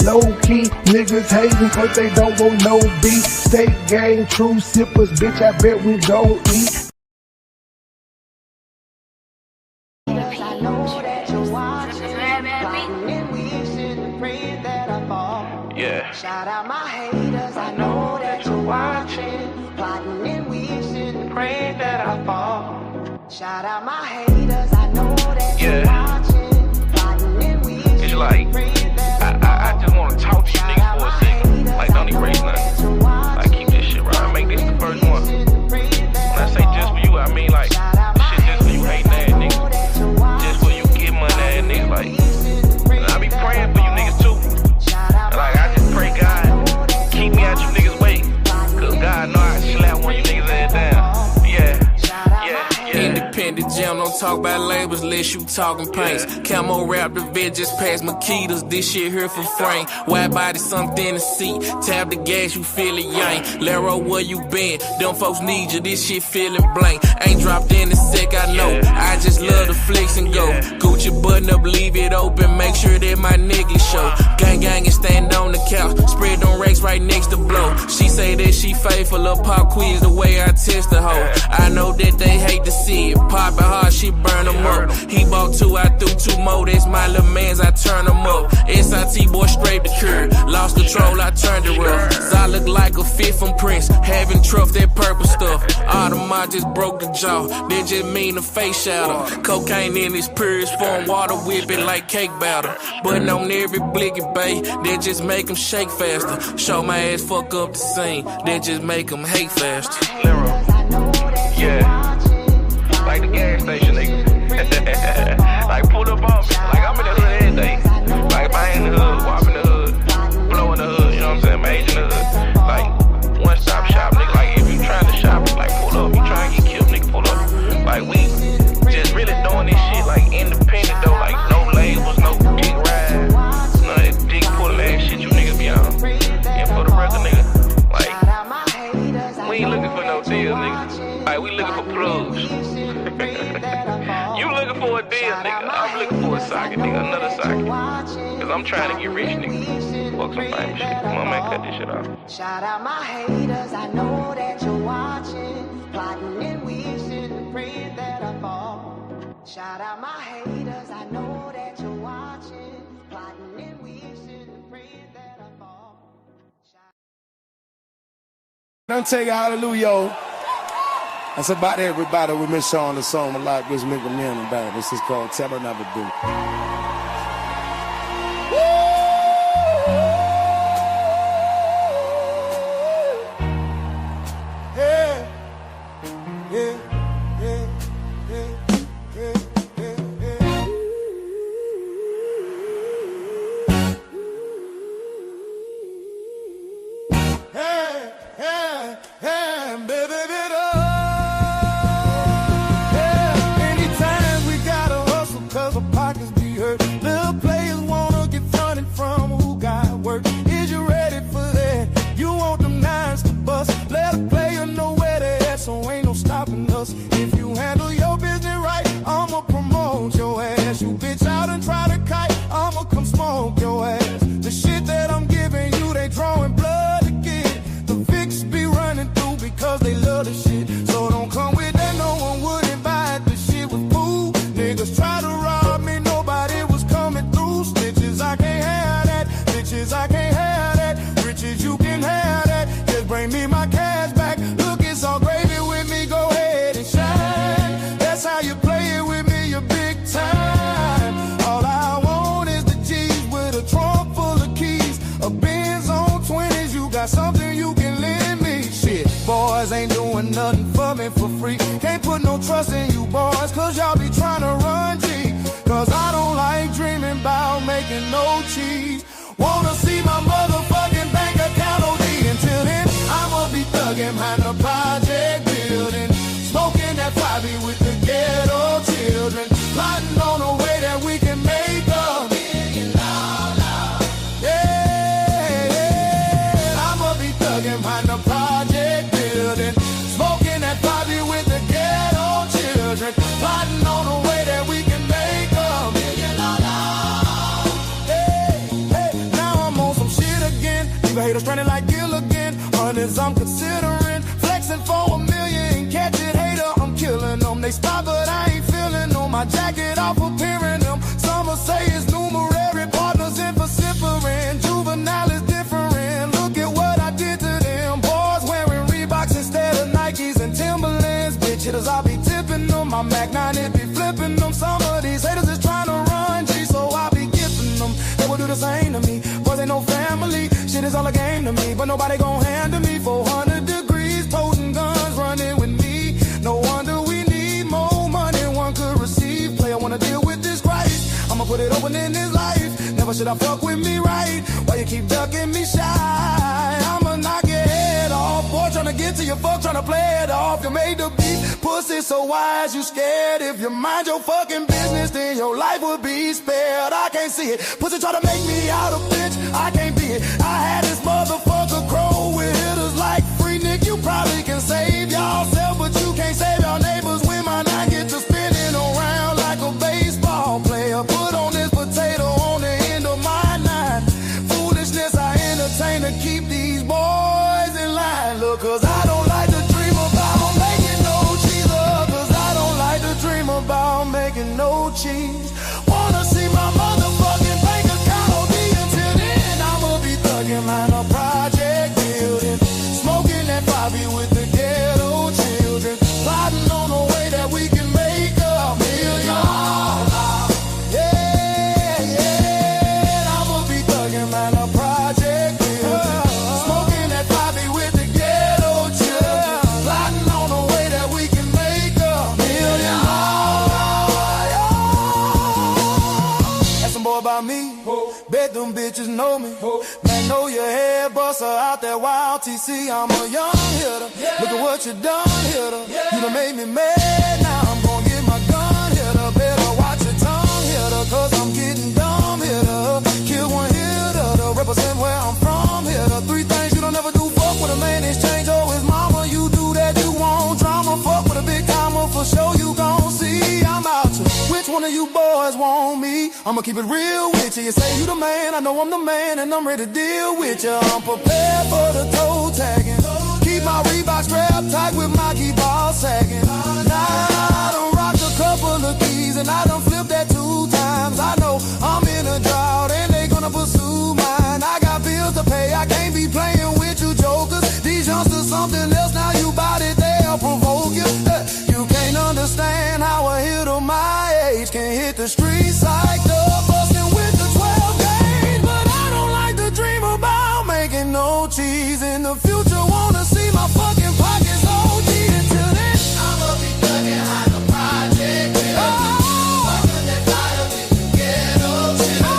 Low key, niggas hating cause they don't want no beef. State gang, true sippers, bitch, I bet we gon' eat. I know that you're watching, plotting and wishing, praying that I fall. Yeah. Shout out my haters, I know that you're watching, plotting and wishing, praying that I fall. Shout out my haters, I know that you're watching, plotting and wishing, it's like, praying that I fall. I just want to talk to you niggas for a second. Like, don't even raise nothing. Like, keep this shit right. Make this the first one. When I say just for you, I mean like, this shit just for you hating ass niggas. Just for you get money ass niggas. Like, and I be praying for you niggas too. And like, I just pray God keep me out you niggas' way. Cause God know I slap one of you niggas ass down. Independent jam, don't talk about labels unless you talking paints. Camo rap the vid just past Makitas, this shit here for frame. Wide body, something in the seat. Tap the gas, you feel it yank. Lero, where you been? Them folks need you, this shit feeling blank. Ain't dropped in a sec, I know. I just love the flex and go. Gucci button up, leave it open, make sure that my niggas show. Gang gang and stand on the couch, spread on racks right next to blow. She say that she faithful, up pop quiz the way I test the hoe. I know that they hate to see it, poppin' hard, she burn them up. He bought two, I threw two more, that's my little mans, I turn them up. SIT boy straight the curb, lost control, I turned it rough. I look like a fifth from Prince, having truff, that purple stuff. Audemars just broke the jaw, that just mean the face shadow. Cocaine in his purest form, water whipping like cake batter. Button on every blicky bay, that just make him shake faster. Show my ass fuck up the scene, that just make him hate faster. Yeah. Like the gas station, nigga. Like, pulled up on me. Like, I'm in the hood every day. Like, if I ain't in the hood, walk in the hood, blow in the hood, you know what I'm saying? Major in the hood. Like, one stop shop, nigga. Like, if you trying to shop, like, pull up. You trying to get killed, nigga, pull up. Like, we just really doing this shit, like, independent, though. Like, no labels, no dick ride. None of that dick pull ass shit you niggas be on. And for the record, nigga, like, we ain't looking for no deals, nigga. Like, we looking for plugs. You looking for a deal, nigga. I'm looking for a socket, nigga. Another socket. Cause I'm trying to get rich, nigga. Fuck some famous shit. Come on, man, cut this shit off. Shout out my haters, I know that you're watching, plotting and wishing and praying that I fall. Shout out my haters, I know that you're watching, plotting and wishing and praying that I fall. Don't take hallelujah. That's about everybody. We miss on the song a lot. Just make a name about it. This is called Tell Her Never Do. Yeah, yeah, yeah, yeah, yeah, yeah, yeah. Hey, hey, hey, baby, baby. So ain't no stopping us. If you handle your business right, I'ma promote your ass. You bitch out and try to kite, I'ma come smoke your ass. The shit that I'm giving you, they drawing blood to get. The Vicks be running through because they love the shit. So don't come with that, no one wouldn't buy it. The shit was food. Niggas try to rob me, nobody was coming through. Snitches, I can't have that. Bitches, I can't have that. Riches, you can have that. Just bring me my cash back. Look, it's all great. How you play it with me, you're big time. All I want is the G's with a trunk full of keys. A Benz on 20s, you got something you can lend me. Shit, boys ain't doing nothing for me for free. Can't put no trust in you boys, cause y'all be trying to run G. Cause I don't like dreaming about making no cheese. Wanna see my motherfucking bank account OD. Until then, I'ma be thugging behind the project building. Smoking that Bobby with the ghetto children, plotting on a way that we can make $1 million. Yeah, yeah. I'ma be thugging behind the project building, smoking that Bobby with the ghetto children, plotting on a way that we can make $1 million. Hey, hey. Now I'm on some haters trending like Gilligan. Hundreds I'm considering. Flexing for $1 million. Catch it, hater, I'm killing them. They stop, but I ain't feeling them. My jacket off appearing them. Some will say it's numerary. Partners in vociferant. Juvenile is different. Look at what I did to them. Boys wearing Reeboks instead of Nikes and Timberlands. Bitch hitters, I be tipping them. My Mac 9, it be flipping them. Some of these haters is trying to run G, so I be gifting them. They will do the same to me. Boys ain't no family. Shit is all a game to me. But nobody gon' handle me. 400 degrees, toting guns, running with me. No wonder we need more money one could receive. Player wanna deal with this Christ. I'ma put it open in his life. Never should I fuck with me right. Why you keep ducking me shy? I'ma knock your head off. Boy, tryna get to your fuck, tryna play it off. You made the beat, pussy so wise, you scared. If you mind your fucking business, then your life would be spared. I can't see it. Pussy try to make me out a bitch, I can't be it. I had this motherfucker crow with hitters like Free Nick. You probably can save yourself, but you can't save your neighbors when my nine get to spinning around like a baseball player. Put on this potato on the end of my nine. Foolishness I entertain to keep these boys in line. Look, cause I don't like to dream about making no cheese. Cause I don't like to dream about making no cheese. Wanna see my motherfucking bank account on me. Until then I'ma be thugging like a project building. Smoking that Bobby with the ghetto children. Plotting on a way that we can make $1 million. Yeah, yeah, I'ma be thugging like a project building. Smoking that Bobby with the ghetto children. Plotting on a way that we can make $1 million. Ask some boy about me. Bet them bitches know me. Magnolia head buster out that wild TC. I'm a young hitter. Look at what you done, hitter. You done made me mad. Now I'm gonna get my gun, hitter. Better watch your tongue, hitter. Cause I'm getting dumb, hitter. Kill one hitter to represent where I'm from, hitter. 3 things you don't ever do. Fuck with a man, exchange or his mama. You do that, you want drama. Fuck with a big timer for sure. You gon' see I'm out to. Which one of you boys want me? I'ma keep it real with you. You say you the man, I know I'm the man, and I'm ready to deal with you. I'm prepared for the toe tagging. Keep my Reebok strapped tight with my key ball sagging. Now I done rocked a couple of keys, and I done flipped that 2 times. I know I'm in a drought, and they gonna pursue mine. I got bills to pay, I can't be playing with you jokers. These youngsters something else, now you bout it, they'll provoke you. You can't understand how a hitter my age can hit the streets like the bustin' with the 12 gauge. But I don't like to dream about making no cheese in the future. Wanna see my fucking pockets OG. Until then I'ma be thugging like a project builder. Fucking that fire with the ghetto children.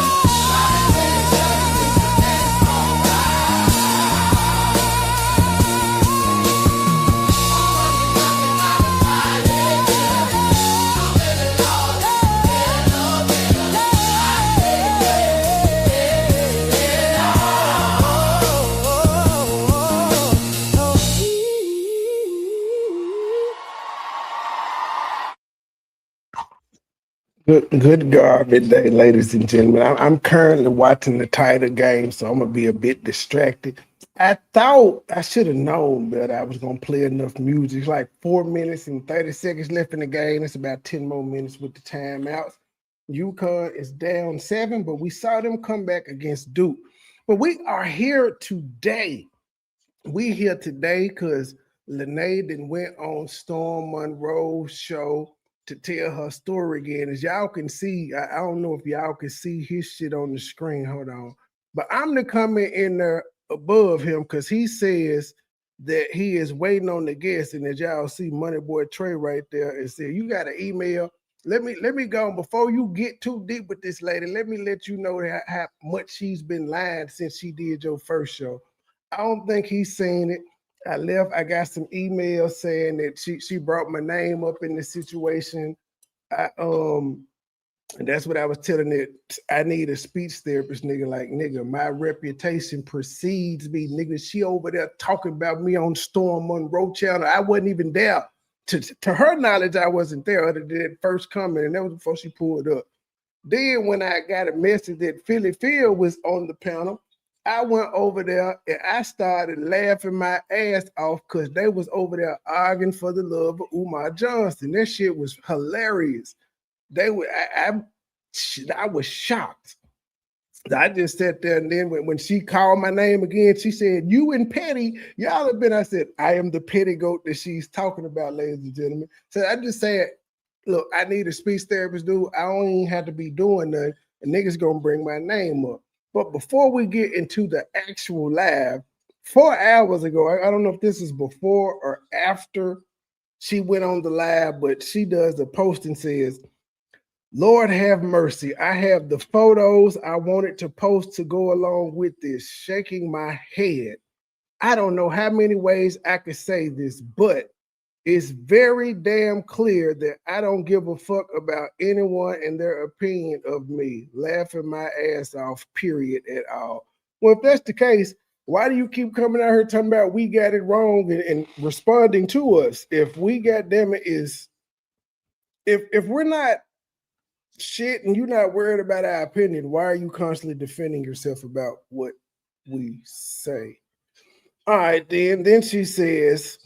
Good garbage day, ladies and gentlemen. I'm currently watching the Tiger game, so I'm gonna be a bit distracted. I thought I should have known that I was gonna play enough music. It's like 4 minutes and 30 seconds left in the game. It's about 10 more minutes with the timeouts. UConn is down 7, but we saw them come back against Duke. But we are here today. We here today because Lenae then went on Storm Monroe's show to tell her story again. As y'all can see, I don't know if y'all can see his shit on the screen. Hold on. But I'm the comment in there above him because he says that he is waiting on the guest. And as y'all see, MoneyBoy Trey right there and said, you got an email. Let me go. Before you get too deep with this lady, let me let you know how much she's been lying since she did your first show. I don't think he's seen it. I got some emails saying that she brought my name up in the situation. And that's what I was telling it. I need a speech therapist, nigga. Like, nigga, my reputation precedes me, nigga. She over there talking about me on Storm Monroe channel. I wasn't even there. To her knowledge, I wasn't there other than that first comment, and that was before she pulled up. Then when I got a message that Philly Phil was on the panel, I went over there and I started laughing my ass off because they was over there arguing for the love of Umar Johnson. That shit was hilarious. They were, I was shocked. I just sat there, and then when she called my name again, she said, "You and Petty, y'all have been." I said, "I am the petty goat that she's talking about, ladies and gentlemen." So I just said, "Look, I need a speech therapist, dude. I don't even have to be doing nothing. And niggas gonna bring my name up." But before we get into the actual live, 4 hours ago, I don't know if this is before or after she went on the live, but she does a post and says, "Lord have mercy. I have the photos I wanted to post to go along with this." Shaking my head. I don't know how many ways I could say this, but it's very damn clear that I don't give a fuck about anyone and their opinion of me. Laughing my ass off, period, at all. Well, if that's the case, why do you keep coming out here talking about we got it wrong and responding to us? If we, goddamn it, is if we're not shit and you're not worried about our opinion, why are you constantly defending yourself about what we say? All right, then she says,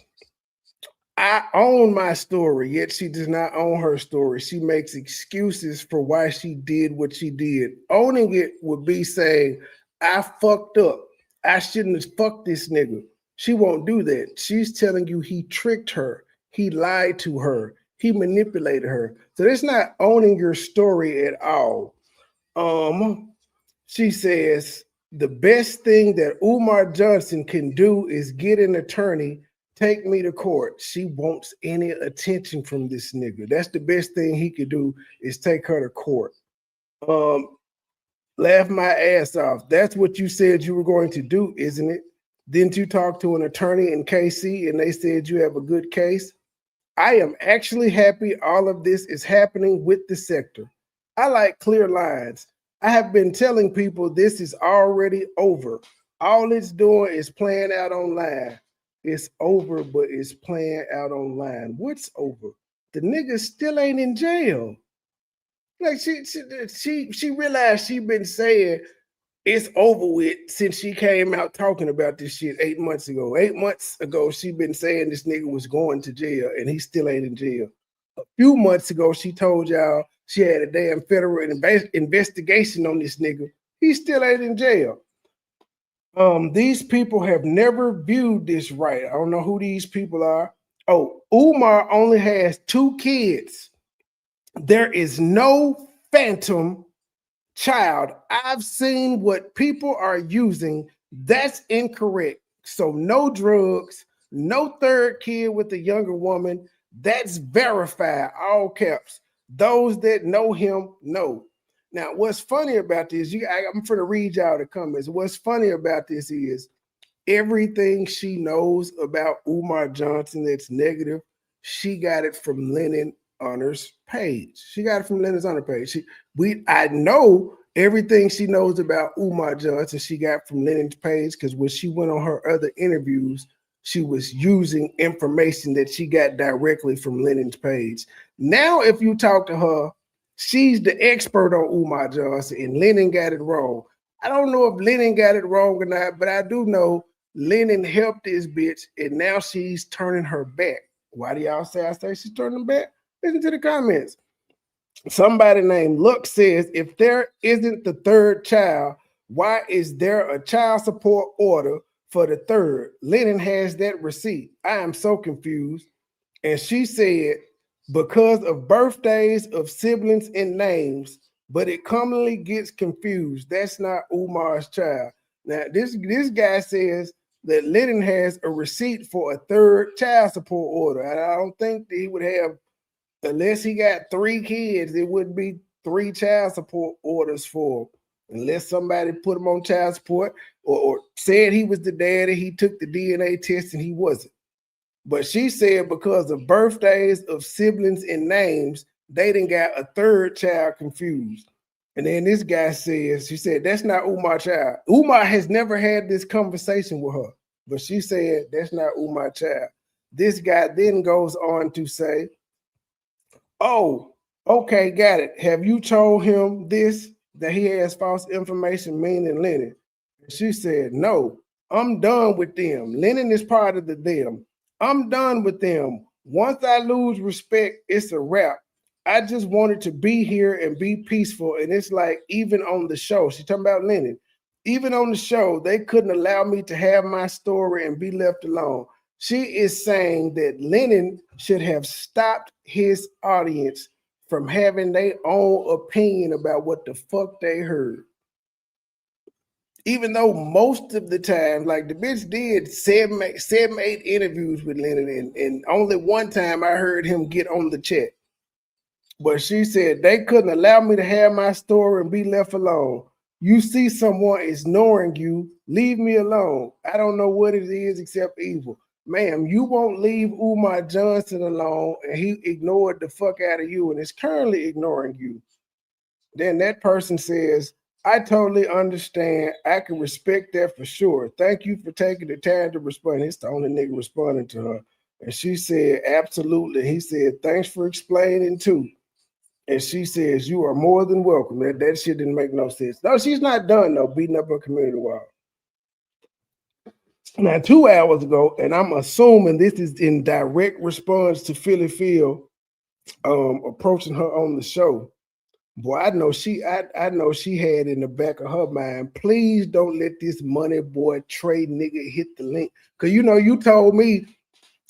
"I own my story," yet she does not own her story. She makes excuses for why she did what she did. Owning it would be saying, "I fucked up. I shouldn't have fucked this nigga." She won't do that. She's telling you he tricked her. He lied to her. He manipulated her. So that's not owning your story at all. She says, "The best thing that Umar Johnson can do is get an attorney, take me to court." She wants any attention from this nigga. That's the best thing he could do, is take her to court. Laugh my ass off. That's what you said you were going to do, isn't it? Didn't you talk to an attorney in KC and they said you have a good case? I am actually happy all of this is happening with the sector. I like clear lines. I have been telling people this is already over. All it's doing is playing out online. It's over, but it's playing out online. What's over? The nigga still ain't in jail. Like she realized she been saying it's over with since she came out talking about this shit 8 months ago. 8 months ago, she been saying this nigga was going to jail and he still ain't in jail. A few months ago, she told y'all she had a damn federal investigation on this nigga. He still ain't in jail. These people have never viewed this right. I don't know who these people are. Oh, Umar only has 2 kids. There is no phantom child. I've seen what people are using. That's incorrect. So no drugs, no third kid with a younger woman. That's verified, all caps. Those that know him know. Now, what's funny about this, I'm going to read y'all the comments. What's funny about this is everything she knows about Umar Johnson that's negative, she got it from Lenae Honor's page. She got it from Lenae's Honor page. I know everything she knows about Umar Johnson, she got from Lenae's page, because when she went on her other interviews, she was using information that she got directly from Lenae's page. Now, if you talk to her, she's the expert on Umar Johnson, and Lenae got it wrong. I don't know if Lenae got it wrong or not, but I do know Lenae helped this bitch, and now she's turning her back. Why do y'all say I say she's turning back? Listen to the comments. Somebody named Luck says, if there isn't the third child, why is there a child support order for the third? Lenae has that receipt. I am so confused. And she said, because of birthdays of siblings and names, but it commonly gets confused. That's not Umar's child. Now, this guy says that Lenae has a receipt for a third child support order. And I don't think that he would have, unless he got 3 kids, it wouldn't be 3 child support orders for him. Unless somebody put him on child support or said he was the daddy, he took the DNA test and he wasn't. But she said because of birthdays of siblings and names, they done got a third child confused. And then this guy says, she said, that's not Umar's child. Umar has never had this conversation with her, but she said, that's not Umar's child. This guy then goes on to say, oh, okay, got it. Have you told him this, that he has false information, meaning Lenae? She said, no, I'm done with them. Lennon is part of the them. I'm done with them. Once I lose respect, it's a wrap. I just wanted to be here and be peaceful. And it's like, even on the show, she's talking about Lennon, even on the show, they couldn't allow me to have my story and be left alone. She is saying that Lennon should have stopped his audience from having their own opinion about what the fuck they heard. Even though most of the time, like the bitch did seven, 8 interviews with Lennon, and only one time I heard him get on the chat. But she said they couldn't allow me to have my story and be left alone. You see someone ignoring you, leave me alone. I don't know what it is except evil. Ma'am, you won't leave Umar Johnson alone, and he ignored the fuck out of you and is currently ignoring you. Then that person says, I totally understand. I can respect that for sure. Thank you for taking the time to respond. It's the only nigga responding to her. And she said, absolutely. He said, thanks for explaining too. And she says, you are more than welcome. That shit didn't make no sense. No, she's not done though, beating up her community wall. Now, 2 hours ago, and I'm assuming this is in direct response to Philly Phil approaching her on the show. Boy, I know she had in the back of her mind, please don't let this MoneyBoy Trey nigga hit the link. Cause you told me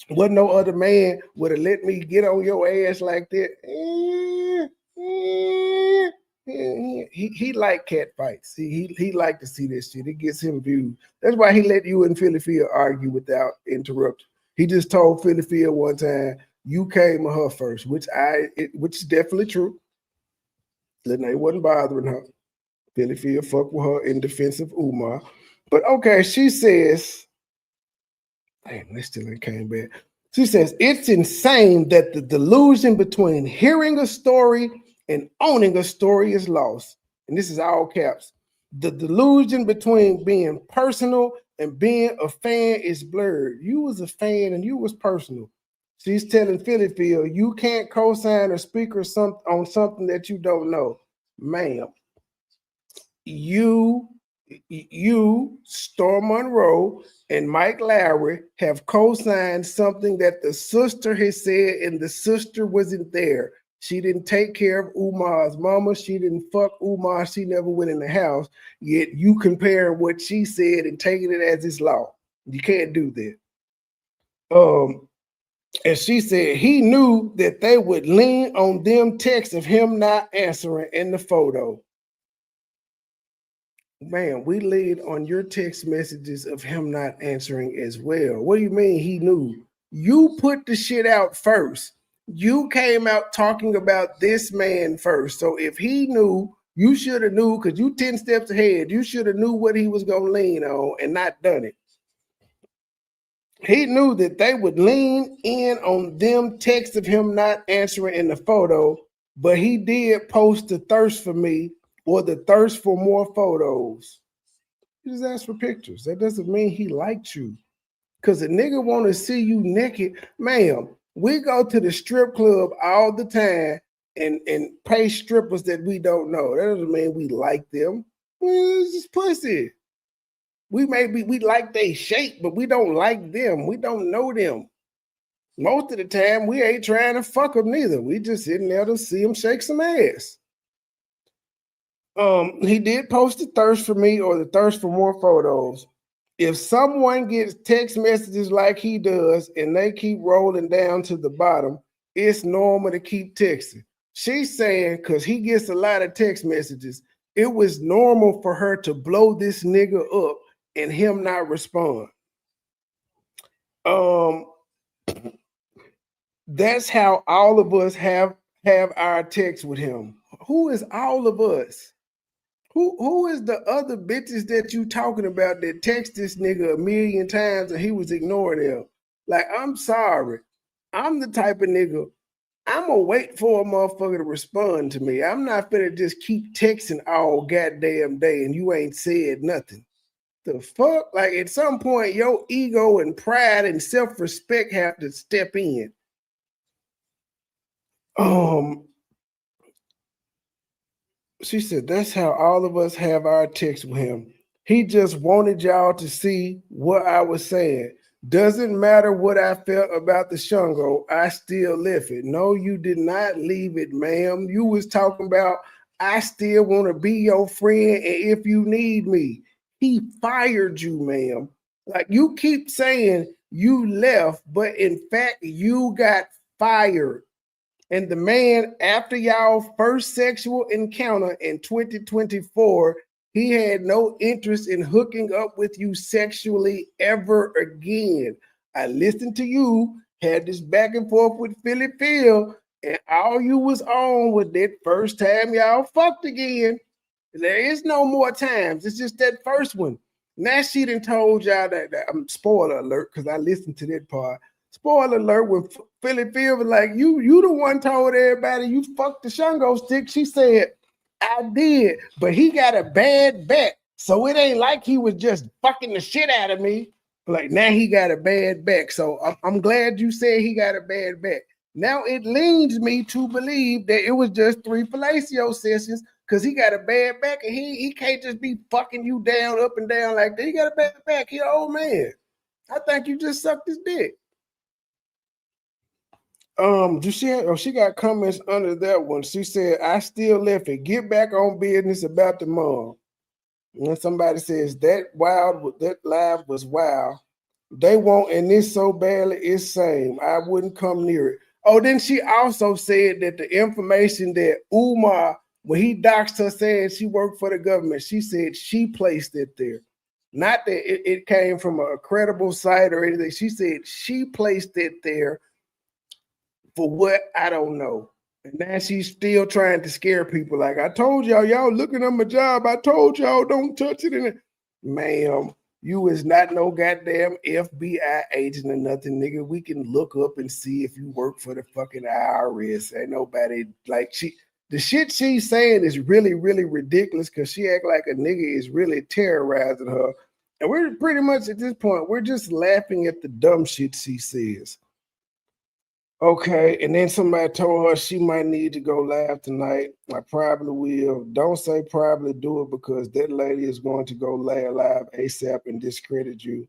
wasn't no other man would have let me get on your ass like that. He like cat fights. He like to see this shit. It gets him views. That's why he let you and Philly Phil argue without interruption. He just told Philly Phil one time, you came to her first, which is definitely true. Lenae wasn't bothering her. Philly Phil fucked with her in defense of Umar. But okay, she says, damn, this still ain't came back. She says, it's insane that the delusion between hearing a story and owning a story is lost. And this is all caps. The delusion between being personal and being a fan is blurred. You was a fan and you was personal. She's telling Philly Phil, you can't co-sign or speak or on something that you don't know. Ma'am, you, Storm Monroe, and Mike Lowry have co-signed something that the sister has said, and the sister wasn't there. She didn't take care of Umar's mama. She didn't fuck Umar. She never went in the house. Yet you comparing what she said and taking it as its law. You can't do that. And she said he knew that they would lean on them texts of him not answering in the photo. Man, we leaned on your text messages of him not answering as well. What do you mean he knew? You put the shit out first. You came out talking about this man first. So if he knew, you should have knew, because you 10 steps ahead. You should have knew what he was going to lean on and not done it. He knew that they would lean in on them texts of him not answering in the photo, but he did post the thirst for me or the thirst for more photos. He just asked for pictures. That doesn't mean he liked you. Because a nigga want to see you naked. Ma'am, we go to the strip club all the time and pay strippers that we don't know. That doesn't mean we like them. Well, it's just pussy. We like their shape, but we don't like them. We don't know them. Most of the time, we ain't trying to fuck them neither. We just sitting there to see them shake some ass. He did post the thirst for me or the thirst for more photos. If someone gets text messages like he does and they keep rolling down to the bottom, it's normal to keep texting. She's saying, because he gets a lot of text messages, it was normal for her to blow this nigga up and him not respond. That's how all of us have our text with him. Who is all of us? Who is the other bitches that you talking about that text this nigga a million times and he was ignoring them? Like, I'm sorry. I'm the type of nigga, I'm gonna wait for a motherfucker to respond to me. I'm not finna just keep texting all goddamn day and you ain't said nothing. The fuck? Like, at some point, your ego and pride and self-respect have to step in. She said, that's how all of us have our text with him. He just wanted y'all to see what I was saying. Doesn't matter what I felt about the Shungo, I still left it. No, you did not leave it, ma'am. You was talking about I still want to be your friend and if you need me. He fired you, ma'am. Like you keep saying you left, but in fact, you got fired. And the man, after y'all first sexual encounter in 2024, he had no interest in hooking up with you sexually ever again. I listened to you, had this back and forth with Philly Phil, and all you was on was that first time y'all fucked again. There is no more times. It's just that first one. Now she done told y'all that spoiler alert, because I listened to that part. Spoiler alert, when Philly Phil was like, you the one told everybody you fucked the Shungo stick. She said, I did, but he got a bad back. So it ain't like he was just fucking the shit out of me. Like now he got a bad back. So I'm glad you said he got a bad back. Now it leads me to believe that it was just 3 fellatio sessions because he got a bad back and he can't just be fucking you down, up and down like that. He got a bad back. He an old man. I think you just sucked his dick. She got comments under that one. She said, I still left it. Get back on business about the mom. And somebody says that live was wild. They want and this so badly it's same. I wouldn't come near it. Oh, then she also said that the information that Umar, when he doxed her saying she worked for the government, she said she placed it there. Not that it came from a credible site or anything. She said she placed it there. For what? I don't know. And now she's still trying to scare people. Like, I told y'all looking at my job. I told y'all don't touch it. Ma'am, you is not no goddamn FBI agent or nothing, nigga. We can look up and see if you work for the fucking IRS. Ain't nobody like the shit she's saying is really, really ridiculous because she act like a nigga is really terrorizing her. And we're pretty much at this point, we're just laughing at the dumb shit she says. Okay, and then somebody told her she might need to go live tonight. I probably will. Don't say probably, do it because that lady is going to go live ASAP and discredit you.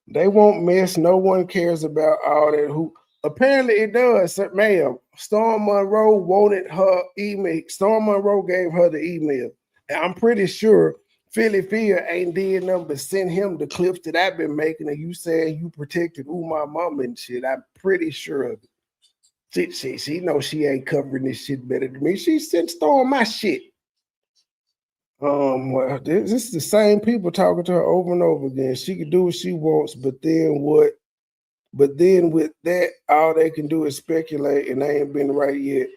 They won't miss. No one cares about all that. Who apparently it does, ma'am. Storm Monroe wanted her email. Storm Monroe gave her the email. And I'm pretty sure Philly Phil ain't did nothing but send him the clips that I've been making, and you saying you protected Umar mama and shit. I'm pretty sure of it. She knows she ain't covering this shit better than me. She sent Storm my shit. Well, this is the same people talking to her over and over again. She can do what she wants, but then what? But then with that, all they can do is speculate, and they ain't been right yet.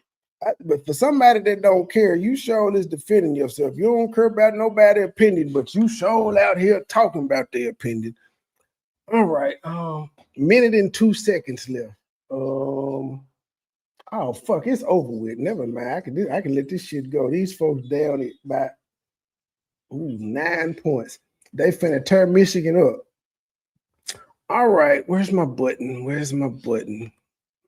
But for somebody that don't care, you sure is defending yourself. You don't care about nobody's opinion, but you sure out here talking about their opinion. All right, minute and 2 seconds left. Oh fuck, it's over with. Never mind. I can let this shit go. These folks down it by 9 points. They finna turn Michigan up. All right, where's my button?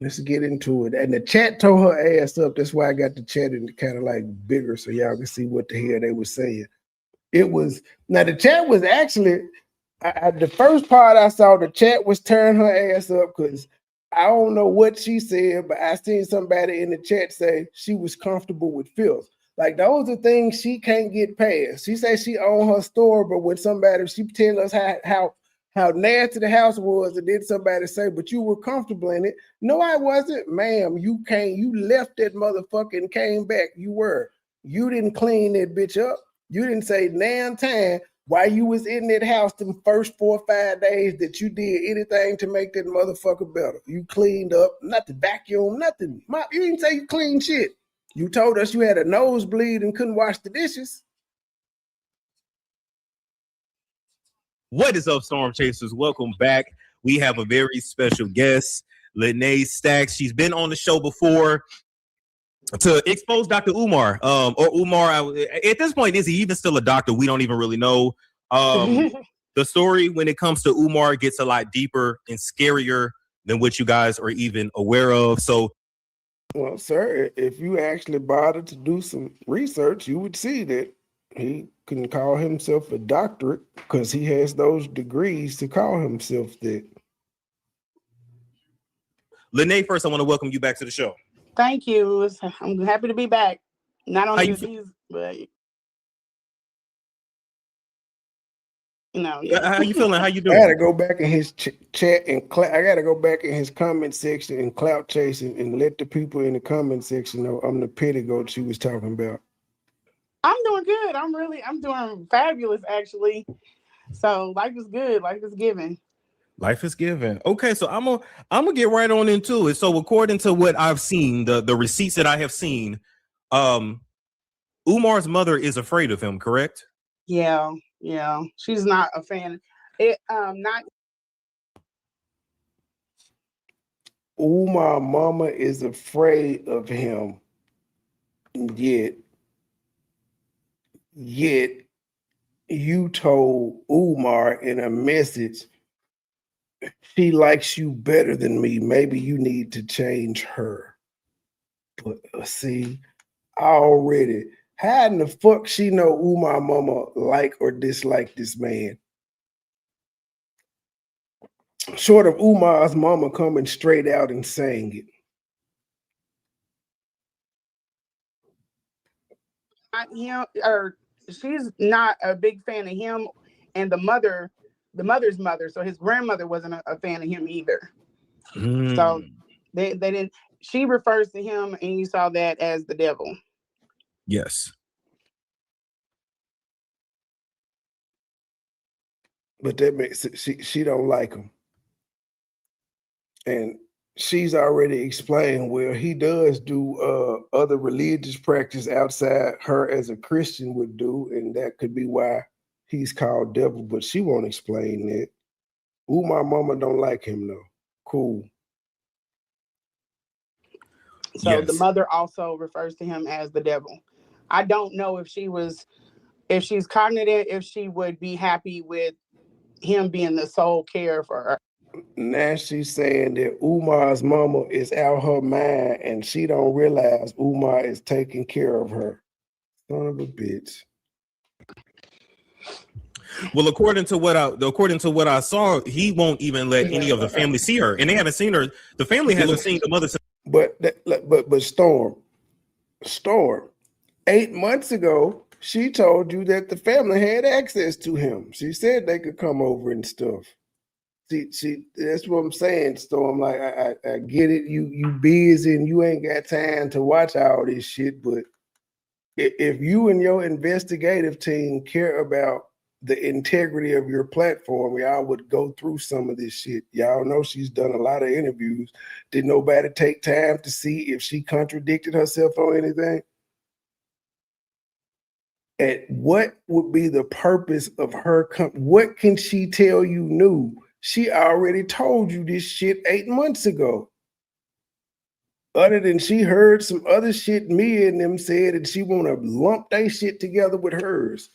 Let's get into it. And the chat tore her ass up. That's why I got the chat in kind of like bigger so y'all can see what the hell they were saying. Now the chat was actually, the first part I saw, the chat was tearing her ass up because I don't know what she said, but I seen somebody in the chat say she was comfortable with filth. Like those are things she can't get past. She says she own her store, but when she tell us how nasty the house was, and then somebody say, but you were comfortable in it. No, I wasn't. Ma'am, you left that motherfucker and came back. You didn't clean that bitch up. You didn't say damn time while you was in that house them first 4 or 5 days that you did anything to make that motherfucker better. You cleaned up, not the vacuum, nothing. You didn't say you cleaned shit. You told us you had a nosebleed and couldn't wash the dishes. What is up, Storm Chasers? Welcome back. We have a very special guest, Lenae Stacks. She's been on the show before to expose Dr. Umar. Or Umar, at this point, is he even still a doctor? We don't even really know. The story when it comes to Umar gets a lot deeper and scarier than what you guys are even aware of. So, well, sir, if you actually bothered to do some research, you would see that He can call himself a doctorate because he has those degrees to call himself that. Lenae, first, I want to welcome you back to the show. Thank you. I'm happy to be back. Not How only you these, but How you feeling? How you I gotta doing? go back in his chat and I gotta go back in his comment section and clout chasing and let the people in the comment section know I'm the petty goat she was talking about. I'm doing good. I'm doing fabulous actually. So life is good. Life is giving. Life is given. Okay, so I'm gonna get right on into it. So according to what I've seen, the receipts that I have seen, Umar's mother is afraid of him, correct? Yeah. She's not a fan. Not My mama is afraid of him. Yet you told Umar in a message, she likes you better than me. Maybe you need to change her. But see, already, how in the fuck she know Umar mama like or dislike this man? Short of Umar's mama coming straight out and saying it. him, or she's not a big fan of him, and the mother's mother. So his grandmother wasn't a fan of him either. So they didn't. She refers to him, and you saw that as the devil. Yes. But that makes it, she don't like him. And she's already explained where he does do other religious practice outside her as a Christian would do, and that could be why he's called devil, but she won't explain that. Ooh, my mama don't like him though. Cool. So the mother also refers to him as the devil. I don't know if she's cognitive, if she would be happy with him being the sole care for her. Now she's saying that Umar's mama is out her mind and she don't realize Umar is taking care of her. Son of a bitch. Well, according to what I saw, he won't even let any of the family see her, and they haven't seen her. The family hasn't seen the mother. But Storm. 8 months ago, she told you that the family had access to him. She said they could come over and stuff. See, that's what I'm saying, Storm. Like I get it. You busy and you ain't got time to watch all this shit. But if you and your investigative team care about the integrity of your platform, y'all would go through some of this shit. Y'all know she's done a lot of interviews. Did nobody take time to see if she contradicted herself on anything? And what would be the purpose of her? What can she tell you new? She already told you this shit 8 months ago. Other than she heard some other shit Mia and them said, and she want to lump their shit together with hers.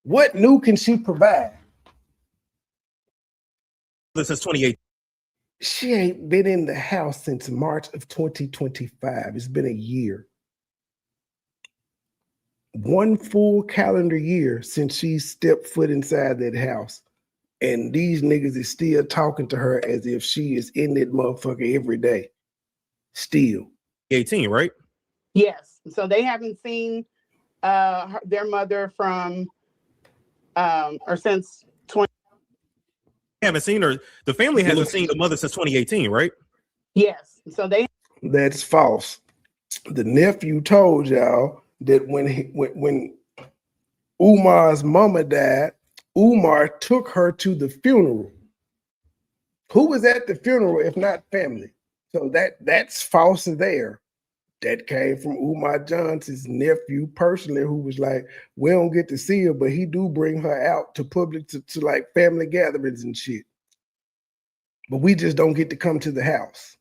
What new can she provide? Since 2018. She ain't been in the house since March of 2025. It's been a year. One full calendar year since she stepped foot inside that house. And these niggas is still talking to her as if she is in that motherfucker every day. Still. 18, right? Yes. So they haven't seen their mother from or since 20. Haven't seen her. The family hasn't seen the mother since 2018, right? Yes. So they. That's false. The nephew told y'all that when Umar's mama died, Umar took her to the funeral. Who was at the funeral if not family? So that's false there. That came from Umar Johnson's nephew personally, who was like, we don't get to see her, but he do bring her out to public to like family gatherings and shit. But we just don't get to come to the house.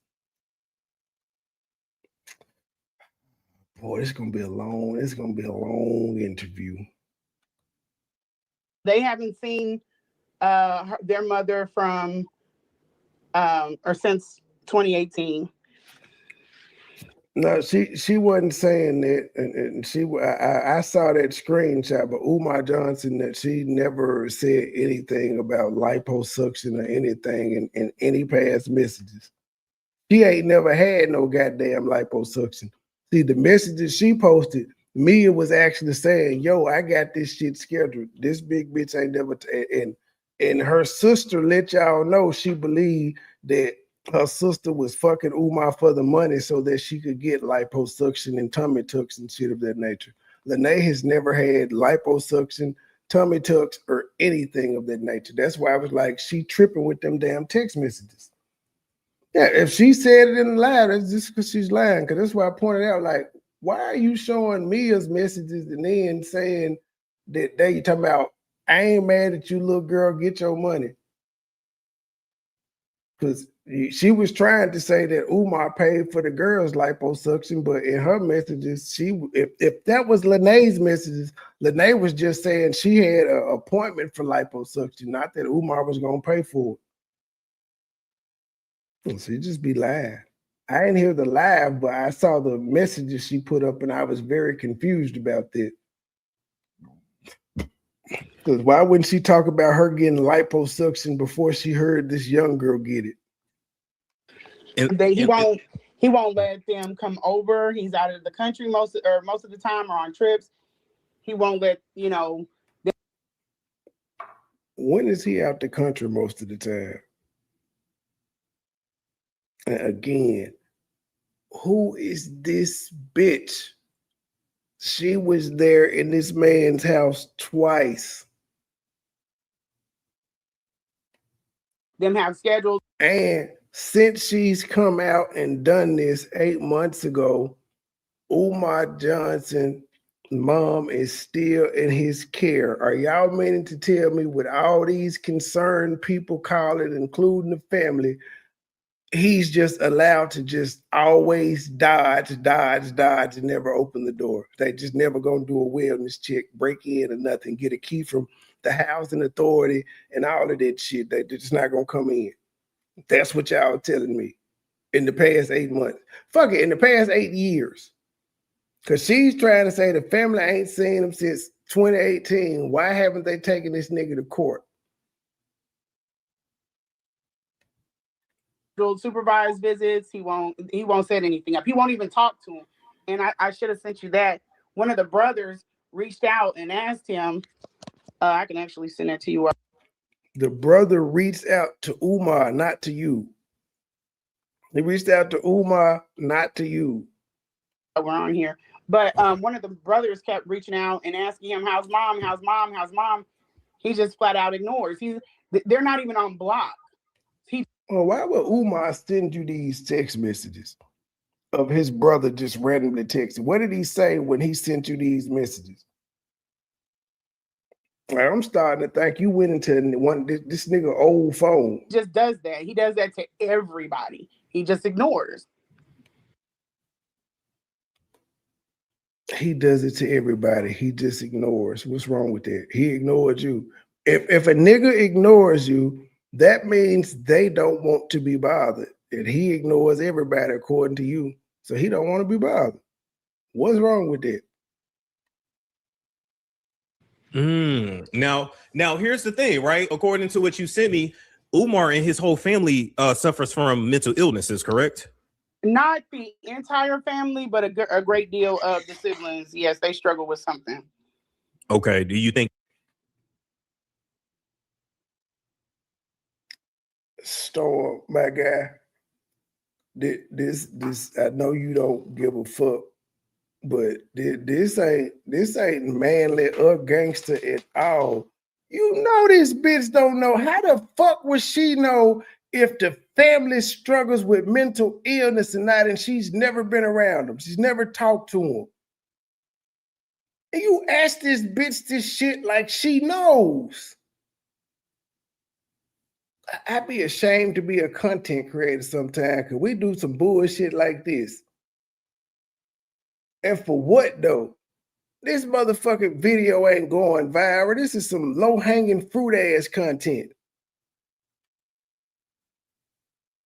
Boy, it's gonna be a long interview. They haven't seen their mother from or since 2018. No, she wasn't saying that, and I saw that screenshot, but Umar Johnson that she never said anything about liposuction or anything in any past messages. She ain't never had no goddamn liposuction. See, the messages she posted, Mia was actually saying, "Yo, I got this shit scheduled. This big bitch ain't never." And her sister let y'all know she believed that her sister was fucking Umar for the money so that she could get liposuction and tummy tucks and shit of that nature. Lenae has never had liposuction, tummy tucks, or anything of that nature. That's why I was like, she tripping with them damn text messages. Yeah, if she said it in the live, that's just because she's lying. Because that's why I pointed out, like, why are you showing Mia's messages and then saying that they talking about, I ain't mad at you, little girl, get your money. Because she was trying to say that Umar paid for the girls' liposuction, but in her messages, if that was Lenae's messages, Lenae was just saying she had an appointment for liposuction, not that Umar was going to pay for it. So you just be lying. I didn't hear the live, but I saw the messages she put up, and I was very confused about that. Because why wouldn't she talk about her getting liposuction before she heard this young girl get it? He won't let them come over. He's out of the country most of the time or on trips. He won't let, When is he out the country most of the time? And again, who is this bitch? She was there in this man's house twice. Them have scheduled. And since she's come out and done this 8 months ago, Umar Johnson mom is still in his care. Are y'all meaning to tell me with all these concerned people calling, including the family, he's just allowed to just always dodge, and never open the door? They just never gonna do a wellness check, break in or nothing, get a key from the housing authority and all of that shit. They're just not gonna come in. That's what y'all telling me in the past 8 months. Fuck it, in the past 8 years. Because she's trying to say the family ain't seen him since 2018. Why haven't they taken this nigga to court? Supervised visits. He won't set anything up. He won't even talk to him. And I should have sent you that. One of the brothers reached out and asked him. I can actually send that to you. The brother reached out to Umar, not to you. He reached out to Umar, not to you. We're on here. But one of the brothers kept reaching out and asking him, how's mom? How's mom? How's mom? He just flat out ignores. They're not even on block. Well, why would Umar send you these text messages of his brother just randomly texting? What did he say when he sent you these messages? I'm starting to think you went into this nigga old phone. He just does that. He does that to everybody. He just ignores. He does it to everybody. He just ignores. What's wrong with that? He ignored you. If a nigga ignores you, that means they don't want to be bothered. And he ignores everybody according to you. So he don't want to be bothered. What's wrong with that? Now here's the thing, right? According to what you sent me, Umar and his whole family suffers from mental illnesses, correct? Not the entire family, but a great deal of the siblings. Yes, they struggle with something. Okay. Do you think Storm, my guy, this I know you don't give a fuck, but this ain't manly or gangster at all. You know this bitch don't know. How the fuck would she know if the family struggles with mental illness and not, and she's never been around them? She's never talked to them. And you ask this bitch this shit like she knows. I'd be ashamed to be a content creator sometime because we do some bullshit like this. And for what though? This motherfucking video ain't going viral. This is some low-hanging fruit ass content.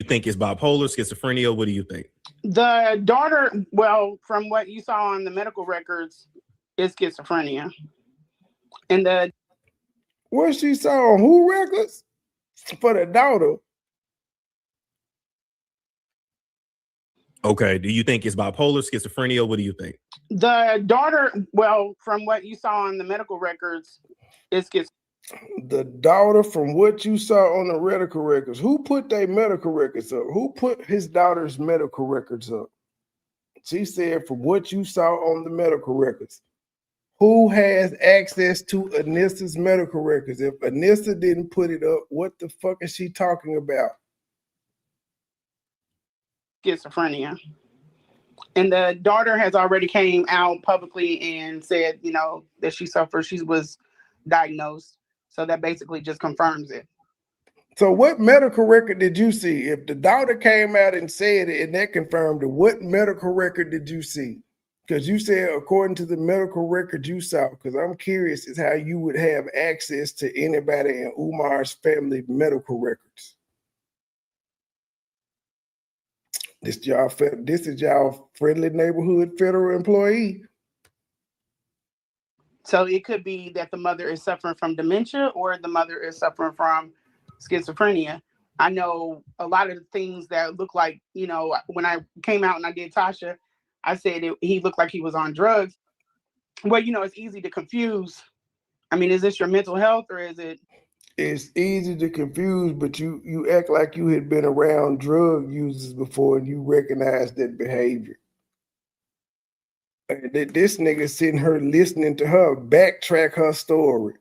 think it's bipolar, schizophrenia? What do you think? The daughter, well, from what you saw on the medical records, is schizophrenia. And the what she saw on who records for the daughter? Okay. Do you think it's bipolar, schizophrenia? What do you think? The daughter, well, from what you saw on the medical records, is schizophrenia. The daughter, from what you saw on the medical records, who put their medical records up? Who put his daughter's medical records up? She said, from what you saw on the medical records. Who has access to Anissa's medical records? If Anissa didn't put it up, what the fuck is she talking about? Schizophrenia. And the daughter has already came out publicly and said, that she was diagnosed. So that basically just confirms it. So what medical record did you see? If the daughter came out and said it and that confirmed it, what medical record did you see? Because you said according to the medical record you saw, because I'm curious is how you would have access to anybody in Umar's family medical records. This is y'all friendly neighborhood federal employee. So it could be that the mother is suffering from dementia or the mother is suffering from schizophrenia. I know a lot of the things that look like, when I came out and I did Tasha, I said he looked like he was on drugs. Well, it's easy to confuse. I mean, is this your mental health or is it? It's easy to confuse, but you act like you had been around drug users before and you recognize that behavior. This nigga sitting her listening to her backtrack her story.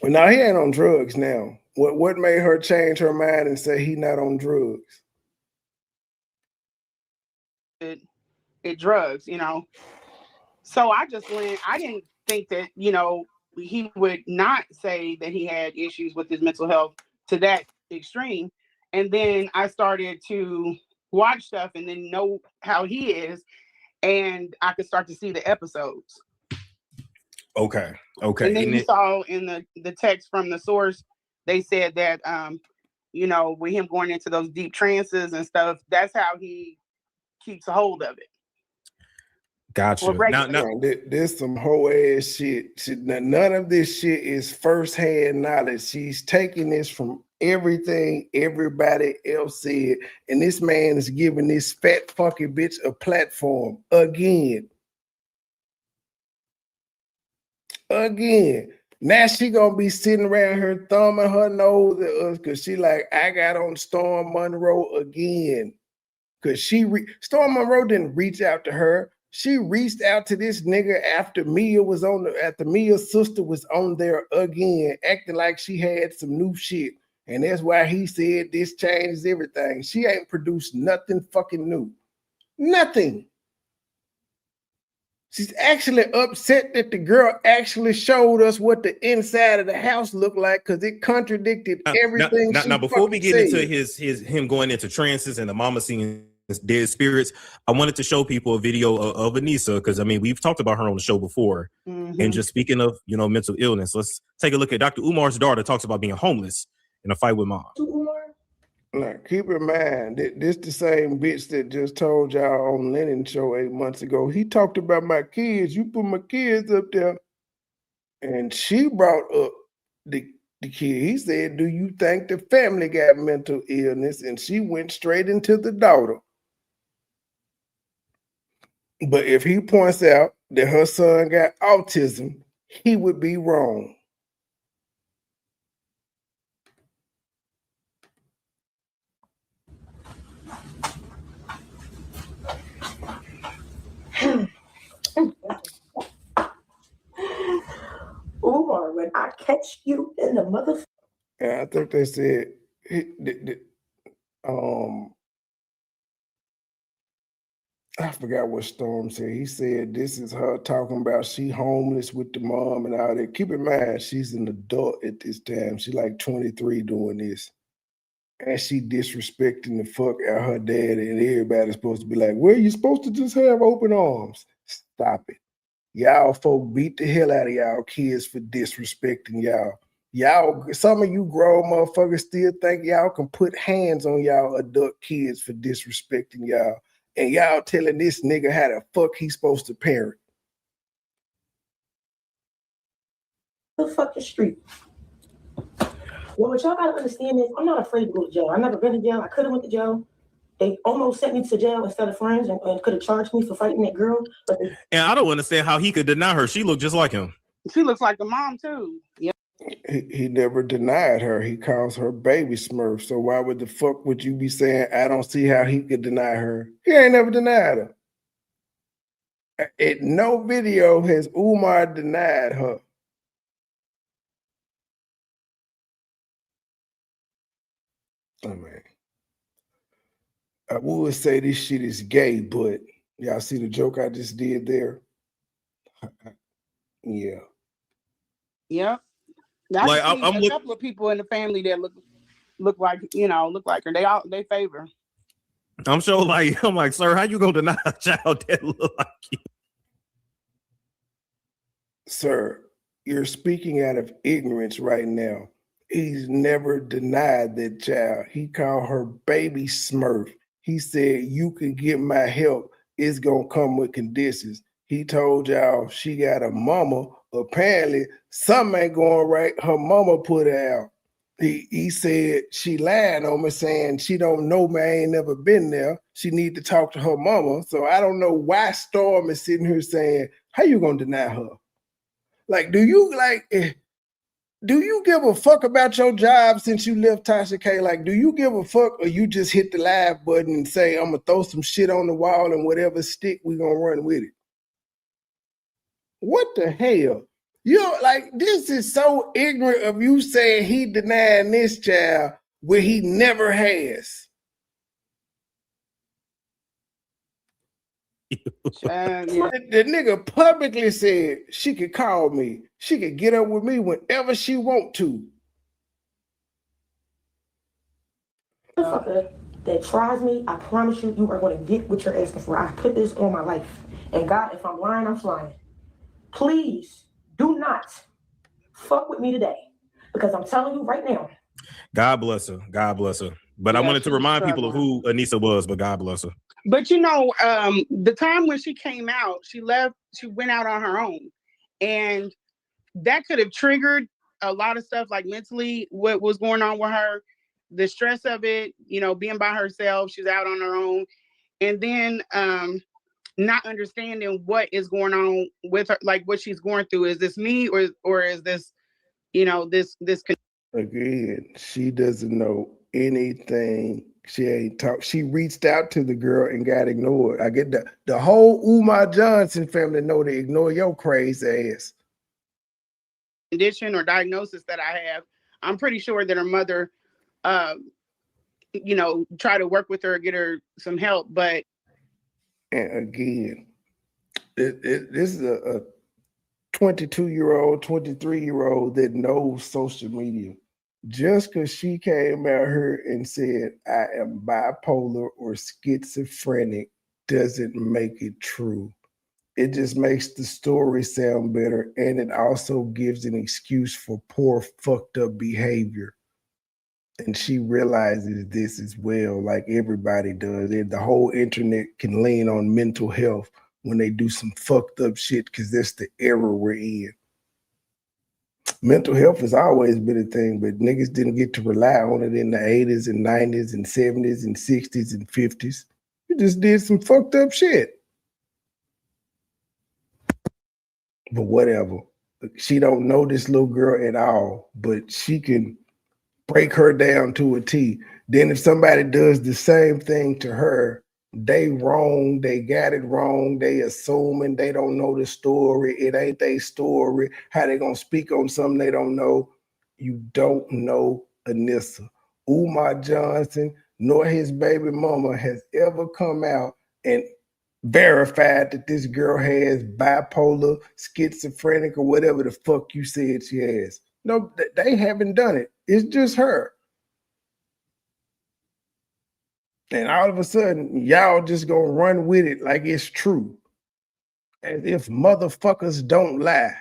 Well, now he ain't on drugs now. What made her change her mind and say he not on drugs? It drugs, So I didn't think that, he would not say that he had issues with his mental health to that extreme. And then I started to watch stuff and then know how he is. And I could start to see the episodes. Okay. And then you saw in the text from the source, they said that, with him going into those deep trances and stuff, that's how he keeps a hold of it. Gotcha. Now, there's some whole ass shit. None of this shit is firsthand knowledge. She's taking this from everything everybody else said, and this man is giving this fat fucking bitch a platform again. Now she gonna be sitting around here thumbing her nose at us because she like, I got on Storm Monroe again. Because Storm Monroe didn't reach out to her. She reached out to this nigga after Mia's sister was on there again, acting like she had some new shit. And that's why he said this changes everything. She ain't produced nothing fucking new. Nothing. She's actually upset that the girl actually showed us what the inside of the house looked like because it contradicted everything. Now, before we get into him going into trances and the mama seeing dead spirits, I wanted to show people a video of Anissa because we've talked about her on the show before. Mm-hmm. And just speaking of mental illness, let's take a look at Dr. Umar's daughter talks about being homeless in a fight with mom. Now, keep in mind that this the same bitch that just told y'all on Lenae show 8 months ago. He talked about my kids. You put my kids up there. And she brought up the kid. He said, do you think the family got mental illness? And she went straight into the daughter. But if he points out that her son got autism, he would be wrong. Umar, when I catch you in the mother. Yeah, I think they said I forgot what Storm said. He said this is her talking about she homeless with the mom and all that. Keep in mind, she's an adult at this time. She like 23 doing this. And she disrespecting the fuck out her daddy, and everybody's supposed to be like, well, you're supposed to just have open arms. Stop it. Y'all folk beat the hell out of y'all kids for disrespecting y'all. Y'all, some of you grown motherfuckers still think y'all can put hands on y'all adult kids for disrespecting y'all. And y'all telling this nigga how the fuck he's supposed to parent. The fucking street. Well, what y'all gotta understand is I'm not afraid to go to jail. I've never been to jail. I could have went to jail. They almost sent me to jail instead of friends and could have charged me for fighting that girl. But And I don't understand how he could deny her. She looked just like him. She looks like the mom too. Yeah. He never denied her. He calls her baby Smurf. So why would the fuck would you be saying, I don't see how he could deny her? He ain't never denied her. In no video has Umar denied her. Oh, man. I would say this shit is gay, but y'all see the joke I just did there? Yeah. Yeah. Like, I see a couple of people in the family that look like her. They favor. I'm sure, like, I'm like, sir, how you gonna deny a child that look like you? Sir, you're speaking out of ignorance right now. He's never denied that child. He called her baby Smurf. He said, you can get my help. It's gonna come with conditions. He told y'all she got a mama. Apparently, something ain't going right. Her mama put her out. He said she lied on me, saying she don't know me. I ain't never been there. She need to talk to her mama. So I don't know why Storm is sitting here saying, how you gonna deny her? Like, do you give a fuck about your job since you left Tasha K? Like, do you give a fuck, or you just hit the live button and say, I'm gonna throw some shit on the wall and whatever stick, we gonna run with it? What the hell? This is so ignorant of you saying he denying this child where he never has. The nigga publicly said she could call me. She could get up with me whenever she want to. That tries me, I promise you, you are going to get what you're asking for. I put this on my life. And God, if I'm lying, I'm flying. Please do not fuck with me today. Because I'm telling you right now. God bless her. God bless her. But I wanted to remind people of who Anissa was, but God bless her. But the time when she came out, she went out on her own. And that could have triggered a lot of stuff, like mentally, what was going on with her, the stress of it, being by herself, she's out on her own. And then not understanding what is going on with her, like what she's going through. Is this me or is this, this. Again, she doesn't know anything. She ain't talk. She reached out to the girl and got ignored. I get the whole Umar Johnson family know to ignore your crazy ass. Condition or diagnosis that I have, I'm pretty sure that her mother, try to work with her, get her some help. But and again, this is a 22-year-old, 23-year-old that knows social media. Just because she came out here and said, I am bipolar or schizophrenic doesn't make it true. It just makes the story sound better, and it also gives an excuse for poor, fucked up behavior. And she realizes this as well, like everybody does. The whole internet can lean on mental health when they do some fucked up shit because that's the era we're in. Mental health has always been a thing, but niggas didn't get to rely on it in the 80s and 90s and 70s and 60s and 50s. You just did some fucked up shit. But whatever. She don't know this little girl at all, but she can break her down to a T. Then if somebody does the same thing to her, they wrong, they got it wrong, they assuming they don't know the story, it ain't their story, how they gonna speak on something they don't know. You don't know Anissa. Umar Johnson, nor his baby mama has ever come out and verified that this girl has bipolar, schizophrenic, or whatever the fuck you said she has. No, they haven't done it. It's just her. And all of a sudden, y'all just gonna run with it like it's true. As if motherfuckers don't lie.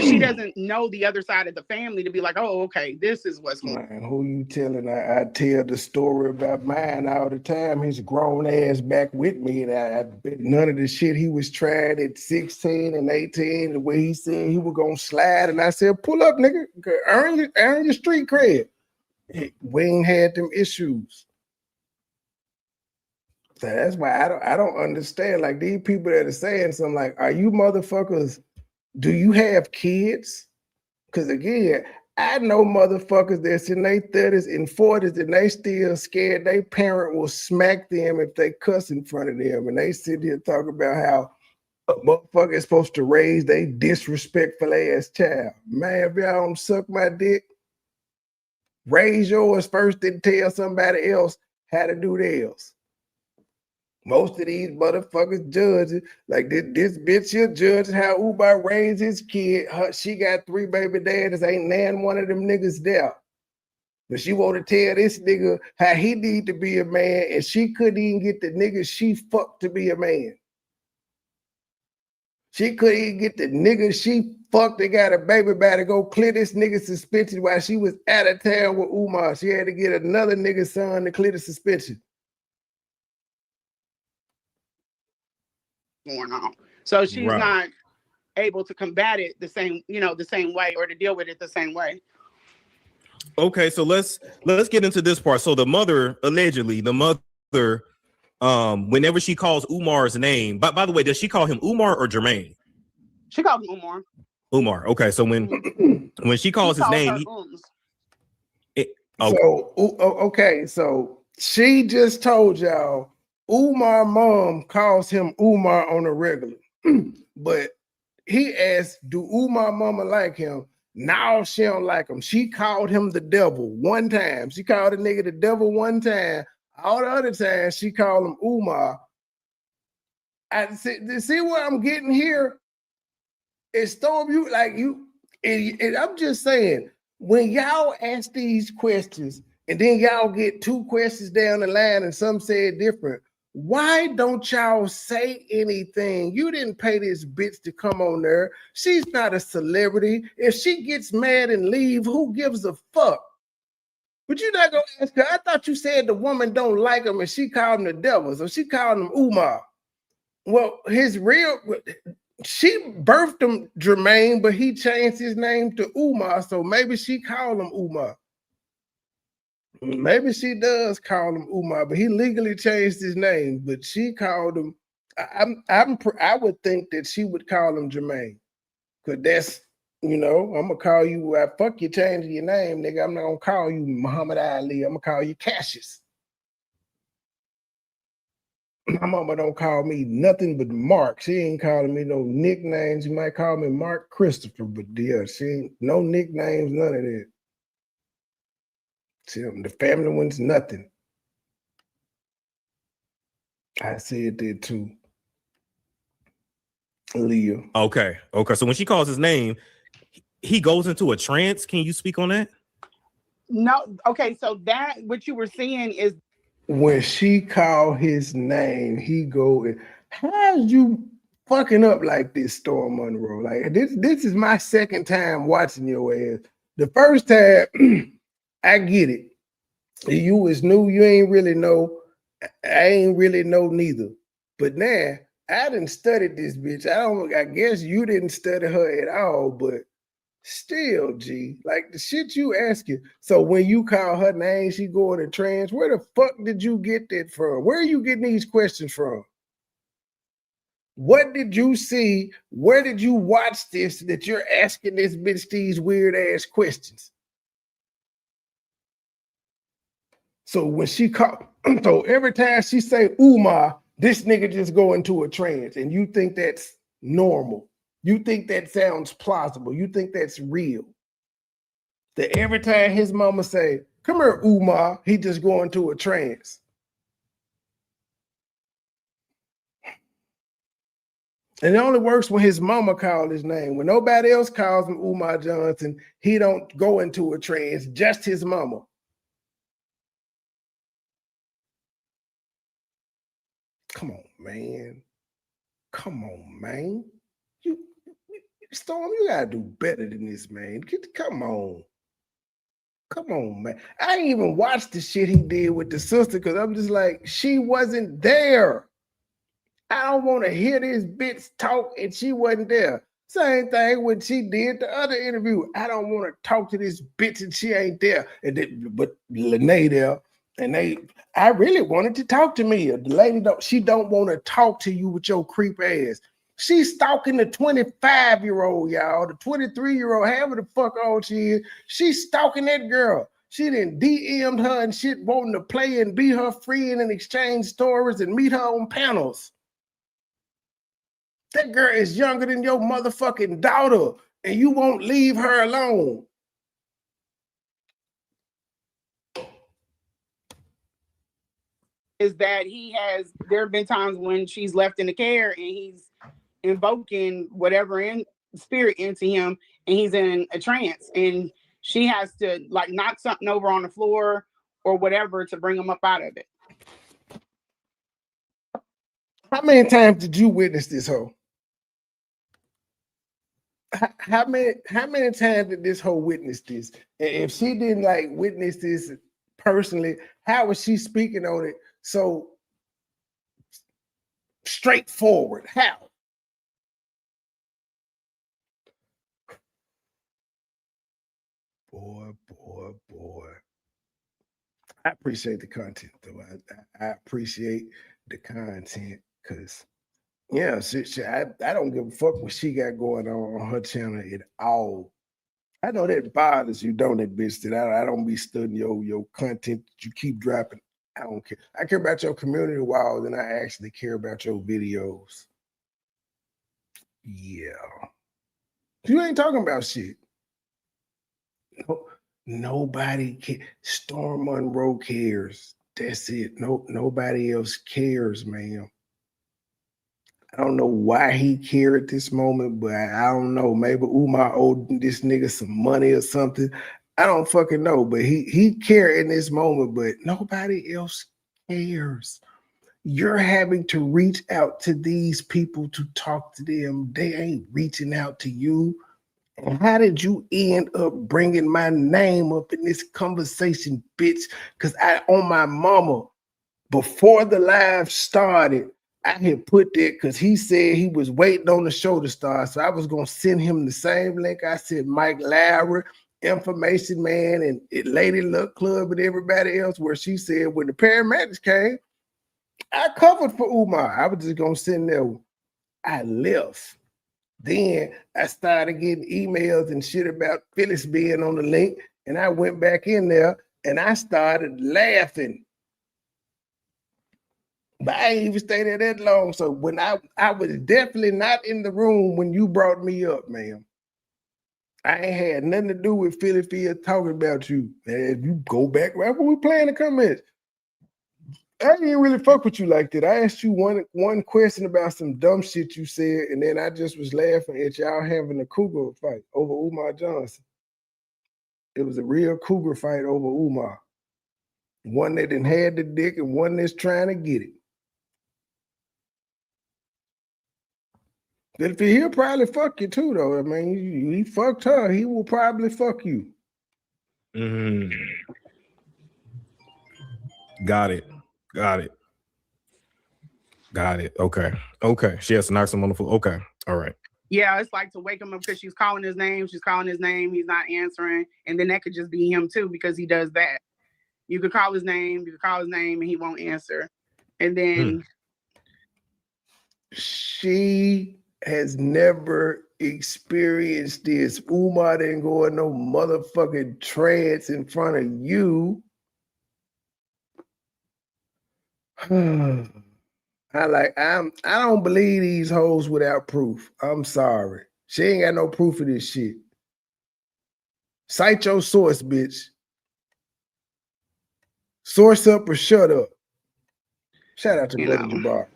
she doesn't know the other side of the family to be like, oh, okay, this is what's going on. Man, who you telling? I tell the story about mine all the time. His grown ass back with me, and I bet none of the shit he was trying at 16 and 18, the way he said he was gonna slide, and I said, pull up, nigga, earn your street cred. We ain't had them issues. So that's why I don't understand. Like these people that are saying something like, are you motherfuckers, do you have kids? Because again, I know motherfuckers that's in their 30s and 40s and they still scared their parent will smack them if they cuss in front of them. And they sit here talking about how a motherfucker is supposed to raise their disrespectful ass child. Man, if y'all don't suck my dick, raise yours first and tell somebody else how to do theirs. Most of these motherfuckers judges, like this bitch here judging how Umar raised his kid. She got 3 baby daddies, ain't nan one of them niggas there. But she want to tell this nigga how he need to be a man, and she couldn't even get the nigga she fucked to be a man. She couldn't even get the nigga she fucked and got a baby by to go clear this nigga suspension while she was out of town with Umar. She had to get another nigga's son to clear the suspension. Going on. So she's not able to combat it the same way or to deal with it the same way. Okay, so let's get into this part. So the mother, allegedly, whenever she calls Umar's name, by the way, does she call him Umar or Jermaine? She called him Umar. Umar. Okay, so when she calls his name, so she just told y'all Umar mom calls him Umar on a regular, but he asked, do Umar mama like him? Now she don't like him. She called him the devil one time. She called the nigga the devil one time. All the other times she called him Umar. I see what I'm getting here. It's Storm, you like you, and I'm just saying, when y'all ask these questions and then y'all get 2 questions down the line and some say it different, why don't y'all say anything? You didn't pay this bitch to come on there. She's not a celebrity. If she gets mad and leave, who gives a fuck? But you're not gonna ask her. I thought you said the woman don't like him and she called him the devil, so she called him Umar. Well, she birthed him Jermaine, but he changed his name to Umar, so maybe she called him Umar. Maybe she does call him Umar, but he legally changed his name. But she called him. I would think that she would call him Jermaine, because that's, I'm gonna call you. Fuck you changing your name, nigga. I'm not gonna call you Muhammad Ali. I'm gonna call you Cassius. My mama don't call me nothing but Mark. She ain't calling me no nicknames. You might call me Mark Christopher, but yeah, she ain't no nicknames, none of that. See, the family one's nothing. I said that too. Leah. Okay. So when she calls his name, he goes into a trance. Can you speak on that? No. Okay. So that what you were saying is when she called his name, he go, how's you fucking up like this, Storm Monroe? Like this is my second time watching your ass. The first time, I get it. You was new, you ain't really know. I ain't really know neither. But now I didn't study this bitch. I guess you didn't study her at all, but still, G, like the shit you asking. So when you call her name, she going to trans. Where the fuck did you get that from? Where are you getting these questions from? What did you see? Where did you watch this that you're asking this bitch these weird ass questions? So when she call, so every time she say Umar, this nigga just go into a trance, and you think that's normal. You think that sounds plausible. You think that's real. That every time his mama say, come here, Umar, he just go into a trance. And it only works when his mama called his name. When nobody else calls him Umar Johnson, he don't go into a trance, just his mama. Come on, man. Come on, man. Storm, you gotta do better than this, man. Come on. Come on, man. I ain't even watched the shit he did with the sister because I'm just like, she wasn't there. I don't want to hear this bitch talk and she wasn't there. Same thing when she did the other interview. I don't want to talk to this bitch and she ain't there. But Lenae there, and I really wanted to talk to me. The lady she don't want to talk to you with your creep ass. She's stalking the 25-year-old, y'all, the 23-year-old, however the fuck old she is. She's stalking that girl. She done DM'd her and shit, wanting to play and be her friend and exchange stories and meet her on panels. That girl is younger than your motherfucking daughter, and you won't leave her alone. Is that there have been times when she's left in the care and he's invoking whatever in spirit into him and he's in a trance and she has to like knock something over on the floor or whatever to bring him up out of it. How many times did you witness this hoe? How many times did this hoe witness this? And if she didn't like witness this personally, how was she speaking on it so straightforward? How? Boy. I appreciate the content, though. I appreciate the content because, yeah, I don't give a fuck what she got going on her channel at all. I know that bothers you, don't it, bitch? That I don't be studying your content that you keep dropping. I don't care. I care about your community more than I actually care about your videos. Yeah. You ain't talking about shit. No, nobody cares. Storm Monroe cares. That's it. Nobody else cares, ma'am. I don't know why he cared at this moment, but I don't know. Maybe Umar owed this nigga some money or something. I don't fucking know, but he cared in this moment, but nobody else cares. You're having to reach out to these people to talk to them. They ain't reaching out to you. And how did you end up bringing my name up in this conversation, bitch? Because on my mama, before the live started, I had put that because he said he was waiting on the show to start. So I was going to send him the same link. I said, Mike Lowry, Information Man, and Lady Luck Club and everybody else, where she said when the paramedics came, I covered for Umar. I was just going to send there. I left. Then I started getting emails and shit about Phyllis being on the link. And I went back in there and I started laughing. But I ain't even stay there that long. So when I was definitely not in the room when you brought me up, ma'am. I ain't had nothing to do with Philly Field talking about you. And if you go back, right when we play in the comments, I didn't really fuck with you like that. I asked you one question about some dumb shit you said, and then I just was laughing at y'all having a cougar fight over Umar Johnson. It was a real cougar fight over Umar. One that didn't had the dick and one that's trying to get it. But he'll probably fuck you too, though. I mean, he fucked her. He will probably fuck you. Got it. Okay. She has to knock someone on the floor. Okay. All right. Yeah, it's like to wake him up because she's calling his name. He's not answering. And then that could just be him too, because he does that. You could call his name, and he won't answer. And then she has never experienced this. Umar didn't go in no motherfucking trance in front of you. I don't believe these hoes without proof. I'm sorry. She ain't got no proof of this shit. Cite your source, bitch. Source up or shut up. Shout out to Brother Jabbar.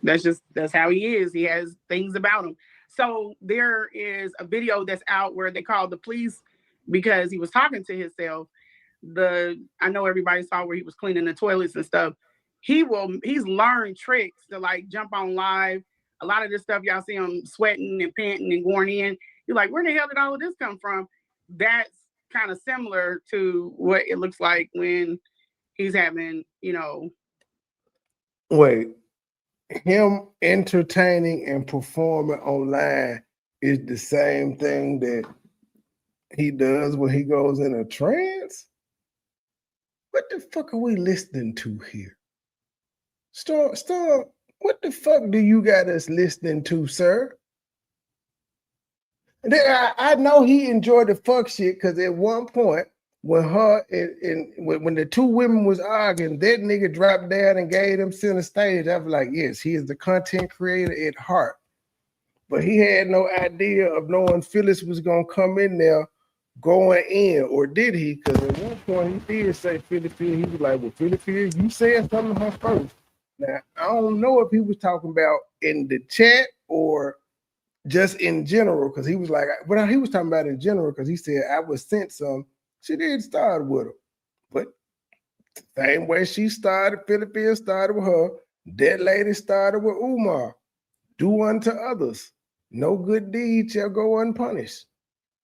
That's how he is. He has things about him. So there is a video that's out where they called the police because he was talking to himself. I know everybody saw where he was cleaning the toilets and stuff. He's learned tricks to like jump on live. A lot of this stuff y'all see him sweating and panting and going in. You're like, where the hell did all of this come from? That's kind of similar to what it looks like when he's having, Wait, him entertaining and performing online is the same thing that he does when he goes in a trance? What the fuck are we listening to here? Storm, what the fuck do you got us listening to, sir? And then I know he enjoyed the fuck shit because at one point when her and when the two women was arguing, that nigga dropped down and gave them center stage. I was like, yes, he is the content creator at heart. But he had no idea of knowing Phyllis was gonna come in there going in, or did he? Because at one point he did say Philly. He was like, well, Philly, you said something to her first. Now, I don't know if he was talking about in the chat or just in general, because he was like, well, he was talking about in general because he said, I was sent some. She did start with him. But the same way she started, Philly started with her, that lady started with Umar. Do unto others. No good deed shall go unpunished.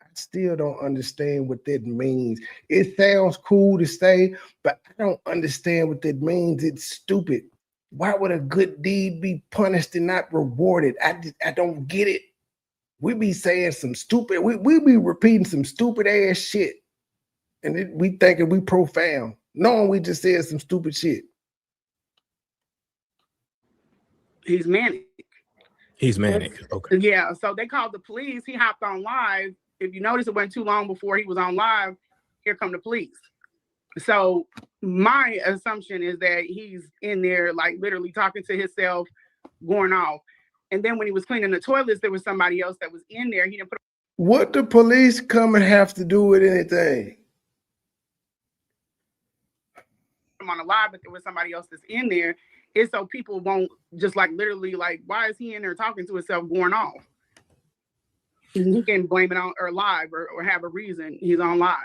I still don't understand what that means. It sounds cool to say, but I don't understand what that means. It's stupid. Why would a good deed be punished and not rewarded? I don't get it. We be saying some stupid, we be repeating some stupid ass shit. And we thinking we profound, knowing we just said some stupid shit. He's manic. He's manic. Okay. Yeah, so they called the police. He hopped on live. If you notice, it wasn't too long before he was on live. Here come the police. So my assumption is that he's in there, like literally talking to himself, going off. And then when he was cleaning the toilets, there was somebody else that was in there. He didn't put. What the police come and have to do with anything? Him on a live, but there was somebody else that's in there. It's so people won't just like literally like, why is he in there talking to himself, going off? He can blame it on or live or have a reason he's on live.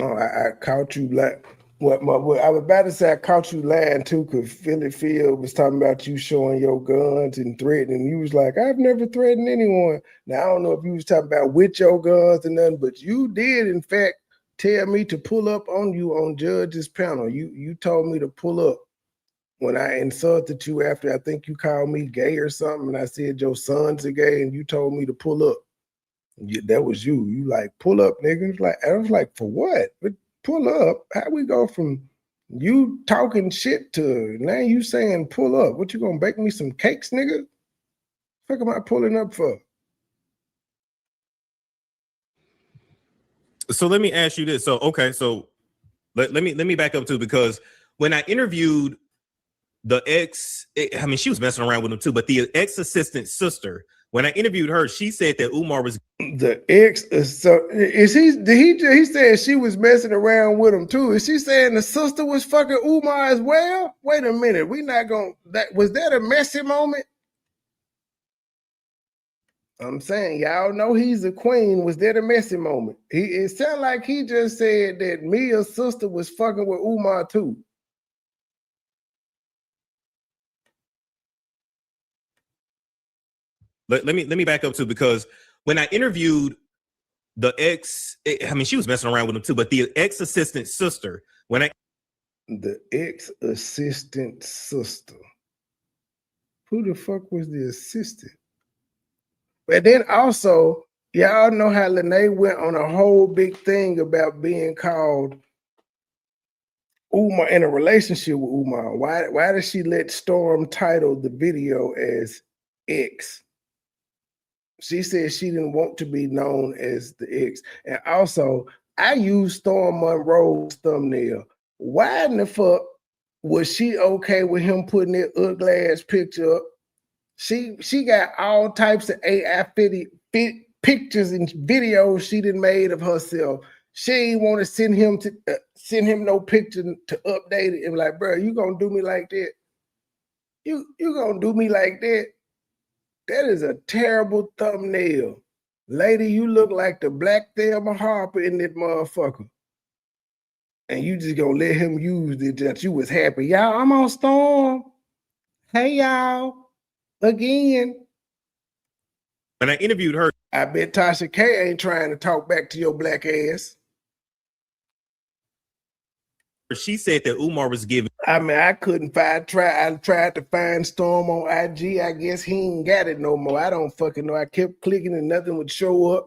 Oh, I caught you like what I was about to say. I caught you lying too, because Philly Field was talking about you showing your guns and threatening. You was like, I've never threatened anyone. Now I don't know if you was talking about with your guns and nothing, but you did in fact tell me to pull up on you on Judge's panel. You told me to pull up when I insulted you after I think you called me gay or something, and I said your sons are gay, and you told me to pull up. That was you. You like, pull up, nigga. I was like, for what? But pull up? How we go from you talking shit to now you saying pull up? What, you gonna bake me some cakes, nigga? What am I pulling up for? So let me ask you this. So okay, so let me back up too, because when I interviewed the ex, I mean, she was messing around with him too, but the ex-assistant sister, when I interviewed her, she said that Umar was the ex. So is he said she was messing around with him too? Is she saying the sister was fucking Umar as well? Wait a minute, we not gonna, was that a messy moment? I'm saying, y'all know he's a queen. Was that a messy moment? It sounded like he just said that Mia's sister was fucking with Umar too. Let me back up too, because when I interviewed the ex, I mean, she was messing around with him too, but the ex-assistant sister, the ex-assistant sister, who the fuck was the assistant? But then also, y'all know how Lenae went on a whole big thing about being called Umar in a relationship with Umar. Why did she let Storm title the video as X? She said she didn't want to be known as the X. And also, I used Storm Monroe's thumbnail. Why in the fuck was she okay with him putting that ugly ass picture up? She got all types of AI fit pictures and videos she done made of herself. She ain't want to send him no picture to update it and like, bro, you gonna do me like that? You gonna do me like that? That is a terrible thumbnail. Lady, you look like the Black Thelma Harper in that motherfucker. And you just gonna let him use it that you was happy. Y'all, I'm on Storm. Hey, y'all. Again. When I interviewed her, I bet Tasha K ain't trying to talk back to your black ass. She said that Umar was giving. I mean, I couldn't find. I tried to find Storm on IG. I guess he ain't got it no more. I don't fucking know. I kept clicking and nothing would show up.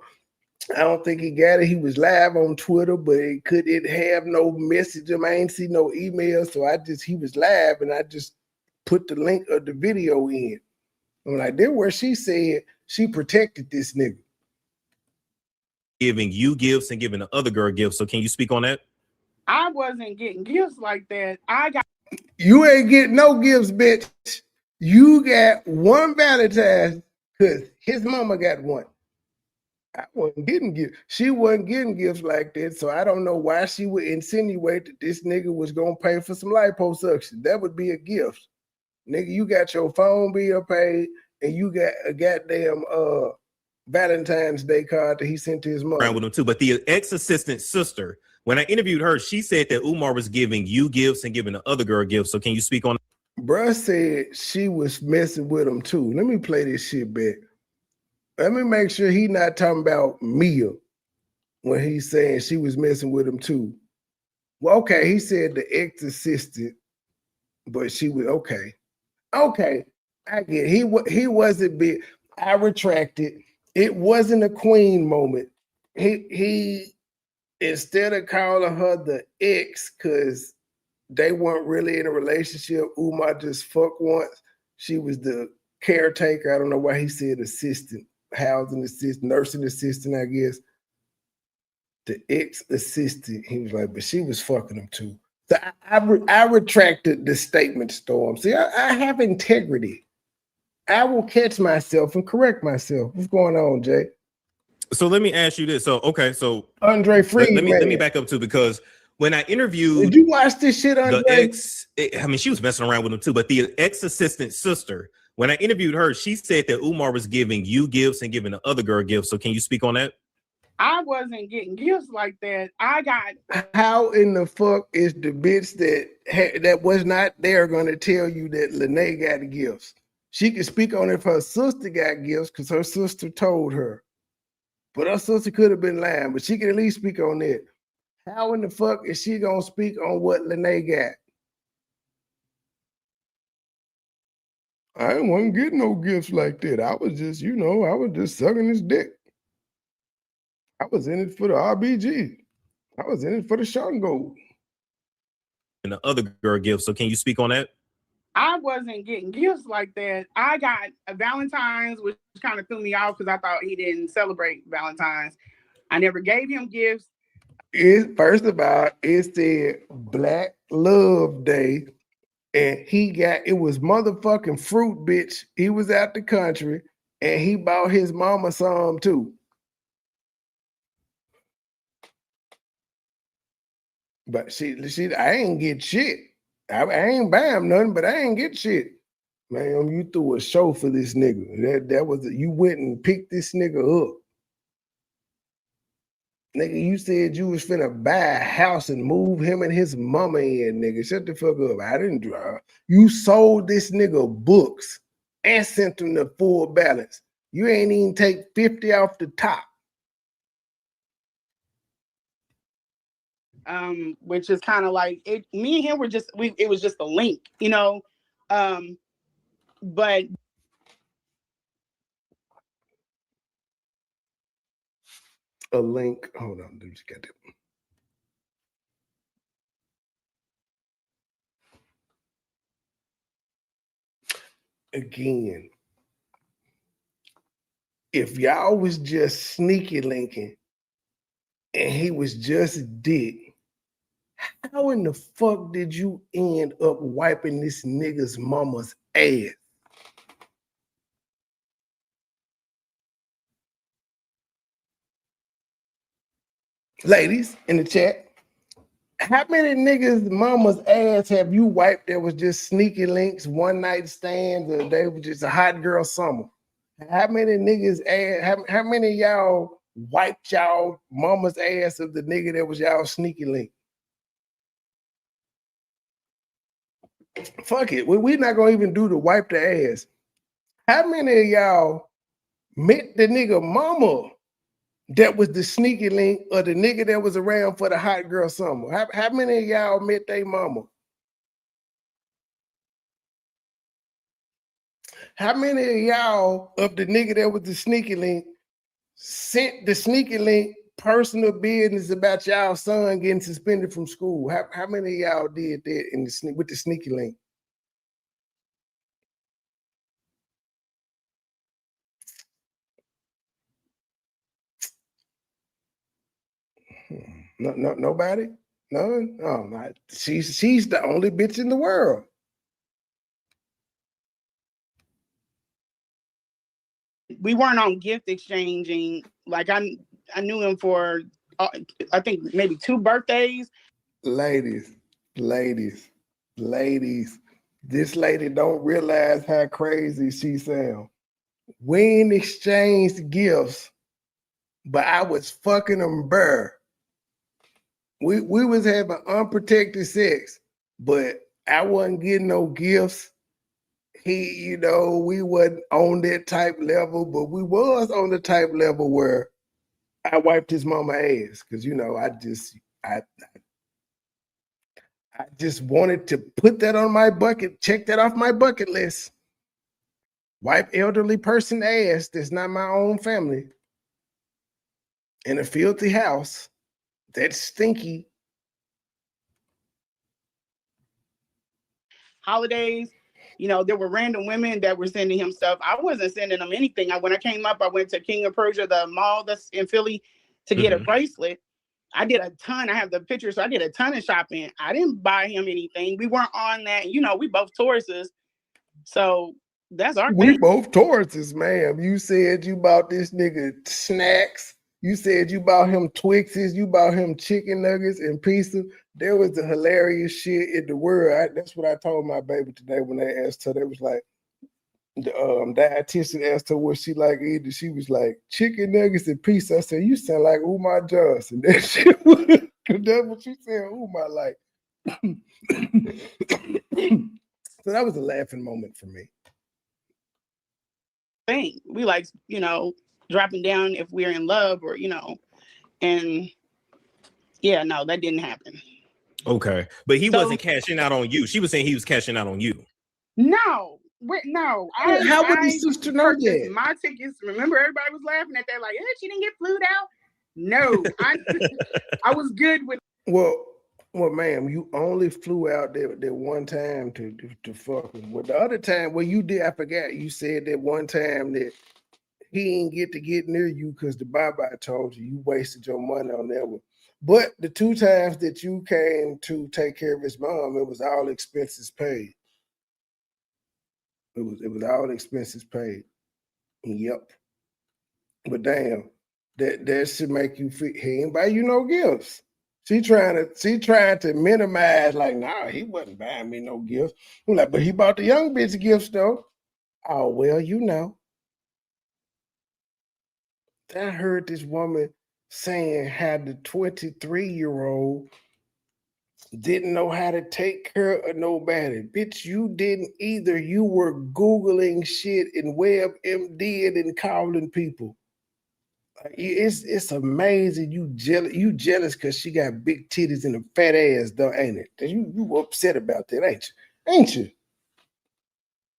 I don't think he got it. He was live on Twitter, but it have no message. I ain't see no email, so he was live, and I just put the link of the video in. I'm like, then where she said she protected this nigga. Giving you gifts and giving the other girl gifts. So can you speak on that? I wasn't getting gifts like that. You ain't getting no gifts, bitch. You got one Valentine's because his mama got one. I wasn't getting gifts. She wasn't getting gifts like that, so I don't know why she would insinuate that this nigga was gonna pay for some liposuction. That would be a gift. Nigga, you got your phone bill paid and you got a goddamn Valentine's Day card that he sent to his mom. Around with him too. But the ex-assistant sister, when I interviewed her, she said that Umar was giving you gifts and giving the other girl gifts. So can you speak on that? Bruh said she was messing with him too. Let me play this shit back. Let me make sure he not talking about Mia when he's saying she was messing with him too. Well, okay, he said the ex-assistant, but she was okay. Okay, I get it. He wasn't big. I retracted. It wasn't a queen moment. He instead of calling her the ex because they weren't really in a relationship, Umar just fucked once. She was the caretaker. I don't know why he said assistant, housing assistant, nursing assistant, I guess. The ex-assistant, he was like, but she was fucking him too. So I retracted the statement, Storm. See, I have integrity. I will catch myself and correct myself. What's going on, Jay? So let me ask you this. So okay, so Andre Friedman. Let me back up too, because when I interviewed, did you watch this shit, Andre? I mean, she was messing around with him too. But the ex-assistant sister, when I interviewed her, she said that Umar was giving you gifts and giving the other girl gifts. So can you speak on that? I wasn't getting gifts like that. How in the fuck is the bitch that was not there going to tell you that Lenae got gifts? She could speak on if her sister got gifts because her sister told her. But her sister could have been lying, but she can at least speak on it. How in the fuck is she going to speak on what Lenae got? I wasn't getting no gifts like that. I was just, I was just sucking his dick. I was in it for the RBG. I was in it for the Shango. And the other girl gifts. So can you speak on that? I wasn't getting gifts like that. I got a Valentine's, which kind of threw me off because I thought he didn't celebrate Valentine's. I never gave him gifts. First of all, it said Black Love Day, and it was motherfucking fruit, bitch. He was out the country, and he bought his mama some too. But I ain't get shit. I ain't buying nothing, but I ain't get shit. Man, you threw a show for this nigga. That was you went and picked this nigga up. Nigga, you said you was finna buy a house and move him and his mama in, nigga. Shut the fuck up. I didn't drive. You sold this nigga books and sent him the full balance. You ain't even take 50 off the top. Which is kind of like it. Me and him were just it was just a link, but a link. Hold on, let me just get it. Again, if y'all was just sneaky linking and he was just dick, how in the fuck did you end up wiping this nigga's mama's ass? Ladies in the chat, how many niggas' mama's ass have you wiped that was just sneaky links, one night stands, or they were just a hot girl summer? How many niggas ass, how many of y'all wiped y'all mama's ass of the nigga that was y'all sneaky link? Fuck it. We're not gonna even do the wipe the ass. How many of y'all met the nigga mama that was the sneaky link or the nigga that was around for the hot girl summer? How many of y'all met their mama? How many of y'all of the nigga that was the sneaky link sent the sneaky link personal business about y'all son getting suspended from school? How many of y'all did that in the with the sneaky link? No, nobody? None? Oh my, she's the only bitch in the world. We weren't on gift exchanging. Like I knew him for I think maybe 2 birthdays. Ladies, this lady don't realize how crazy she sounds. We ain't exchanged gifts, but I was fucking them burr. We was having unprotected sex, but I wasn't getting no gifts. We wasn't on that type level, but we was on the type level where I wiped his mama ass because I just wanted to put that on my bucket, check that off my bucket list. Wipe elderly person ass that's not my own family in a filthy house that's stinky. Holidays, there were random women that were sending him stuff. I wasn't sending them anything. When I came up, I went to King of Persia, the mall that's in Philly, to get a bracelet. I did a ton. I have the picture, so I did a ton of shopping. I didn't buy him anything. We weren't on that. We both Tauruses. So that's our We thing. both Tauruses, ma'am. You said you bought this nigga snacks. You said you bought him Twixes. You bought him chicken nuggets and pizza. There was the hilarious shit in the world. That's what I told my baby today when they asked her. They was like, the dietitian asked her what she like eating. She was like, chicken nuggets and pizza. I said, you sound like Umar Johnson. That shit was, that's what she said Umar like. So that was a laughing moment for me. Thing. We like, dropping down if we're in love or, and yeah, no, that didn't happen. Okay. But he wasn't cashing out on you. She was saying he was cashing out on you. No. How would the sister know that? My tickets. Remember, everybody was laughing at that, like, she didn't get flued out. No, I was good with. Well, ma'am, you only flew out there one time to fuck him. Well, the other time, you did, I forgot. You said that one time that he didn't get near you because the bye-bye told you wasted your money on that one. But the 2 times that you came to take care of his mom, it was all expenses paid. It was all expenses paid. Yep. But damn, that should make you feel he ain't buy you no gifts. She trying to minimize, like, nah, he wasn't buying me no gifts. I'm like, but he bought the young bitch gifts though. Oh, well, I heard this woman saying how the 23-year-old didn't know how to take care of nobody. Bitch, you didn't either. You were Googling shit and WebMD and calling people. It's amazing. You jealous because she got big titties and a fat ass, though, ain't it? You upset about that, ain't you?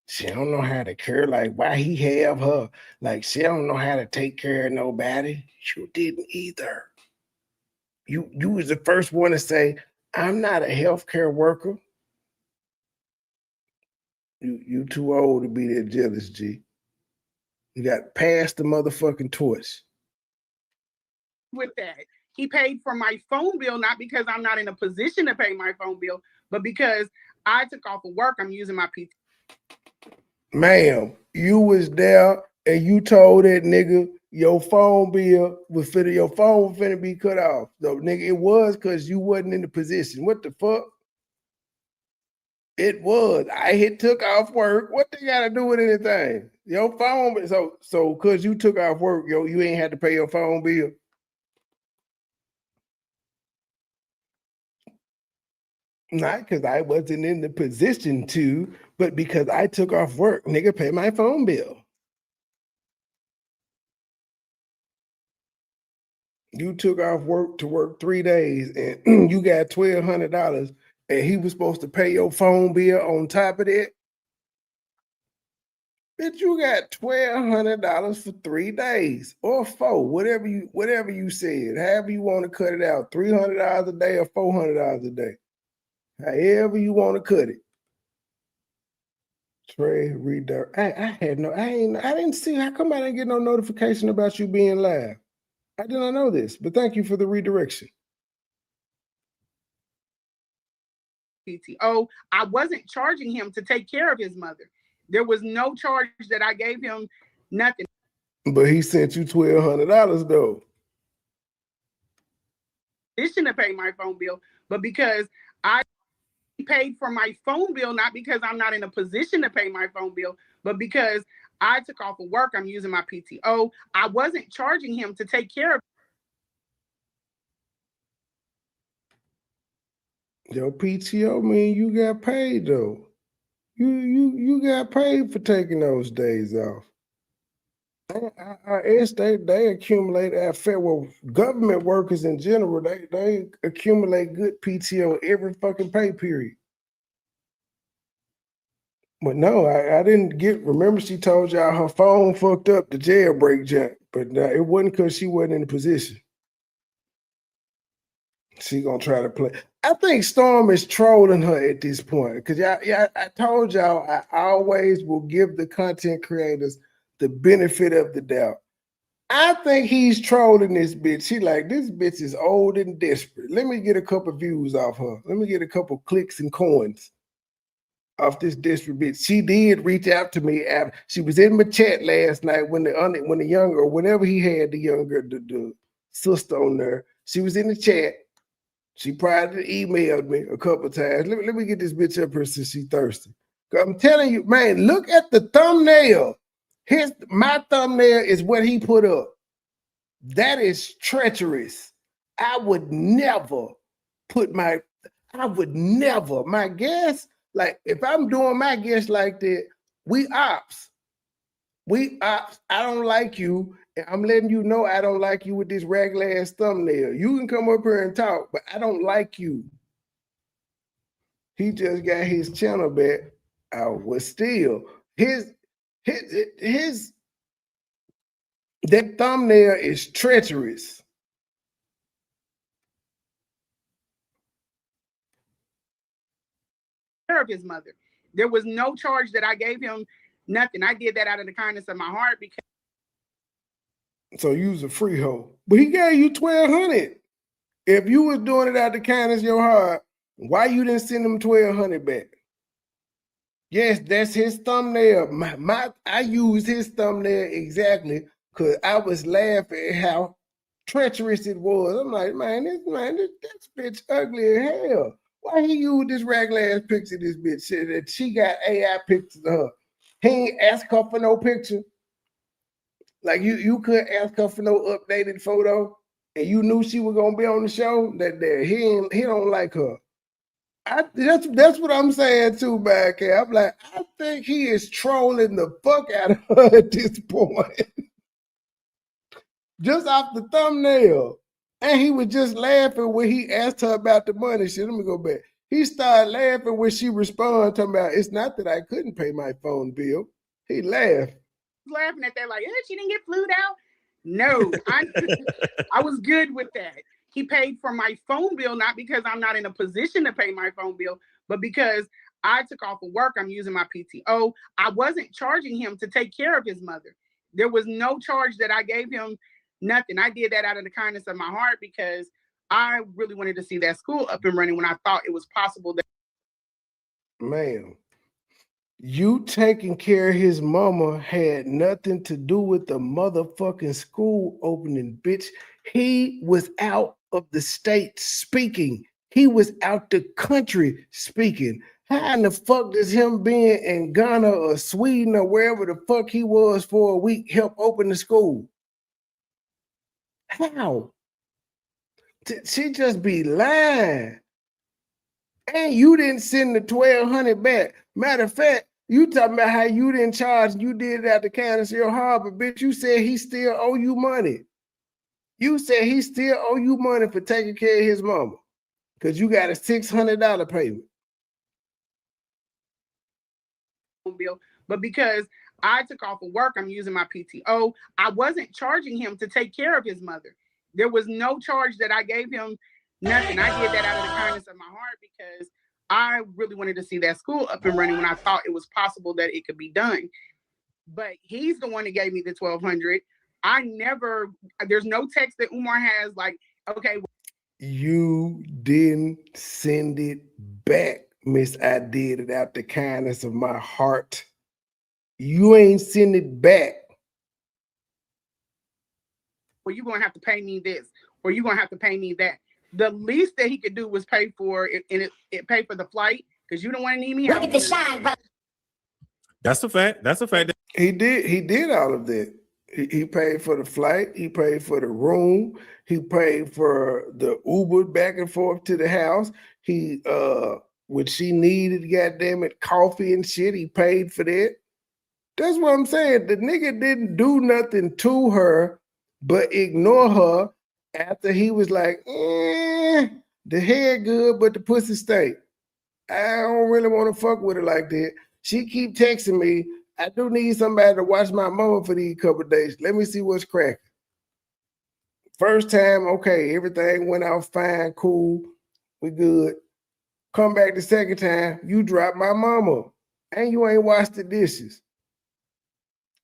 She don't know how to care. Like, why he have her? Like, she don't know how to take care of nobody. You didn't either. You was the first one to say, I'm not a healthcare worker. You too old to be that jealous, G. You got past the motherfucking torch. With that, he paid for my phone bill, not because I'm not in a position to pay my phone bill, but because I took off of work. I'm using my PT. Ma'am, you was there and you told that nigga your phone bill was finna be cut off. So nigga, it was because you wasn't in the position. What the fuck? It was. I took off work. What they got to do with anything? Your phone. So because you took off work, you ain't had to pay your phone bill. Not because I wasn't in the position to, but because I took off work, nigga, pay my phone bill. You took off work to work 3 days and you got $1,200 and he was supposed to pay your phone bill on top of that. Bitch, you got $1,200 for 3 days or 4, whatever you said. However you want to cut it out, $300 a day or $400 a day. However you want to cut it. Trey, redirect. I didn't see. How come I didn't get no notification about you being live? I did not know this, but thank you for the redirection. PTO. I wasn't charging him to take care of his mother. There was no charge that I gave him, nothing. But he sent you $1,200 though. He shouldn't have paid my phone bill, but because I paid for my phone bill, not because I'm not in a position to pay my phone bill, but because I took off of work, I'm using my PTO. I wasn't charging him to take care of. Your PTO mean you got paid though. You got paid for taking those days off. They accumulate at federal government workers in general. They accumulate good PTO every fucking pay period. But no, I didn't get. Remember, she told y'all her phone fucked up the jailbreak jump, but it wasn't because she wasn't in a position. She gonna try to play. I think Storm is trolling her at this point because I told y'all I always will give the content creators the benefit of the doubt. I think he's trolling this bitch. She like, this bitch is old and desperate. Let me get a couple views off her. Let me get a couple clicks and coins off this desperate bitch. She did reach out to me after she was in my chat last night when the younger, whenever he had the younger the sister on there. She was in the chat. She probably emailed me a couple times. Let me get this bitch up here since she's thirsty. I'm telling you, man, look at the thumbnail. My thumbnail is what he put up. That is treacherous. I would never my guess, like if I'm doing my guess like that, we ops. I don't like you. I'm letting you know I don't like you with this regular ass thumbnail. You can come up here and talk, but I don't like you. He just got his channel back. I was still his that thumbnail is treacherous. Of his mother. There was no charge that I gave him, nothing. I did that out of the kindness of my heart because. So you was a free hoe. But he gave you $1,200. If you was doing it out of the kindness of your heart, why you didn't send him $1,200 back? Yes, that's his thumbnail. I used his thumbnail exactly because I was laughing at how treacherous it was. I'm like, this bitch ugly as hell. Why he used this regular ass picture of this bitch? Said that she got AI pictures of her. He ain't ask her for no picture. Like you couldn't ask her for no updated photo, and you knew she was gonna be on the show. That he don't like her. That's what I'm saying too, back here. I'm like, I think he is trolling the fuck out of her at this point. Just off the thumbnail. And he was just laughing when he asked her about the money shit. Let me go back. He started laughing when she responded, talking about, it's not that I couldn't pay my phone bill. He laughed. Laughing at that, like, she didn't get flued out. No, I was good with that. He paid for my phone bill, not because I'm not in a position to pay my phone bill, but because I took off of work, I'm using my PTO. I wasn't charging him to take care of his mother. There was no charge that I gave him, nothing. I did that out of the kindness of my heart because I really wanted to see that school up and running when I thought it was possible. Ma'am, you taking care of his mama had nothing to do with the motherfucking school opening, bitch. He was out of the state speaking. He was out the country speaking. How in the fuck does him being in Ghana or Sweden or wherever the fuck he was for a week help open the school? How? She just be lying. And you didn't send the $1,200 back. Matter of fact, you talking about how you didn't charge, you did it out the kindness of your heart, but bitch, you said he still owe you money. You said he still owe you money for taking care of his mama because you got a $600 payment. Bill, but because I took off of work, I'm using my PTO. I wasn't charging him to take care of his mother. There was no charge that I gave him, nothing. I did that out of the kindness of my heart because I really wanted to see that school up and running when I thought it was possible that it could be done. But he's the one that gave me the $1,200. There's no text that Umar has like, okay. You didn't send it back, Miss. I did it out the kindness of my heart. You ain't send it back. Well, you're going to have to pay me this, or you're going to have to pay me that. The least that he could do was pay for it, and it pay for the flight, because you don't want to need me out. Look at the shine, brother. That's a fact. That's a fact. He did all of that. He paid for the flight. He paid for the room. He paid for the Uber back and forth to the house. He, when she needed, goddamn it, coffee and shit, he paid for that. That's what I'm saying. The nigga didn't do nothing to her but ignore her after he was like, the head good, but the pussy stink. I don't really want to fuck with her like that. She keep texting me, I do need somebody to watch my mama for these couple of days. Let me see what's cracking. First time, okay, everything went out fine, cool, we good. Come back the second time, you drop my mama, and you ain't washed the dishes,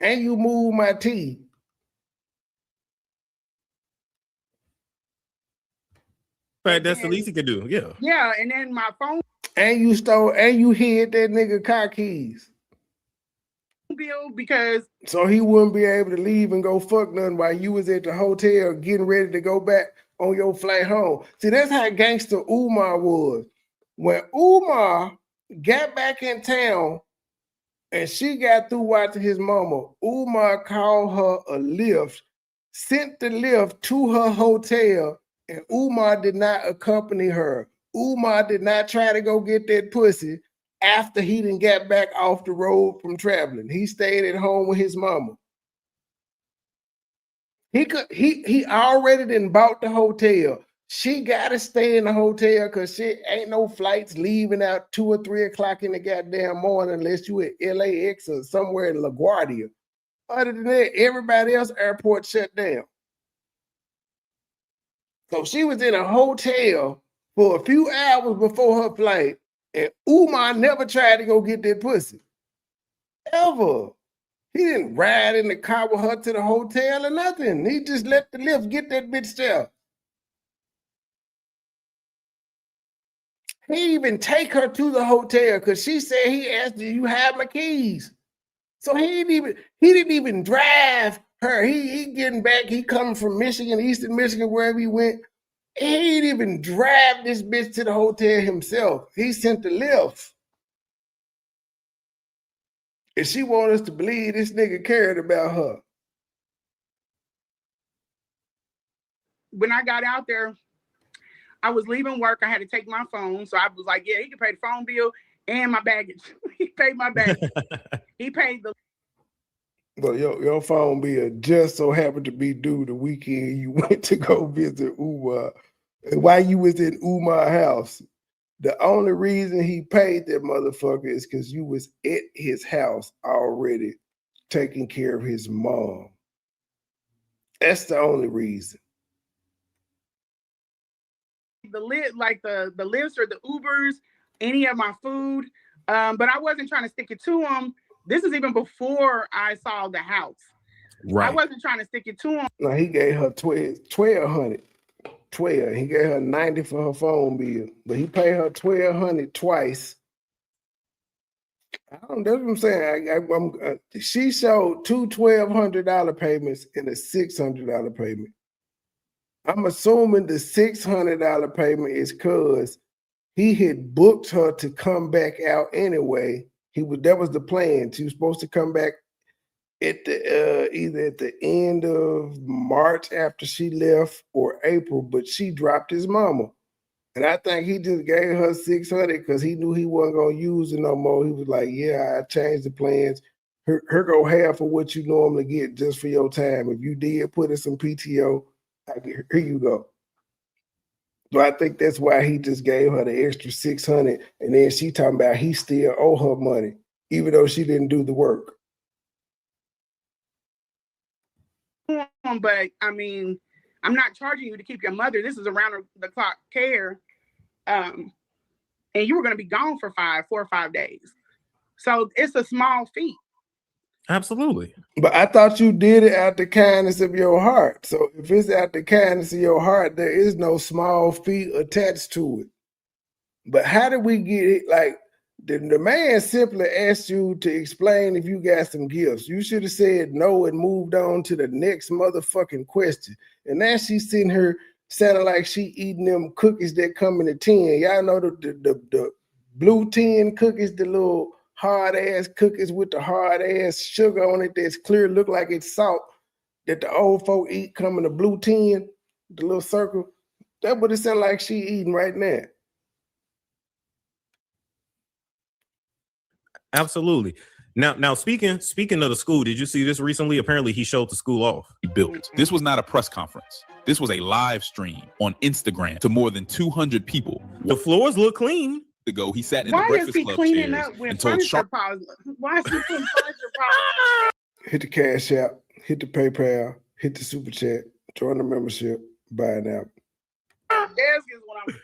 and you move my tea. Fact, that's the least he could do. Yeah. Yeah, and then my phone. And you stole, and you hid that nigga car keys. Bill, because so he wouldn't be able to leave and go fuck nothing while you was at the hotel getting ready to go back on your flight home. See, that's how gangster Umar was. When Umar got back in town and she got through watching his mama, Umar called her a lift, sent the lift to her hotel, and Umar did not accompany her. Umar did not try to go get that pussy after he didn't get back off the road from traveling. He stayed at home with his mama. He already done bought the hotel. She gotta stay in the hotel because she ain't no flights leaving out 2 or 3 o'clock in the goddamn morning unless you at LAX or somewhere in LaGuardia. Other than that, everybody else airport shut down. So she was in a hotel for a few hours before her flight, and Umar never tried to go get that pussy. Ever. He didn't ride in the car with her to the hotel or nothing. He just let the lift get that bitch there. He even take her to the hotel because she said he asked, do you have my keys? So he didn't even drive her. He getting back, he coming from Michigan, Eastern Michigan, wherever he went. He didn't even drive this bitch to the hotel himself. He sent the lift. And she wanted us to believe this nigga cared about her. When I got out there, I was leaving work. I had to take my phone. So I was like, yeah, he can pay the phone bill and my baggage. He paid my baggage. He paid the. But your phone bill just so happened to be due the weekend you went to go visit Umar. And while you was in Umar's house, the only reason he paid that motherfucker is because you was at his house already taking care of his mom. That's the only reason. The lifts or the Ubers, any of my food. But I wasn't trying to stick it to him. This is even before I saw the house. Right. I wasn't trying to stick it to him. No, he gave her $1,200. 12. He gave her $90 for her phone bill, but he paid her $1,200 twice. That's what I'm saying. She showed 2 $1,200 payments and a $600 payment. I'm assuming the $600 payment is because he had booked her to come back out anyway. That was the plan. She was supposed to come back at the either at the end of March after she left or April, but she dropped his mama. And I think he just gave her $600 because he knew he wasn't gonna use it no more. He was like, yeah, I changed the plans. Her go half of what you normally get just for your time. If you did put in some PTO, Here you go. Do I think that's why he just gave her the extra 600, and then she talking about he still owe her money, even though she didn't do the work? But I mean, I'm not charging you to keep your mother. This is around the clock care. And you were going to be gone for 4 or 5 days. So it's a small fee. Absolutely. But I thought you did it out the kindness of your heart. So if it's out the kindness of your heart, there is no small fee attached to it. But how did we get it? Like, the man simply asked you to explain if you got some gifts. You should have said no and moved on to the next motherfucking question. And now she's sitting here sounding like she eating them cookies that come in a tin. Y'all know the blue tin cookies, the little hard ass cookies with the hard ass sugar on it that's clear, look like it's salt, that the old folk eat, come in a blue tin, the little circle. That's what it sounds like she eating right now. Absolutely. Now speaking of the school, did you see this recently? Apparently he showed the school off. Built. This was not a press conference. This was a live stream on Instagram to more than 200 people. The floors look clean. Ago, he sat in Why the Breakfast is he Club cleaning chairs up with and told furniture Sharp. piles? Why is he putting furniture piles? Hit the Cash App, hit the PayPal, hit the Super Chat, join the membership, buy an app. Desk is what I'm.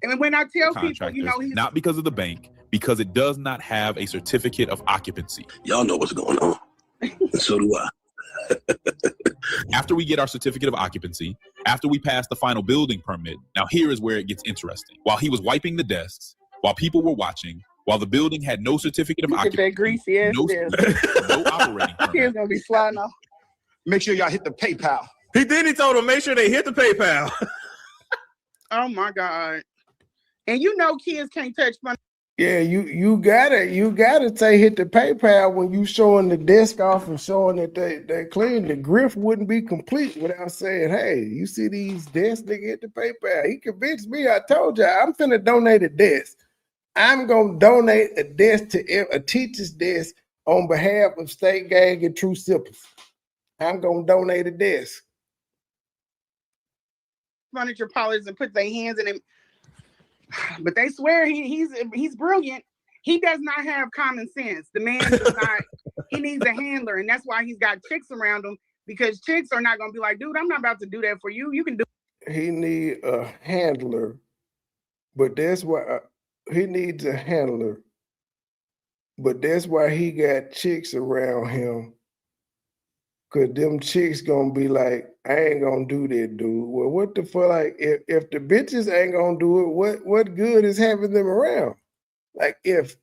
And when I tell people, you know, he's not because of the bank, because it does not have a certificate of occupancy. Y'all know what's going on. And so do I. After we get our certificate of occupancy, after we pass the final building permit, now here is where it gets interesting. While he was wiping the desks, while people were watching, while the building had no certificate of occupancy, that greasy ass no operating permit. He's gonna be sliding off. Make sure y'all hit the PayPal. He told them make sure they hit the PayPal. Oh my God. And you know kids can't touch money. Yeah, you gotta say hit the PayPal when you showing the desk off and showing that they clean. The grift wouldn't be complete without saying, hey, you see these desks, nigga, hit the PayPal. He convinced me. I told you I'm finna donate a desk. I'm gonna donate a desk to a teacher's desk on behalf of State Gang and True Sippers. I'm gonna donate a desk. Furniture polish and put their hands in him. But they swear he's brilliant. He does not have common sense. The man does not. He needs a handler, and that's why he's got chicks around him, because chicks are not gonna be like, dude, I'm not about to do that for you. You can do. He need a handler, but that's why he needs a handler. But that's why he got chicks around him. Cause them chicks gonna be like, I ain't gonna do that, dude. Well, what the fuck? Like, if the bitches ain't gonna do it, what good is having them around? Like, if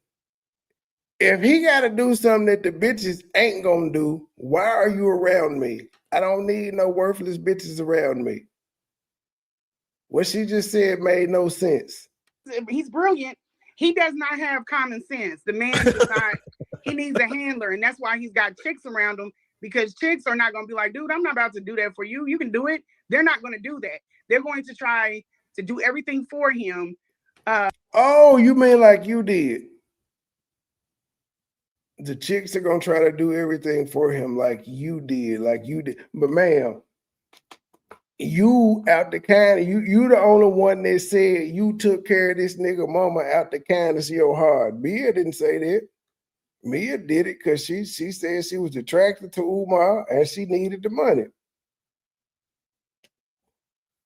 he gotta do something that the bitches ain't gonna do, why are you around me? I don't need no worthless bitches around me. What she just said made no sense. He's brilliant. He does not have common sense. The man does not. He needs a handler, and that's why he's got chicks around him. Because chicks are not going to be like, dude, I'm not about to do that for you. You can do it. They're not going to do that. They're going to try to do everything for him. Oh, you mean like you did? The chicks are going to try to do everything for him like you did. But ma'am, you out the kind, you the only one that said you took care of this nigga mama out the kindness of your heart. Mia didn't say that. Mia did it because she said she was attracted to Umar and she needed the money.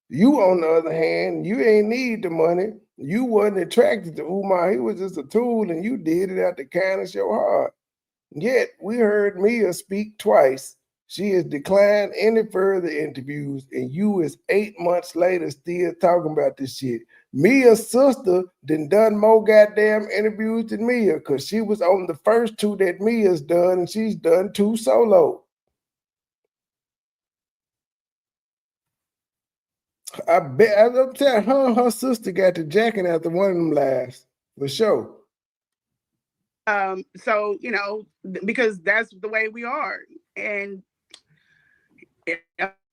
You, on the other hand, you ain't need the money. You wasn't attracted to Umar. He was just a tool and you did it out the kindness of your heart. Yet, we heard Mia speak twice. She has declined any further interviews, and you is 8 months later still talking about this shit. Mia's sister done more goddamn interviews than Mia, because she was on the first 2 that Mia's done, and she's done 2 solo. I bet, I'm telling her sister got the jacket after one of them lives, for sure. So, you know, because that's the way we are. And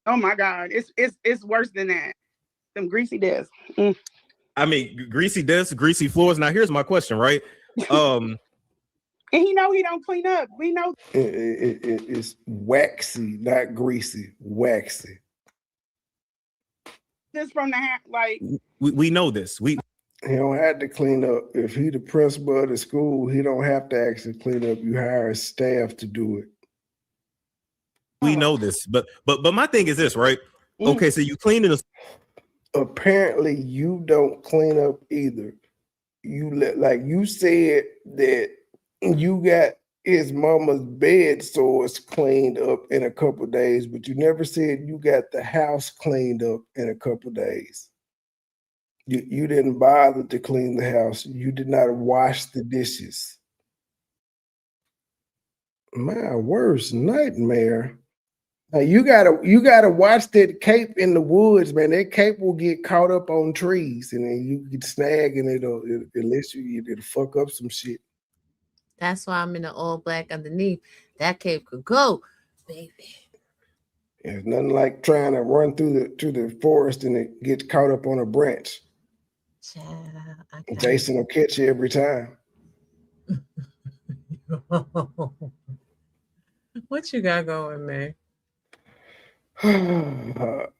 oh my God, it's worse than that. Them greasy desks. I mean, greasy desks, greasy floors. Now, here's my question, right? And he know he don't clean up. We know It's waxy, not greasy. Waxy. this from the like. We know this. He don't have to clean up. If he the principal of the school, he don't have to actually clean up. You hire staff to do it. We know this, but my thing is this, right? Okay, so you cleaning the. Apparently, you don't clean up either. You like you said that you got his mama's bed sores cleaned up in a couple of days, but you never said you got the house cleaned up in a couple of days. You didn't bother to clean the house. You did not wash the dishes. My worst nightmare. Now you gotta watch that cape in the woods, man. That cape will get caught up on trees, and then you get snag, and it'll fuck up some shit. That's why I'm in the all black underneath. That cape could go, baby. It's nothing like trying to run through the forest and it gets caught up on a branch. Jason will catch you every time. What you got going, man?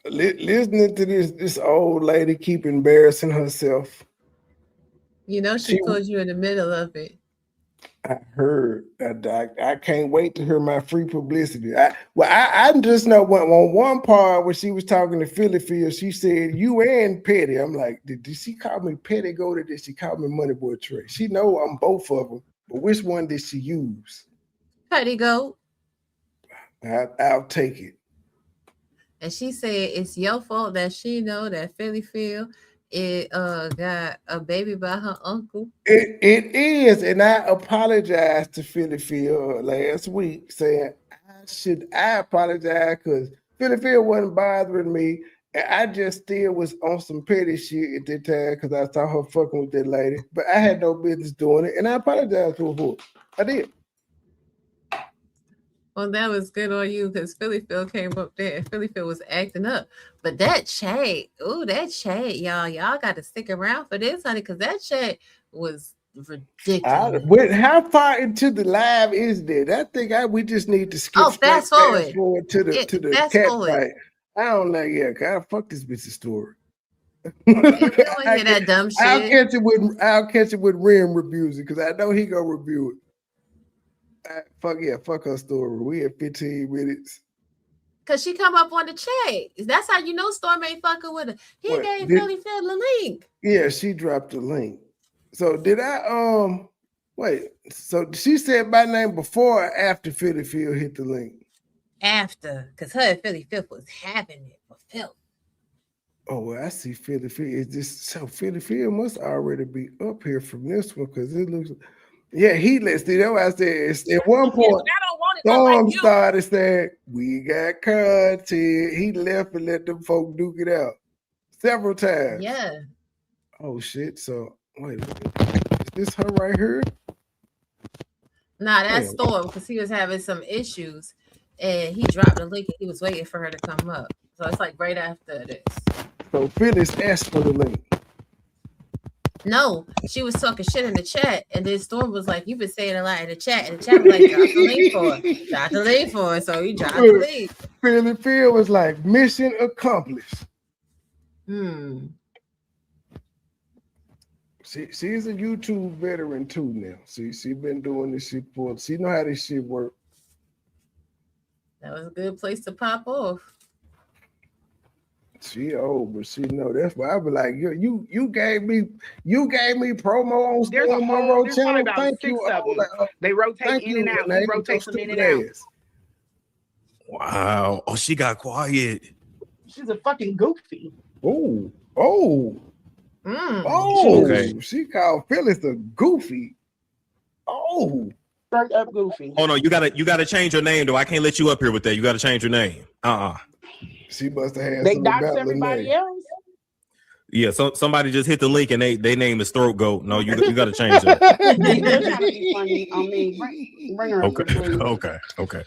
Listening to this old lady keep embarrassing herself. You know she put you in the middle of it. I heard. I can't wait to hear my free publicity. I just know on one part when she was talking to Philly Phil, she said you and Petty. I'm like, did she call me Petty Goat or did she call me MoneyBoy Trey? She know I'm both of them, but which one did she use? Petty Goat. I'll take it. And she said it's your fault that she know that Philly Phil got a baby by her uncle. It is, and I apologized to Philly Phil last week, saying I apologize because Philly Phil wasn't bothering me, and I just still was on some petty shit at that time because I saw her fucking with that lady, but I had no business doing it, and I apologized to her for it. I did. Well, that was good on you because Philly Phil came up there and Philly Phil was acting up. But that chat, y'all got to stick around for this, honey, because that chat was ridiculous. How far into the live is that? I think we just need to skip fast forward to the cat fight. I don't know. Yeah, God, fuck this bitch's story. I that dumb shit. I'll catch it with Rim reviews it because I know he gonna review it. Fuck her story. We at 15 minutes. Cause she come up on the chat. That's how you know Storm ain't fucking with her. He gave Philly Phil the link. Yeah, she dropped the link. So did I wait? So she said my name before or after Philly Phil hit the link? After, cause her and Philly Phil was having it for Phil. Oh, well, I see Philly Phil. Is this so? Philly Phil must already be up here from this one because it looks. Yeah, he listed. That's why I said at one point, Storm started saying, "We got content." He left and let them folk duke it out several times. Yeah. Oh shit! So wait, is this her right here? Nah, that's Storm because he was having some issues, and he dropped the link. And he was waiting for her to come up. So it's like right after this. So Phyllis asked for the link. No, she was talking shit in the chat, and then Storm was like, "You've been saying a lot in the chat," and the chat was like, "Drop the link for it. Drop the link for it." So he dropped the link. Philly Phil was like, "Mission accomplished." She's a YouTube veteran too now. She been doing this shit for. She know how this shit work. That was a good place to pop off. She old, but she know that's why I be like, you gave me promo on Storm Monroe channel. Thank you. They rotate in and out. He rotates them in and out. Wow. Oh, she got quiet. She's a fucking goofy. Okay. She called Phyllis a goofy. Straight up goofy. Oh no, you gotta change your name though. I can't let you up here with that. You gotta change your name. She must have had. They doxed everybody else. Yeah, so somebody just hit the link and they name is Throat Goat. No, you got to change that. Bring her up here, Okay.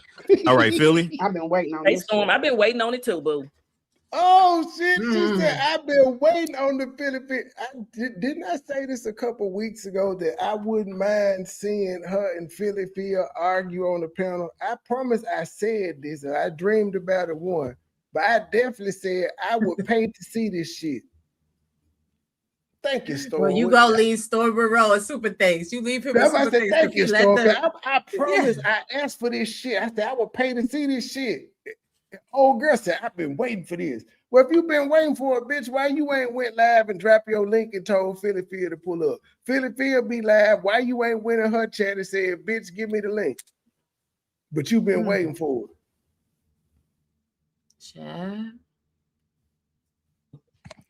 All right, Philly. I've been waiting on this. Storm, I've been waiting on it too, boo. Oh shit! She said I've been waiting on the Philly. Didn't I say this a couple weeks ago that I wouldn't mind seeing her and Philly Phil argue on the panel? I promise I said this, and I dreamed about it one. but I definitely said I would pay to see this shit. Thank you, Storm. Well, you go leave Storm Monroe and Super Things. You leave him with That's why I Super said Things. thank you, Let Storm. the- I promise I asked for this shit. I said I would pay to see this shit. Old girl said, I've been waiting for this. Well, if you've been waiting for it, bitch, why you ain't went live and drop your link and told Philly Phil to pull up? Philly Phil be live. Why you ain't went in her chat and said, bitch, give me the link? But you've been waiting for it. Chat.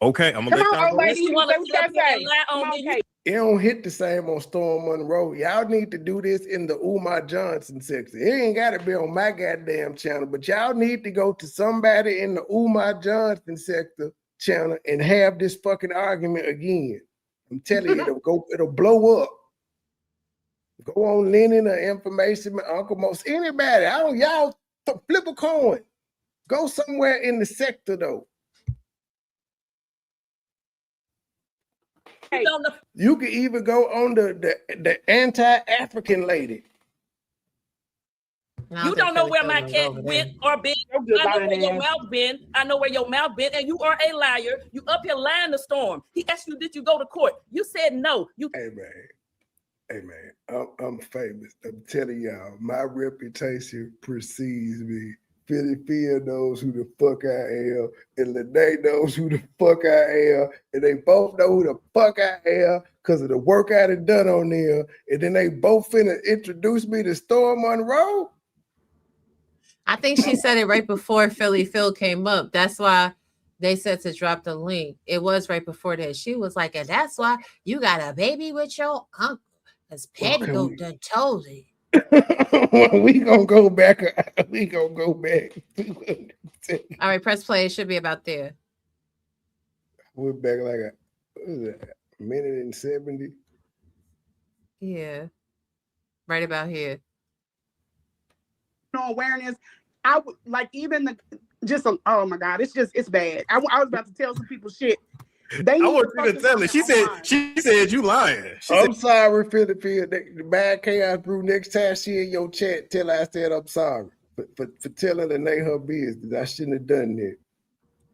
Okay, I'm gonna Come let on, y'all old go. lady. You want to say? Come on, Kate. It don't hit the same on Storm Monroe. Y'all need to do this in the Umar Johnson section. It ain't got to be on my goddamn channel, but y'all need to go to somebody in the Umar Johnson sector channel and have this fucking argument again. I'm telling you, it'll blow up. Go on Lenae or Information, Uncle Most, anybody. Y'all flip a coin. Go somewhere in the sector though. You can even go on the anti-African lady. You don't know where my cat went or been. I know where your mouth been. I know where your mouth been, and you are a liar. You up here lying to Storm. He asked you, did you go to court? You said no. Hey man, I'm famous. I'm telling y'all, my reputation precedes me. Philly Phil knows who the fuck I am, and Lenae knows who the fuck I am, and they both know who the fuck I am because of the work I done done on them, and then they both finna introduce me to Storm Monroe. I think she said it right before Philly Phil came up. That's why they said to drop the link. It was right before that. She was like, and that's why you got a baby with your uncle. Because Petticoat done told it. we gonna go back. We gonna go back. All right, press play. It should be about there. We're back like a minute and 70. Yeah, right about here. No awareness. I would like even the just oh my god, it's bad. I was about to tell some people shit. I want you to tell her. She said you lying. I'm sorry, Philly Phil. The bad chaos brew. Next time she in your chat, tell her I said I'm sorry for telling Lenae her business. I shouldn't have done that.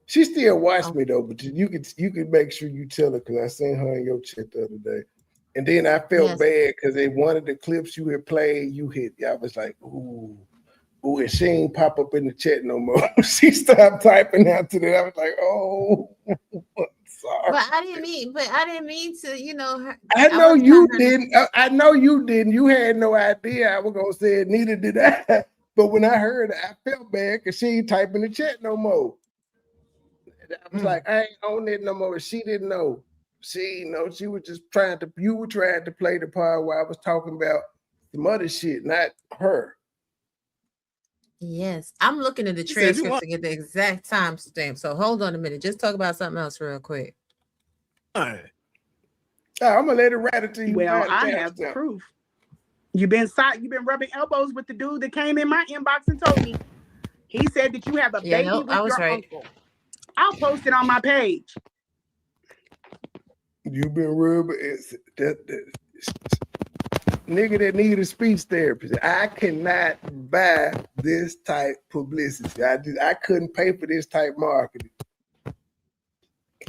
She still watched me though, but you can make sure you tell her because I seen her in your chat the other day. And then I felt bad because they wanted the clips you had played. You hit. I was like, ooh, and she ain't pop up in the chat no more. She stopped typing after that. I was like, oh. Sorry. But I didn't mean to, you know. I know you didn't. I know you didn't. You had no idea I was gonna say it. Neither did I. But when I heard it, I felt bad because she ain't typing the chat no more. I was like, I ain't on it no more. She didn't know. She know. She was just you were trying to play the part where I was talking about some other shit, not her. Yes, I'm looking at the transcript to get the exact timestamp. So hold on a minute. Just talk about something else real quick. All right. I'm gonna let it ride until you. Well, I have proof. You've been rubbing elbows with the dude that came in my inbox and told me. He said that you have a baby with your uncle. I'll post it on my page. You've been rubbing nigga that need a speech therapist. I cannot buy this type publicity. I couldn't pay for this type marketing.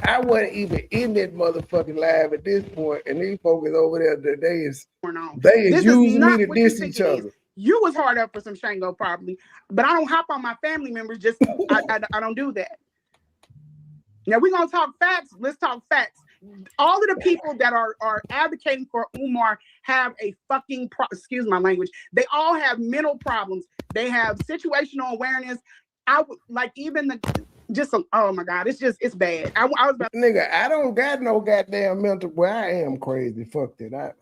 I wasn't even in that motherfucking live at this point, and these folks over there, they is using me to diss each other. You was hard up for some Shango probably, but I don't hop on my family members. Just I don't do that. Now we're gonna talk facts. Let's talk facts. All of the people that are advocating for Umar have a fucking excuse my language. They all have mental problems. They have situational awareness. I would like even the just oh my god, it's bad. I was about nigga. I don't got no goddamn mental. Well, I am crazy. Fuck that.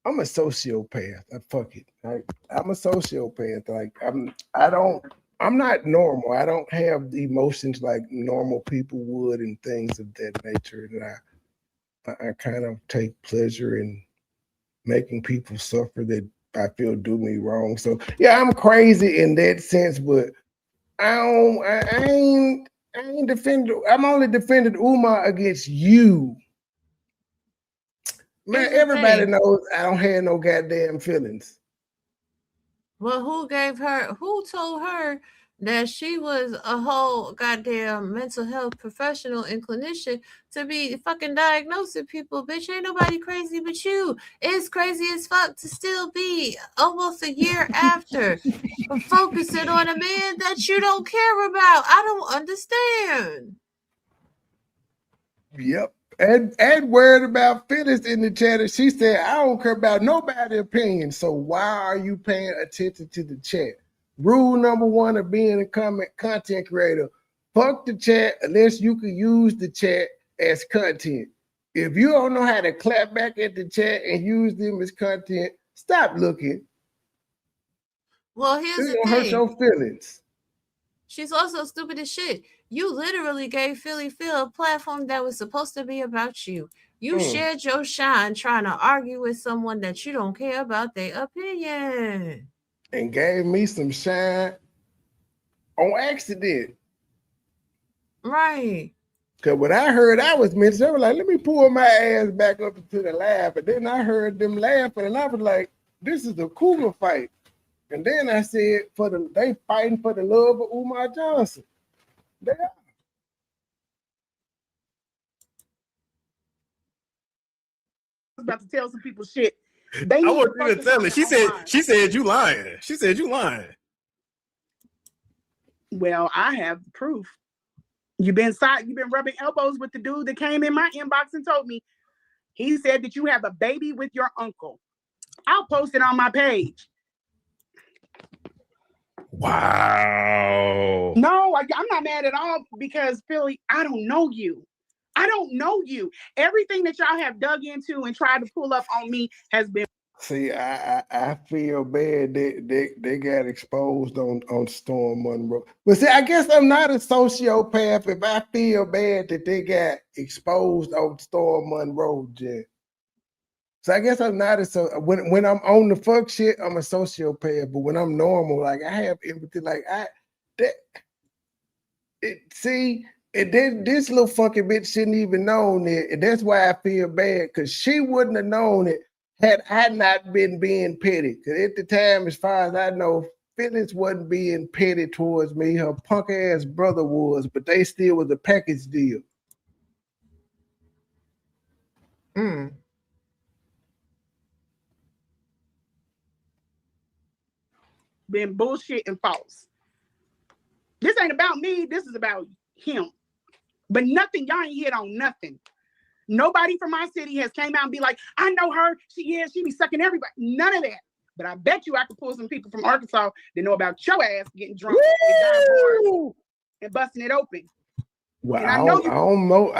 I'm a sociopath. Fuck it. I'm a sociopath. Like I'm not normal. I don't have the emotions like normal people would and things of that nature. And I kind of take pleasure in making people suffer that I feel do me wrong. So yeah, I'm crazy in that sense, but I ain't defending. I'm only defending Umar against you. Man, everybody knows I don't have no goddamn feelings. Well, who told her that she was a whole goddamn mental health professional and clinician to be fucking diagnosing people. Bitch, ain't nobody crazy but you. It's crazy as fuck to still be almost a year after focusing on a man that you don't care about. I don't understand. Yep. And worried about Phyllis in the chat. And she said, I don't care about nobody's opinion. So why are you paying attention to the chat? Rule number one of being a content creator. Fuck the chat unless you can use the chat as content. If you don't know how to clap back at the chat and use them as content, stop looking. Well, here's It's the gonna hurt thing. your feelings. She's also stupid as shit. You literally gave Philly Phil a platform that was supposed to be about you. You shared your shine trying to argue with someone that you don't care about their opinion. And gave me some shine on accident. Right. Because when I heard I was mentioned, I was like, let me pull my ass back up into the lab. And then I heard them laughing, and I was like, this is a cougar fight. And then I said, they fighting for the love of Umar Johnson. They are. I was about to tell some people shit. I want you to tell her. She said you lying. She said you lying. Well, I have the proof. You've been rubbing elbows with the dude that came in my inbox and told me he said that you have a baby with your uncle. I'll post it on my page. Wow. No, I'm not mad at all because Philly, I don't know you. I don't know you. Everything that y'all have dug into and tried to pull up on me has been. See, I feel bad they got exposed on Storm Monroe. But see, I guess I'm not a sociopath if I feel bad that they got exposed on Storm Monroe, Jen. So I guess I'm not when I'm on the fuck shit, I'm a sociopath. But when I'm normal, like I have empathy, like this little fucking bitch shouldn't even known it. And that's why I feel bad, because she wouldn't have known it had I not been being petty. Because at the time, as far as I know, Phyllis wasn't being petty towards me. Her punk ass brother was, but they still was a package deal. Been bullshit and false. This ain't about me. This is about him. But nothing, y'all ain't hit on nothing. Nobody from my city has came out and be like, I know her. She be sucking everybody. None of that. But I bet you I could pull some people from Arkansas that know about your ass getting drunk and busting it open. Well, I don't know.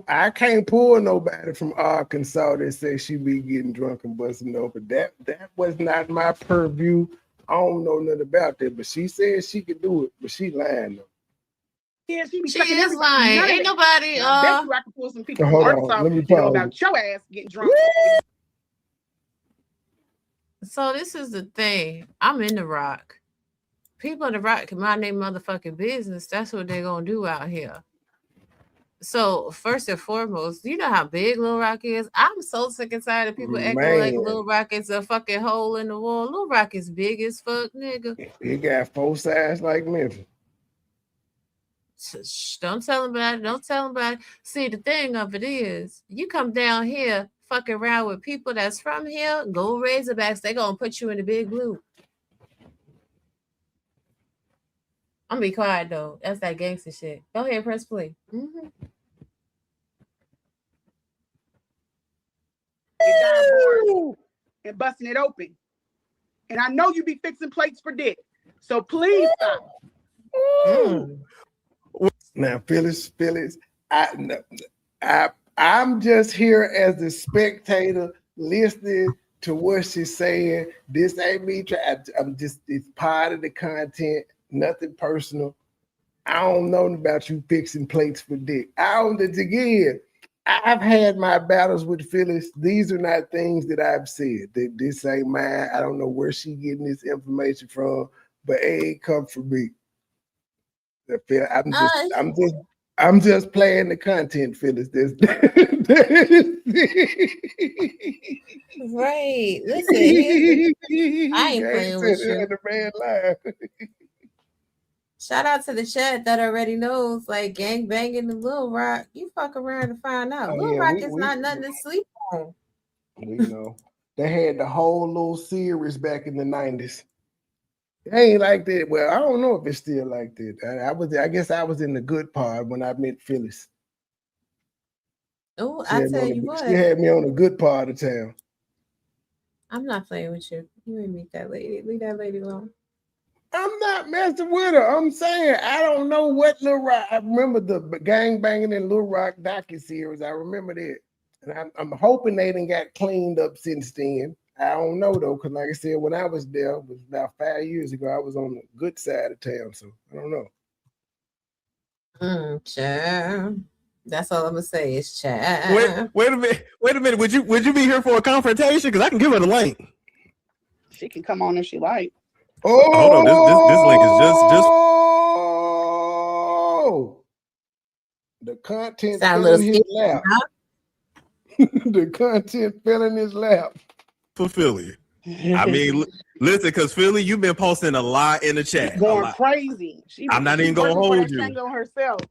I can't pull nobody from Arkansas that says she be getting drunk and busting it open. That was not my purview. I don't know nothing about that, but she said she could do it, but she lying though. Yeah, she is lying. Ain't nobody. I bet you I can pull some people from Arkansas that know about your ass getting drunk. So this is the thing. I'm in the Rock. People in the Rock can mind their motherfucking business. That's what they're gonna do out here. So first and foremost, you know how big Little Rock is? I'm so sick and tired of people acting like Little Rock is a fucking hole in the wall. Little Rock is big as fuck, nigga. He got 4 sides like Memphis. Shh, don't tell him about it. Don't tell him about it. See, the thing of it is, you come down here fucking around with people that's from here, go Razorbacks, they gonna put you in the big blue. I'm gonna be quiet though. That's that gangster shit. Go ahead, press play. And busting it open. And I know you be fixing plates for dick. So please stop. Now, Phyllis, I'm just here as a spectator listening to what she's saying. This ain't me. I'm just, it's part of the content, nothing personal. I don't know about you fixing plates for dick. I've had my battles with Phyllis. These are not things that I've said. This ain't mine. I don't know where she getting this information from, but it ain't come from me. I'm just playing the content, Phyllis. Right. Listen, I ain't playing with you. Shout out to the chat that already knows, like gang banging and Lil Rock. You fuck around to find out. Oh, Lil yeah, Rock is not nothing to sleep on. We know. They had the whole little series back in the 90s. It ain't like that. Well, I don't know if it's still like that. I guess I was in the good part when I met Phyllis. Oh, I tell you what. She had me on the good part of town. I'm not playing with you. You ain't meet that lady. Leave that lady alone. I'm not messing with her. I'm saying I don't know what Lil Rock. I remember the gang banging in Lil Rock docu-series. I remember that. And I'm hoping they done got cleaned up since then. I don't know though, because like I said, when I was there, it was about 5 years ago. I was on the good side of town, so I don't know. Child. That's all I'm gonna say is child. Wait a minute. Would you be here for a confrontation? Because I can give her the link. She can come on if she like. Oh, hold on. This link is just. Oh, the content fell in his lap. The content fell in his lap. For Philly. I mean, listen, because Philly, you've been posting a lot in the chat. Going crazy. I'm not even gonna hold you. Herself.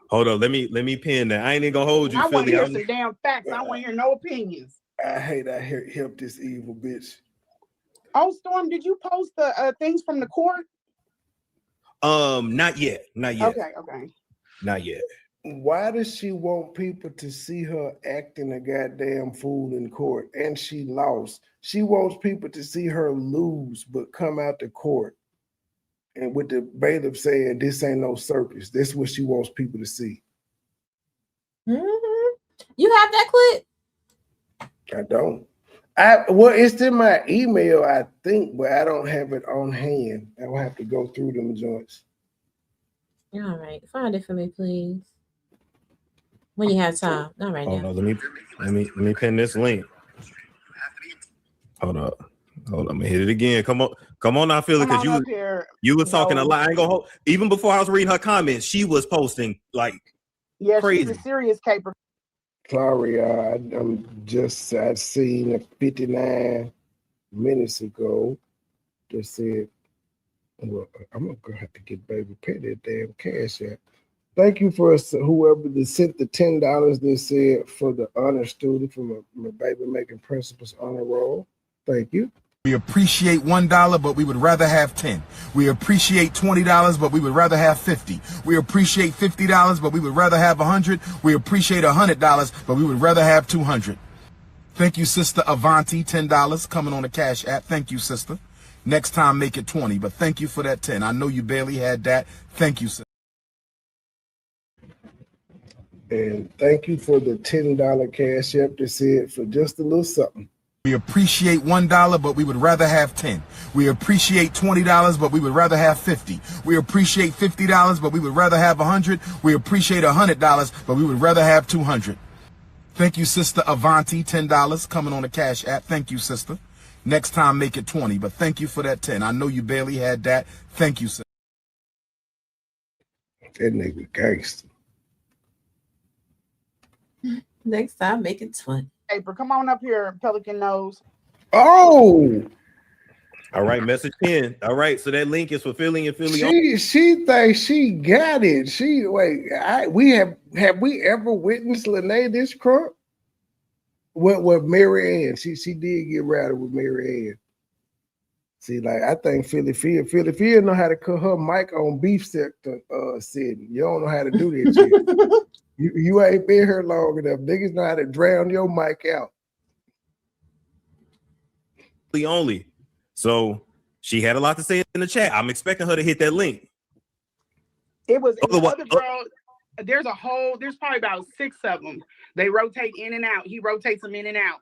Hold on, let me pin that. I ain't even gonna hold you, I want to Philly. hear some damn facts. I want to hear no opinions. I hate I help this evil bitch. Oh, Storm, did you post the things from the court? Not yet. Okay. Not yet. Why does she want people to see her acting a goddamn fool in court? And she lost. She wants people to see her lose, but come out to court. And with the bailiff saying, this ain't no circus. That's what she wants people to see. Mm-hmm. You have that clip? I don't. Well, it's in my email, I think, but I don't have it on hand. I will have to go through them joints. All right. Find it for me, please. When you have time. Not right now. Hold on, let me pin this link. Hold up. I'm gonna hit it again. Come on now, Philly, because you was talking a lot. I ain't gonna hold. Even before I was reading her comments, she was posting like crazy. She's a serious caper. Claria, I'd seen it 59 minutes ago. That said, well, I'm gonna have to get baby pay that damn cash out. Thank you for whoever that sent the $10 that said for the honor student from my baby making principles honor roll. Thank you. We appreciate $1, but we would rather have 10. We appreciate $20, but we would rather have 50. We appreciate $50, but we would rather have 100. We appreciate $100, but we would rather have 200. Thank you, Sister Avanti, $10 coming on the Cash App. Thank you, sister. Next time, make it 20, but thank you for that 10. I know you barely had that. Thank you, sister. And thank you for the $10 cash app that said for just a little something. We appreciate $1, but we would rather have 10. We appreciate $20, but we would rather have 50. We appreciate $50, but we would rather have 100. We appreciate $100, but we would rather have 200. Thank you, Sister Avanti, $10 coming on the Cash App. Thank you, sister. Next time, make it 20, but thank you for that 10. I know you barely had that. Thank you, sister. That nigga gangster. Next time, make it 20. April, come on up here, Pelican Nose. Oh, all right, message 10. All right, so that link is for Philly and Philly. She thinks she got it. Have we ever witnessed Lenae this crunk? With Mary Ann, she did get rattled with Mary Ann. See, like I think Philly Phil know how to cut her mic on beef sector setting. You don't know how to do that shit. You ain't been here long enough. Niggas know how to drown your mic out. Only. So she had a lot to say in the chat. I'm expecting her to hit that link. It was the other girl. There's probably about 6 of them. They rotate in and out. He rotates them in and out.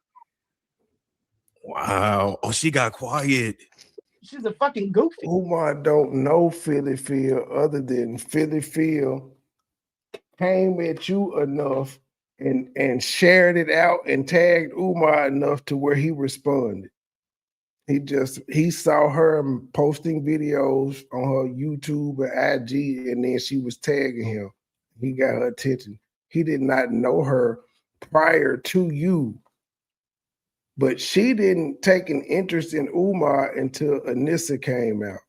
Wow. Oh, she got quiet. She's a fucking goofy. Umar don't know Philly Phil other than Philly Phil came at you enough and shared it out and tagged Umar enough to where he responded. He saw her posting videos on her YouTube and IG, and then she was tagging him. He got her attention. He did not know her prior to you, but she didn't take an interest in Umar until Anissa came out.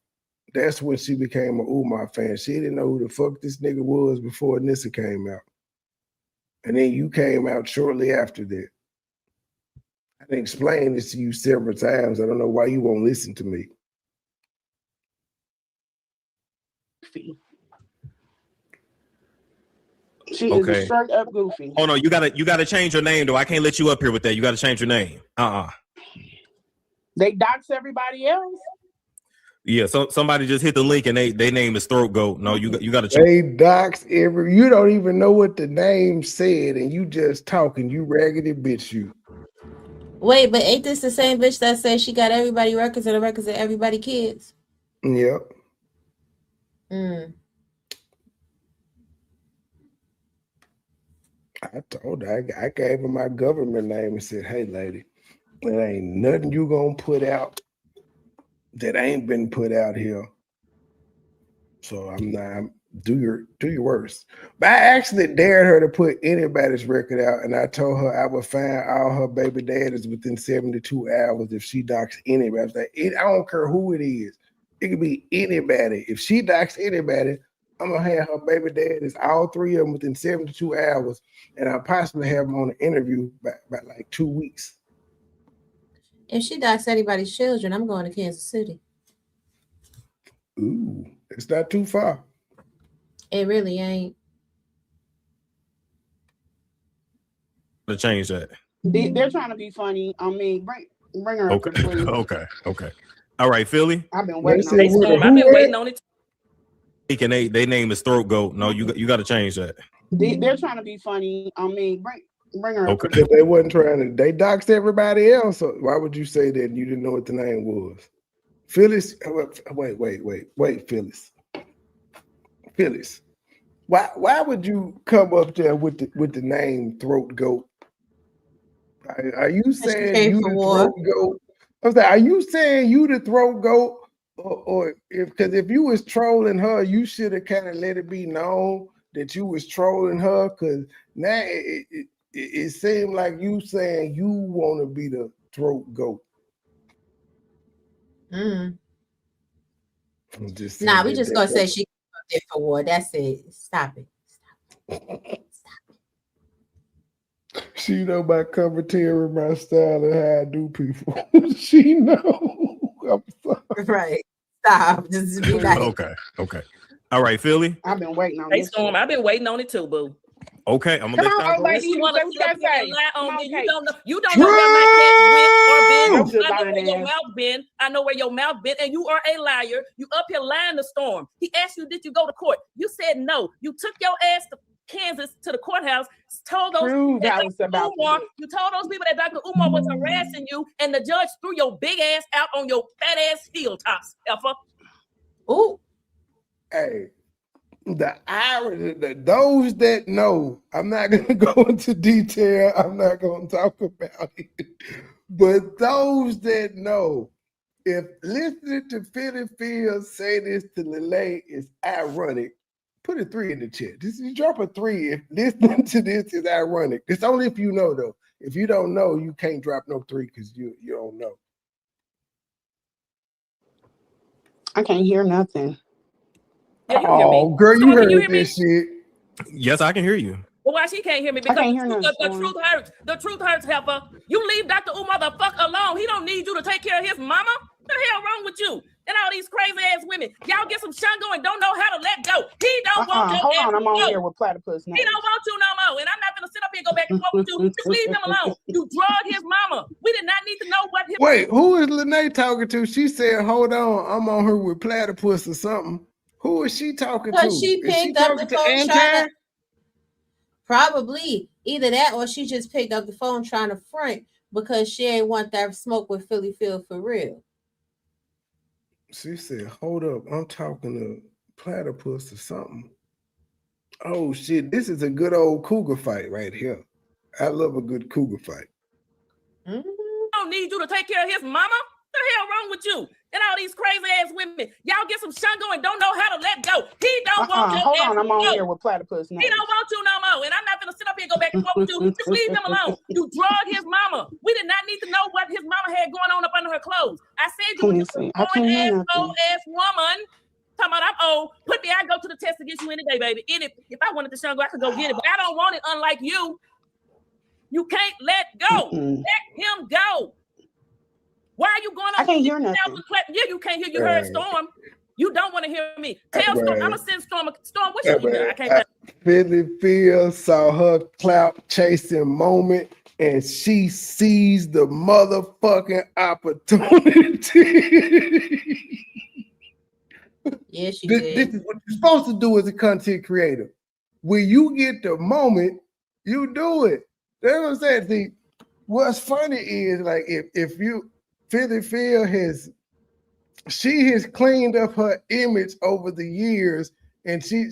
That's when she became an Umar fan. She didn't know who the fuck this nigga was before Nissa came out. And then you came out shortly after that. I done explained this to you several times. I don't know why you won't listen to me. She is a straight up goofy. Oh no, you gotta change your name though. I can't let you up here with that. You gotta change your name. They dox everybody else. Yeah, so somebody just hit the link and they name is Throat Goat. No, you gotta change. They dox every. You don't even know what the name said, and you just talking. You raggedy bitch. You. Wait, but ain't this the same bitch that said she got everybody records and the records of everybody kids? Yep. I told her, I gave her my government name and said, hey, lady, there ain't nothing you gonna put out that ain't been put out here. So I'm not, do your worst. But I actually dared her to put anybody's record out, and I told her I would find all her baby daddies within 72 hours if she docs anybody. I was like, I don't care who it is. It could be anybody. If she docs anybody, I'm gonna have her baby daddies, all three of them within 72 hours, and I'll possibly have them on an interview by like 2 weeks. If she docs anybody's children, I'm going to Kansas City. Ooh, it's not too far. It really ain't. To change that. They're trying to be funny. I mean, bring her up, please. Okay. All right, Philly. I've been waiting on it. And they name is Throat Goat. No, you got to change that. They're trying to be funny. I mean, bring her up. But they wasn't trying to. They doxed everybody else. So why would you say that you didn't know what the name was? Phyllis. Wait, Phyllis. Phyllis. Why would you come up there with the name Throat Goat? Are you saying you the Throat Goat? I was like, are you saying you the Throat Goat? Or if you was trolling her, you should have kind of let it be known that you was trolling her, because now it seemed like you saying you want to be the Throat Goat. Nah, we just gonna say she up there for war. That's it. Stop it. She know my commentary, my style, and how I do people. She know. I'm sorry. Right. Stop. Just be nice. Okay. All right, Philly. I've been waiting on it. Hey, Storm, I've been waiting on it too, boo. Okay, I'm gonna let y'all go. You want to lie on me? You don't know where my cat went or been. I know where your mouth been. I know where your mouth been, and you are a liar. You up here lying to Storm. He asked you, did you go to court? You said no. You took your ass to Kansas to the courthouse, told those people that you told those people that Dr. Umar was harassing you, and the judge threw your big ass out on your fat ass heel tops, Effa. Ooh. Hey, the irony that those that know, I'm not gonna go into detail, I'm not gonna talk about it, but those that know, if listening to Philly Fields say this to Lenae is ironic, put a 3 in the chat. You drop a 3 if listening to this is ironic. It's only if you know, though. If you don't know, you can't drop no 3 because you don't know. I can't hear nothing. Yeah, you hear me. Girl, you heard this shit. Yes, I can hear you. Well, why she can't hear me? Because the truth hurts. The truth hurts, Heifer. You leave Dr. Umar the fuck alone. He don't need you to take care of his mama. What the hell wrong with you? And all these crazy ass women. Y'all get some shango and don't know how to let go. He don't want your ass. Hold on, I'm on here with platypus now. He don't want you no more. And I'm not gonna sit up here and go back and forth with you. Just leave him alone. You drug his mama. We did not need to know what his Wait, who is Lenae talking to? She said, hold on, I'm on her with platypus or something. Who is she talking to? Because she picked up the phone trying to, probably either that or she just picked up the phone trying to front because she ain't want that smoke with Philly Phil for real. She said, hold up, I'm talking to platypus or something. Oh shit, this is a good old cougar fight right here. I love a good cougar fight. I don't need you to take care of his mama. What the hell wrong with you? And all these crazy ass women. Y'all get some shango and don't know how to let go. He don't want your hold ass on, I'm on go. here with platypus now. He don't want you no more. And I'm not gonna sit up here and go back and forth with you. Just leave him alone. You drug his mama. We did not need to know what his mama had going on up under her clothes. I said you were a foreign ass, old ass woman. Talking about I'm old. Put me, I go to the test to get you any day, baby. If I wanted the Shango, I could go get it, but I don't want it. Unlike you, you can't let go. Let him go. Why are you going? I can't hear nothing. Yeah, you can't hear. You heard Storm. You don't want to hear me. Tell Storm. I'm gonna send Storm. Storm, what's your email? I can't. Philly Phil saw her clout chasing moment, and she seized the motherfucking opportunity. Yeah, she This did. is what you're supposed to do as a content creator. When you get the moment, you do it. That's what I'm saying. See, what's funny is like if you Philly Phil has cleaned up her image over the years, and she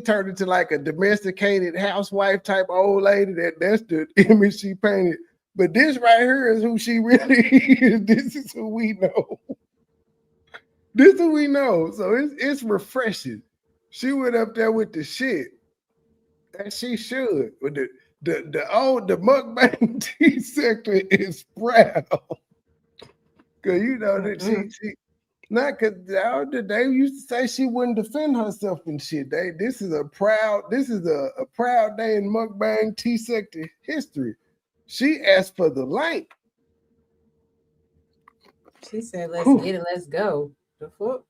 turned into like a domesticated housewife type old lady. That's the image she painted. But this right here is who she really is. This is who we know. This is who we know. So it's refreshing. She went up there with the shit. And she should. But the mukbang T sector is proud. Cause you know that she not cause they used to say she wouldn't defend herself and shit. This is a proud day in mukbang T sector history. She asked for the light. She said, "Let's get it, let's go." The fuck?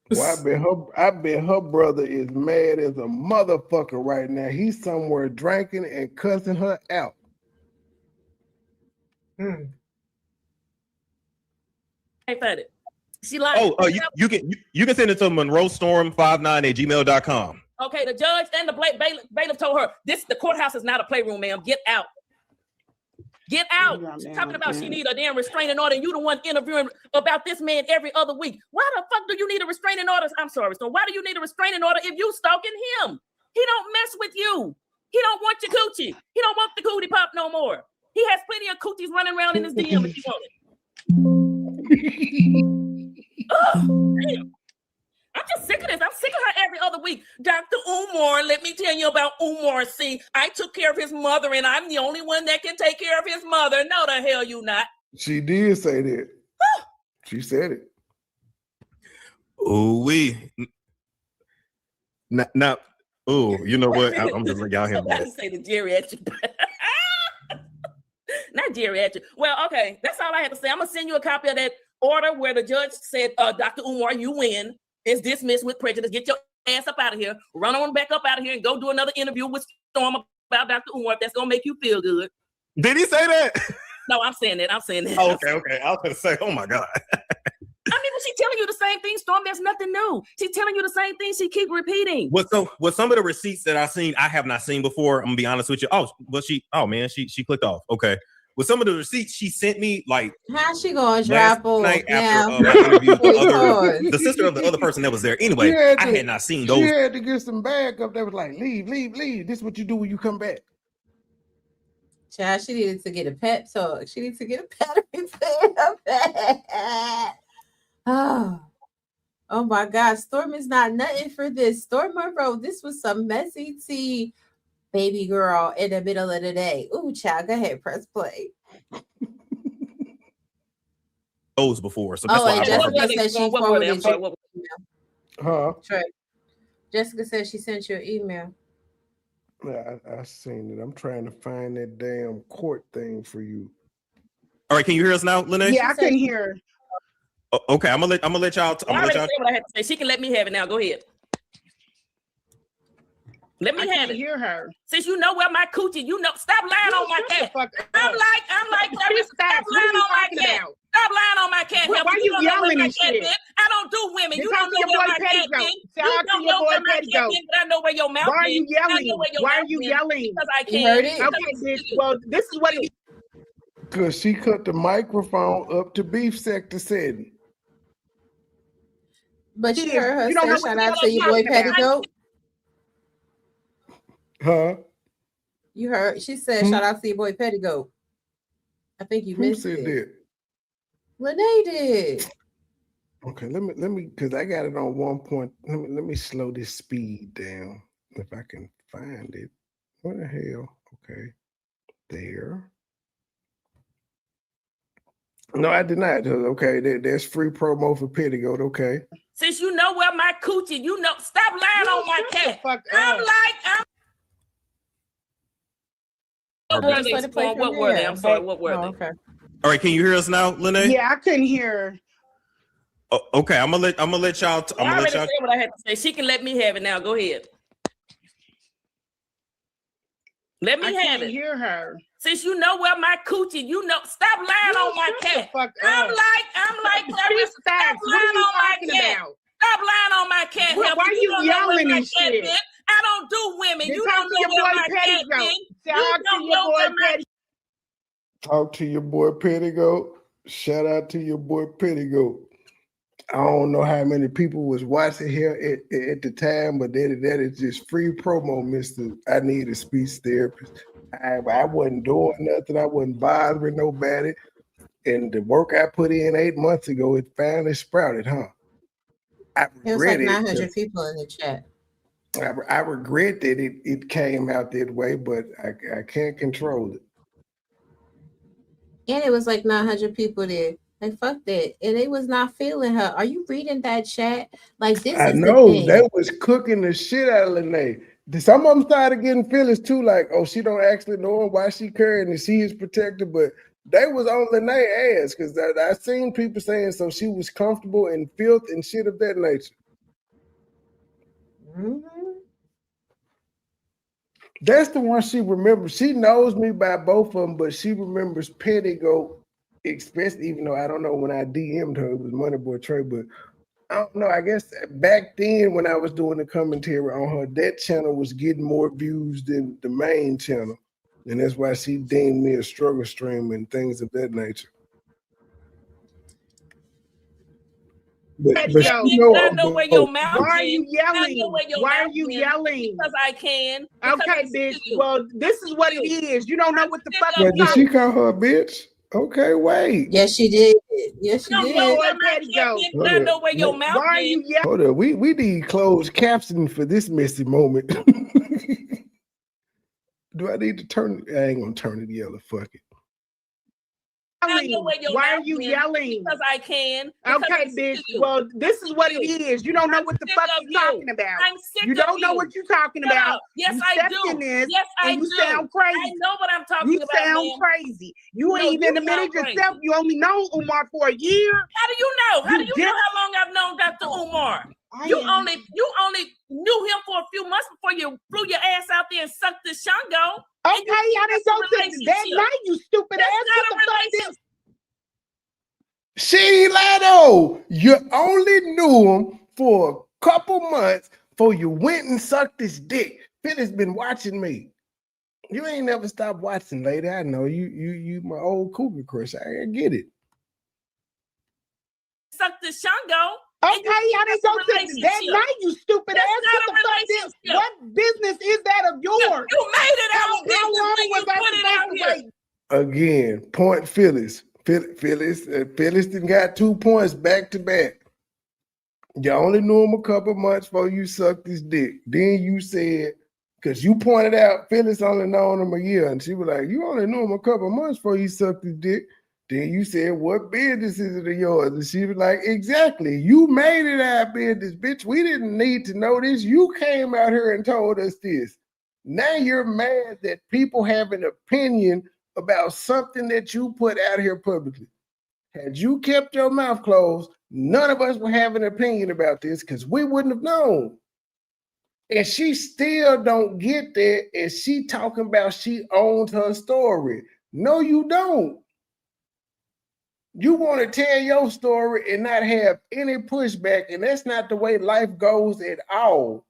Well, I bet her brother is mad as a motherfucker right now. He's somewhere drinking and cussing her out. Hey, Fatty. She lied. You can send it to monroestorm59@gmail.com. Okay, the judge and the bailiff told her the courthouse is not a playroom, ma'am. Get out. Get out. She's talking about she need a damn restraining order, and you the one interviewing about this man every other week. Why the fuck do you need a restraining order? I'm sorry, so why do you need a restraining order if you stalking him? He don't mess with you. He don't want your coochie. He don't want the cootie pop no more. He has plenty of coochies running around in his DM if you want it. Damn. I'm just sick of this. I'm sick of her every other week. Dr. Umar, let me tell you about Umar. See, I took care of his mother, and I'm the only one that can take care of his mother. No, the hell you not. She did say that. She said it. Oh, now, you know what? I'm just like y'all hear that. Say the geriatric. Not geriatric. Well, okay, that's all I had to say. I'm gonna send you a copy of that order where the judge said, Dr. Umar, you win. It's dismissed with prejudice. Get your ass up out of here. Run on back up out of here and go do another interview with Storm about Dr. Umar if that's gonna make you feel good. Did he say that? No, I'm saying that. Oh, okay. I was gonna say, oh my God. I mean, she's telling you the same thing, Storm. There's nothing new. She's telling you the same thing. She keep repeating. What some of the receipts that I've seen, I have not seen before. I'm gonna be honest with you. She clicked off. Okay. With some of the receipts she sent me, like how's she gonna drop off now? My interview, the sister of the other person that was there. Anyway, I had not seen those. She had to get some backup. That was like, leave. This is what you do when you come back. Child, she needed to get a pep talk. She needs to get a battery pad. Oh my God. Storm is not nothing for this. Storm Monroe, this was some messy tea, baby girl, in the middle of the day. Ooh, child, go ahead, press play. Those before. So that's why Jessica said she forwarded you. Huh? Jessica said she sent you an email. Yeah, I seen it. I'm trying to find that damn court thing for you. All right, can you hear us now, Lenae? Yeah, I can hear. Okay, I'm gonna let y'all. I already said what I had to say. She can let me have it now. Go ahead. Let me have it. Hear her. Since you know where my coochie, stop lying on my cat. I'm like, stop lying on my cat. Stop lying on my cat. Why are you yelling and shit? I don't do women. You don't know where my cat is. You don't know where my cat is, but I know where your mouth is. Why are you yelling? Why are you yelling? Because I can't. You heard it? Okay, bitch. Well, this is what it is. Because she cut the microphone up to beef sector setting. But you heard her say shout out to your boy Petticoat. Huh? You heard she said shout out to your boy Petticoat. I think you missed it. Who said that? Lenae did. Okay, let me because I got it on 1 point. Let me slow this speed down if I can find it. What the hell? Okay, there. No, I did not. Okay, there's free promo for Petticoat. Okay. Since you know where my coochie, you know, stop lying on my cat. What were they? What were they? I'm sorry. What were they? Okay. All right, can you hear us now, Lenae? Yeah, I couldn't hear. Oh, okay, I'm gonna let y'all. I already said what I had to say. She can let me have it now. Go ahead. Let me have it. Hear her. Since you know where my coochie, you know, stop lying on my cat. I'm like, stop lying on my cat. Stop lying on my cat. Why are you yelling and shit? I don't do women. You don't know where my cat been. Talk to your boy Pettigoat. Shout out to your boy Pettigoat. I don't know how many people was watching here at the time, but that is just free promo, mister. I need a speech therapist. I wasn't doing nothing. I wasn't bothering nobody. And the work I put in 8 months ago, it finally sprouted, huh? It was like 900 people in the chat. I regret that it came out that way, but I can't control it. And it was like 900 people there. Like, fuck that. And they was not feeling her. Are you reading that chat? Like, this I is know the thing. they was cooking the shit out of Lenae. Some of them started getting feelings too, like, oh, she don't actually know why she carrying and she is protected, but they was on Lenae ass because I seen people saying so she was comfortable in filth and shit of that nature. Mm-hmm. That's the one she remembers. She knows me by both of them, but she remembers Pettigoat, especially even though I don't know when I DM'd her, it was MoneyBoy Trey, but I don't know. I guess back then when I was doing the commentary on her, that channel was getting more views than the main channel. And that's why she deemed me a struggle stream and things of that nature. But you know, I know where your mouth Why are you yelling? Why are you yelling? Because I can. Okay, bitch. Well, this is what it is. You don't know what the fuck yeah, did she call her a bitch? Okay, wait. Yes, she did. Yes, she did. I know where your mouth Why are you yelling? Hold on. We need closed captioning for this messy moment. Do I need to turn it? I ain't gonna turn it yellow. Fuck it. Why are you yelling? Because I can. Okay, bitch. Well, this is what it is. You don't know what the fuck you're talking about. I'm sick You don't know what you're talking about. Yes, you I do. Yes, I do. You sound crazy. I know what I'm talking you about. You sound crazy. You ain't even admitted yourself. You only know Umar for a year. How do you know? How do you know how long I've known Dr. Umar? You only knew him for a few months before you flew your ass out there and sucked the Shango. Okay, I didn't go to that night, you stupid ass. What the fuck is? She Lado, you only knew him for a couple months before you went and sucked his dick. Phyllis been watching me. You ain't never stopped watching, lady. I know you my old cougar crush. I get it. Suck the Shango. Okay, I didn't go to that night, you stupid ass. What the fuck is? What business is that of yours? You made it out. How long was I supposed to wait? Again, point Phyllis. Phyllis done got 2 points back to back. You only knew him a couple months before you sucked his dick. Then you said, because you pointed out Phyllis only known him a year, and she was like, you only knew him a couple months before you sucked his dick. Then you said, what business is it of yours? And she was like, exactly. You made it our business, bitch. We didn't need to know this. You came out here and told us this. Now you're mad that people have an opinion about something that you put out here publicly. Had you kept your mouth closed, none of us would have an opinion about this because we wouldn't have known. And she still don't get that, and she talking about she owns her story. No, you don't. You want to tell your story and not have any pushback, and that's not the way life goes at all.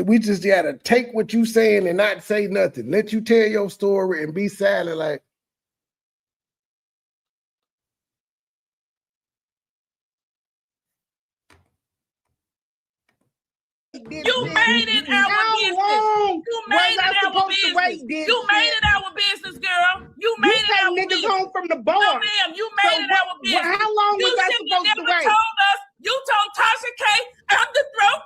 We just gotta take what you saying and not say nothing. Let you tell your story and be silent. Like, you made it our business. You made it our business. You made it our business, girl. You made it our business. Niggas home from the bar. No, ma'am, you made it our business. How long was I supposed to wait? You told Tasha K, I'm the throat.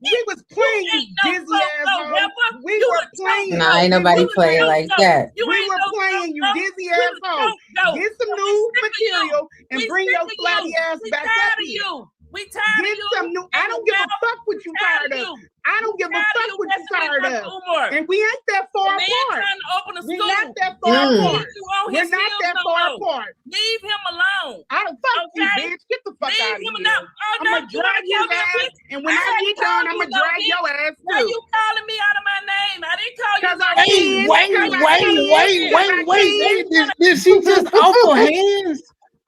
We was playing, you dizzy ass. We were playing. Nah, ain't nobody playing like that. We were playing. saying, you dizzy asshole. Get some new material and bring your slutty ass back up here. We tired of you. Some new. I don't give a fuck what you tired of. I don't give a fuck what you tired of. And we ain't that far apart. We're not that far apart. We're not that far apart. Leave him alone. I don't fuck you, bitch. Get the fuck out of here. I'm gonna drag his ass, and when I get done, I'm gonna drag your ass too. Why you calling me out of my name? I didn't call you. Wait. Did she just offer hands?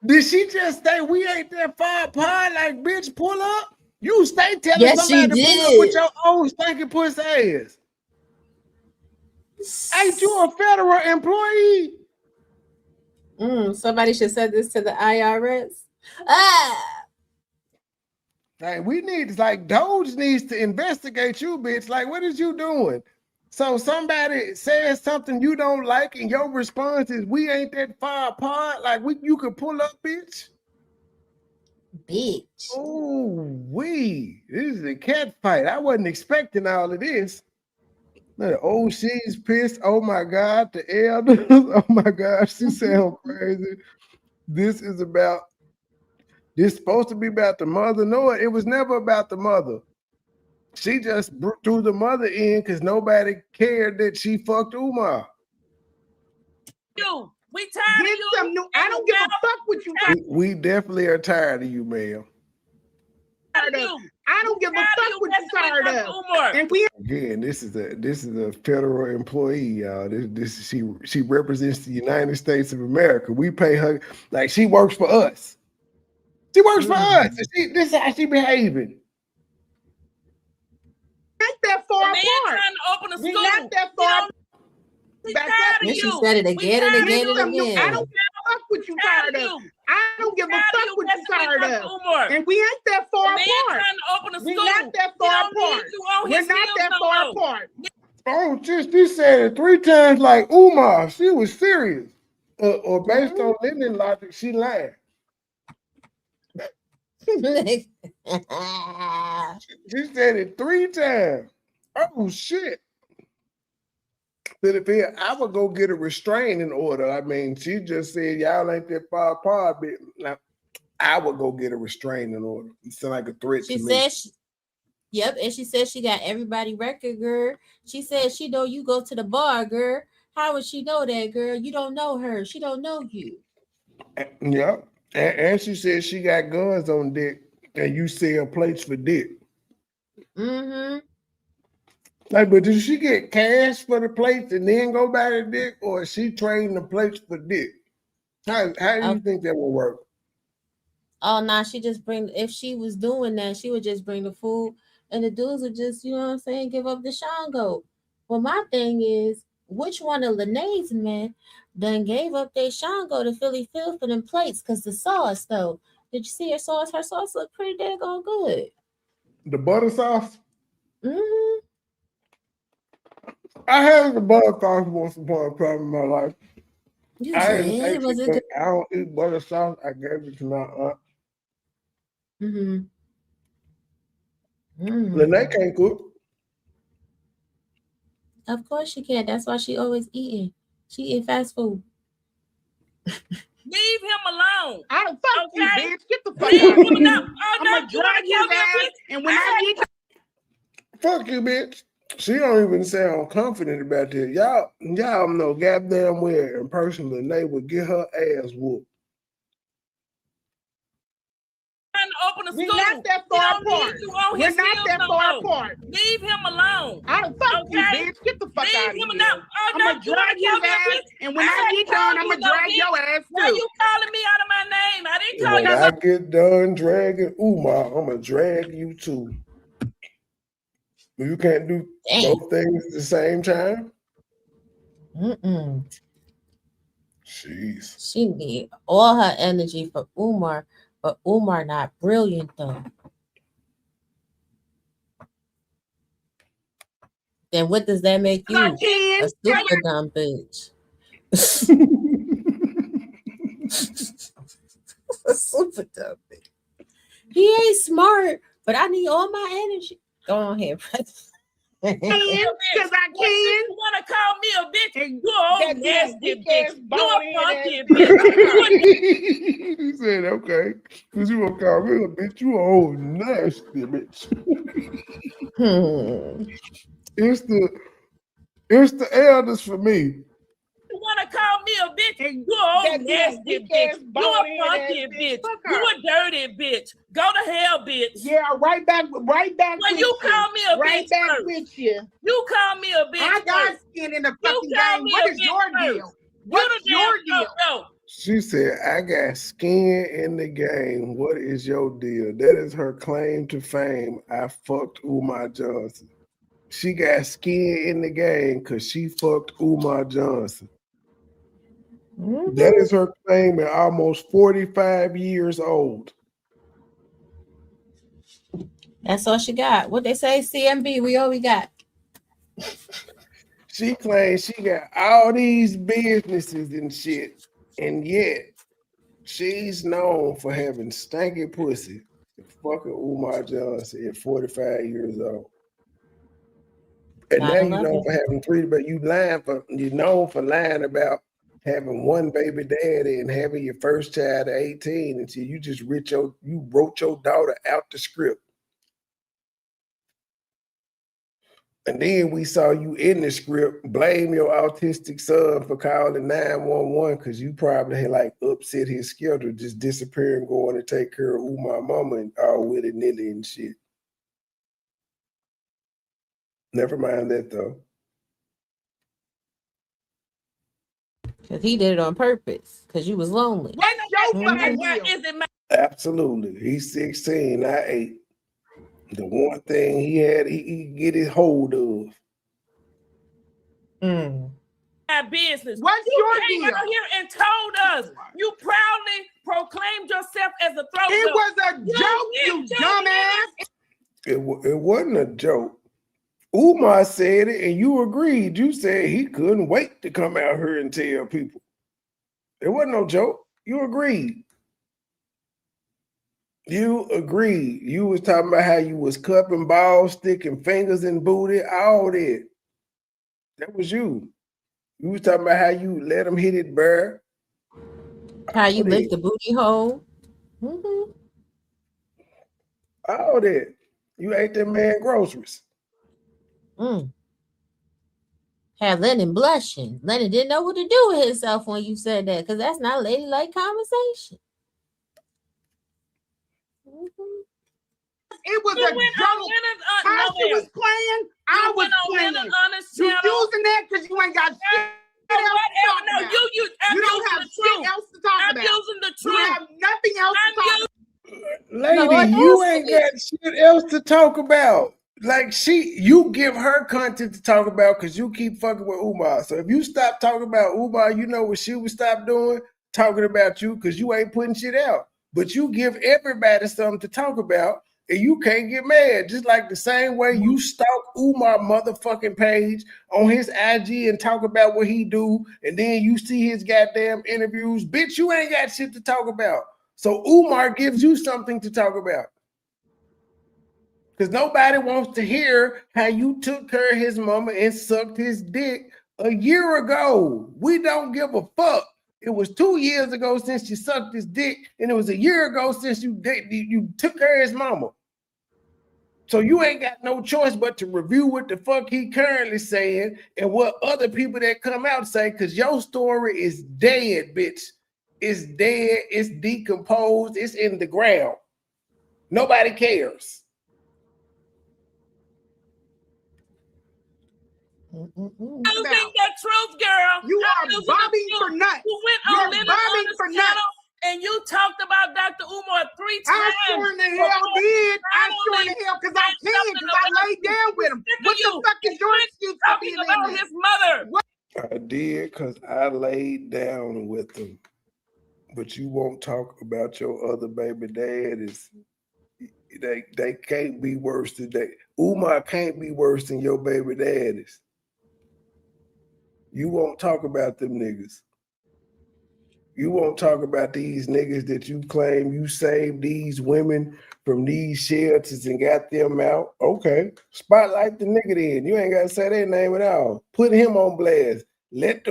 Did she just say we ain't that far apart? Like, bitch, pull up. You stay telling somebody to pull up with your own stinking pussy ass. Ain't you a federal employee? Somebody should send this to the IRS. Hey, we need, like, Doge needs to investigate you, bitch. Like, what is you doing? So somebody says something you don't like, and your response is, "We ain't that far apart." Like, you could pull up, bitch. Oh, this is a cat fight. I wasn't expecting all of this. Oh, she's pissed. Oh my God, the elders. Oh my God, she sounds crazy. This is supposed to be about the mother. No, it was never about the mother. She just threw the mother in because nobody cared that she fucked Umar. We tired of you. Some new. I don't give a fuck what you. We definitely are tired of you, ma'am. I don't give a fuck what you tired of. And Again, this is a federal employee, y'all. She represents the United States of America. We pay her like she works for us. She works for us. This is how she behaving. Not that far apart. Trying to open a school. We're not that far. And she said it again and again and again. I don't give a fuck what you tired of. I don't give a fuck what you tired of. And we ain't that far apart. We're not that far apart. We're not that far apart. Oh, she said it 3 times like Umar. She was serious. Or based on Lenae logic, she lied. She said it 3 times. Oh shit. I would go get a restraining order. I mean, she just said y'all ain't that far apart, but now I would go get a restraining order. It sounds like a threat to me. And she said she got everybody record, girl. She said she know you go to the bar, girl. How would she know that, girl? You don't know her. She don't know you. Yep. And she said she got guns on dick, and you sell plates for dick. Like, but did she get cash for the plates and then go buy the dick, or is she trading the plates for dick? How do you think that will work? Oh, nah, she just if she was doing that, she would just bring the food, and the dudes would just, you know what I'm saying, give up the Shango. Well, my thing is, which one of Lenae's men done gave up their Shango to Philly Phil for them plates? Because the sauce, though, did you see her sauce? Her sauce looked pretty daggone good. The butter sauce? I had the butter sauce once upon a time in my life. I don't eat butter sauce. I gave it to my aunt. Lenae can't cook. Of course she can. That's why she always eating. She eating fast food. Leave him alone. I don't fuck you, bitch. Get the fuck out of here. I'm gonna drag his ass, and when I get fuck you, bitch. She don't even sound confident about that. Y'all know goddamn well in person Lenae would get her ass whooped. We're not that far apart. We're not that far apart. Leave him alone. I don't fuck you, bitch. Get the fuck out of here. I'm gonna drag his ass, and when I get done, I'm gonna drag your ass too. Why you calling me out of my name? I didn't call you. When I get done dragging Umar, I'm gonna drag you too. You can't do both things at the same time. Jeez. She need all her energy for Umar, but Umar not brilliant though. Then what does that make you? A super dumb bitch. A super dumb bitch. He ain't smart, but I need all my energy. Go on here, brother. Because I can. You want to call me a bitch? You a old nasty bitch. You a funky He bitch. said, okay, because you gonna call me a bitch, you a old nasty bitch. It's the elders for me. You want to call me a bitch? You a old nasty bitch. You a funky bitch. You a dirty bitch. Go to hell, bitch. Yeah, right back Well, with you call me a right bitch back first. with you. You call me a bitch I got first. skin in the You fucking call game. me What a is bitch your first. deal? What's your deal? No. She said, I got skin in the game. What is your deal? That is her claim to fame. I fucked Umar Johnson. She got skin in the game because she fucked Umar Johnson. That is her claim at almost 45 years old. That's all she got. What they say, CMB, we all we got. She claims she got all these businesses and shit, and yet she's known for having stanky pussy. Fucking Umar Johnson at 45 years old. And now you know for having three, but you known for lying about having one baby daddy and having your first child at 18 until you just wrote your daughter out the script. And then we saw you in the script blame your autistic son for calling 911 because you probably had like upset his schedule, just disappearing, going to take care of Umar mama and all willy-nilly and shit. Never mind that though. Because he did it on purpose. Because you was lonely. What's your fucking deal? Is it my Absolutely. He's 16, not 8. The one thing he had, he get his hold of. business? What's you your came deal? out here and told us. You proudly proclaimed yourself as a throat. It was a joke, you dumbass. It wasn't a joke. Umar said it and you agreed. You said he couldn't wait to come out here and tell people. It wasn't no joke. You agreed. You agreed. You was talking about how you was cupping balls, sticking fingers in booty, all that. That was you. You was talking about how you let him hit it bare. How you licked the booty hole. All that. You ate that man groceries. Had Lennon blushing. Lennon didn't know what to do with himself when you said that, because that's not ladylike conversation. It was a joke. How she was playing, I was playing. You using that because you ain't got shit else to talk about. You don't have shit else to talk about. I'm using the truth. You have nothing else to talk about. Lady, you ain't got shit else to talk about. Like you give her content to talk about because you keep fucking with Umar. So if you stop talking about Umar, you know what she would stop doing? Talking about you because you ain't putting shit out. But you give everybody something to talk about and you can't get mad. Just like the same way you stalk Umar motherfucking page on his IG and talk about what he do, and then you see his goddamn interviews. Bitch, you ain't got shit to talk about. So Umar gives you something to talk about. Because nobody wants to hear how you took care of his mama and sucked his dick a year ago. We don't give a fuck. It was 2 years ago since you sucked his dick, and it was a year ago since you took care of his mama. So you ain't got no choice but to review what the fuck he currently saying and what other people that come out say, because your story is dead, bitch. It's dead, it's decomposed, it's in the ground. Nobody cares. Using the truth, girl. You are bobbing for nuts. You went on Lenae's channel and you talked about Dr. Umar 3 times. I sure in the hell did. I sure in the hell because I can, because I laid down with him. What the fuck is your excuse for being about his mother? I did because I laid down with him. But you won't talk about your other baby daddies. They can't be worse than that. Umar can't be worse than your baby daddies. You won't talk about them niggas. You won't talk about these niggas that you claim you saved these women from these shelters and got them out. Okay. Spotlight the nigga then. You ain't got to say their name at all. Put him on blast. Let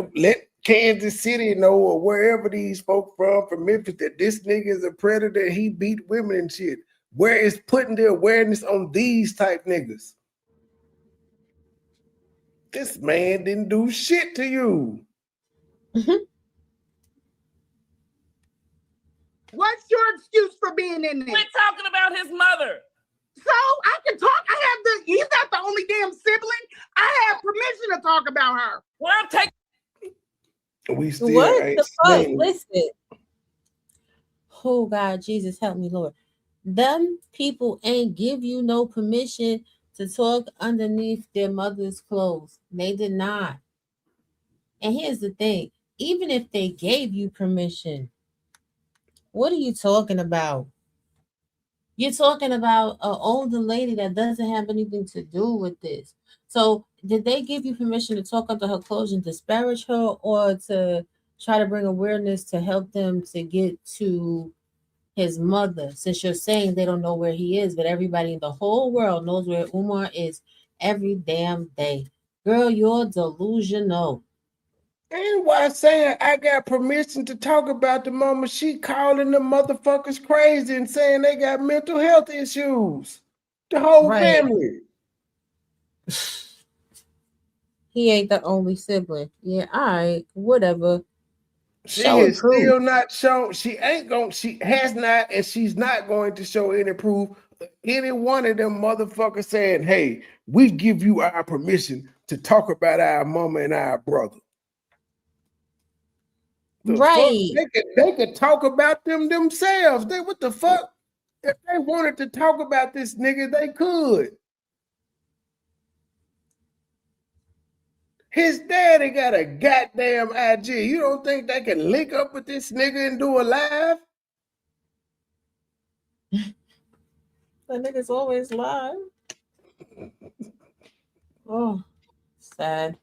Kansas City know or wherever these folk from Memphis that this nigga is a predator. He beat women and shit. Where is putting the awareness on these type niggas? This man didn't do shit to you. What's your excuse for being in there? We're talking about his mother. So I can talk. He's not the only damn sibling. I have permission to talk about her. Well, I'm taking. We still What ain't the fuck? seen. Listen. Oh God, Jesus, help me, Lord. Them people ain't give you no permission to talk underneath their mother's clothes. They did not. And here's the thing: even if they gave you permission, what are you talking about? You're talking about an older lady that doesn't have anything to do with this. So, did they give you permission to talk under her clothes and disparage her, or to try to bring awareness to help them to get to his mother? Since you're saying they don't know where he is, but everybody in the whole world knows where Umar is every damn day. Girl, you're delusional. And why saying I got permission to talk about the mama, she calling the motherfuckers crazy and saying they got mental health issues. The whole family. He ain't the only sibling. Yeah, all right, whatever. She is still not shown. She has not, and she's not going to show any proof. Any one of them motherfuckers saying, "Hey, we give you our permission to talk about our mama and our brother." Right. They could talk about them themselves. What the fuck? If they wanted to talk about this nigga, they could. His daddy got a goddamn IG. You don't think they can link up with this nigga and do a live? That nigga's always live. Oh, sad.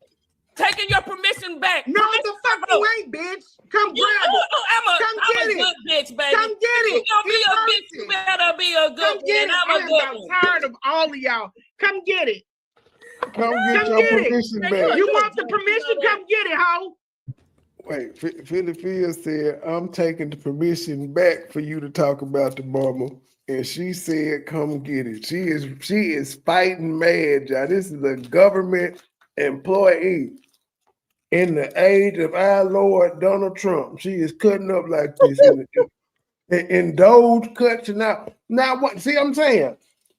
Taking your permission back. No, the fuck you ain't, bitch. Come grab it. I'm a good bitch, baby. Come get it. You gonna be a bitch, you better be a good one. And I'm a good one. Tired of all of y'all. Come get it. Come get your permission back. You want the permission? Come get it, ho. Wait, Philadelphia said, I'm taking the permission back for you to talk about the mama. And she said, come get it. She is fighting mad, y'all. This is a government employee in the age of our Lord Donald Trump. She is cutting up like this in those cuts now. Now what? See, I'm saying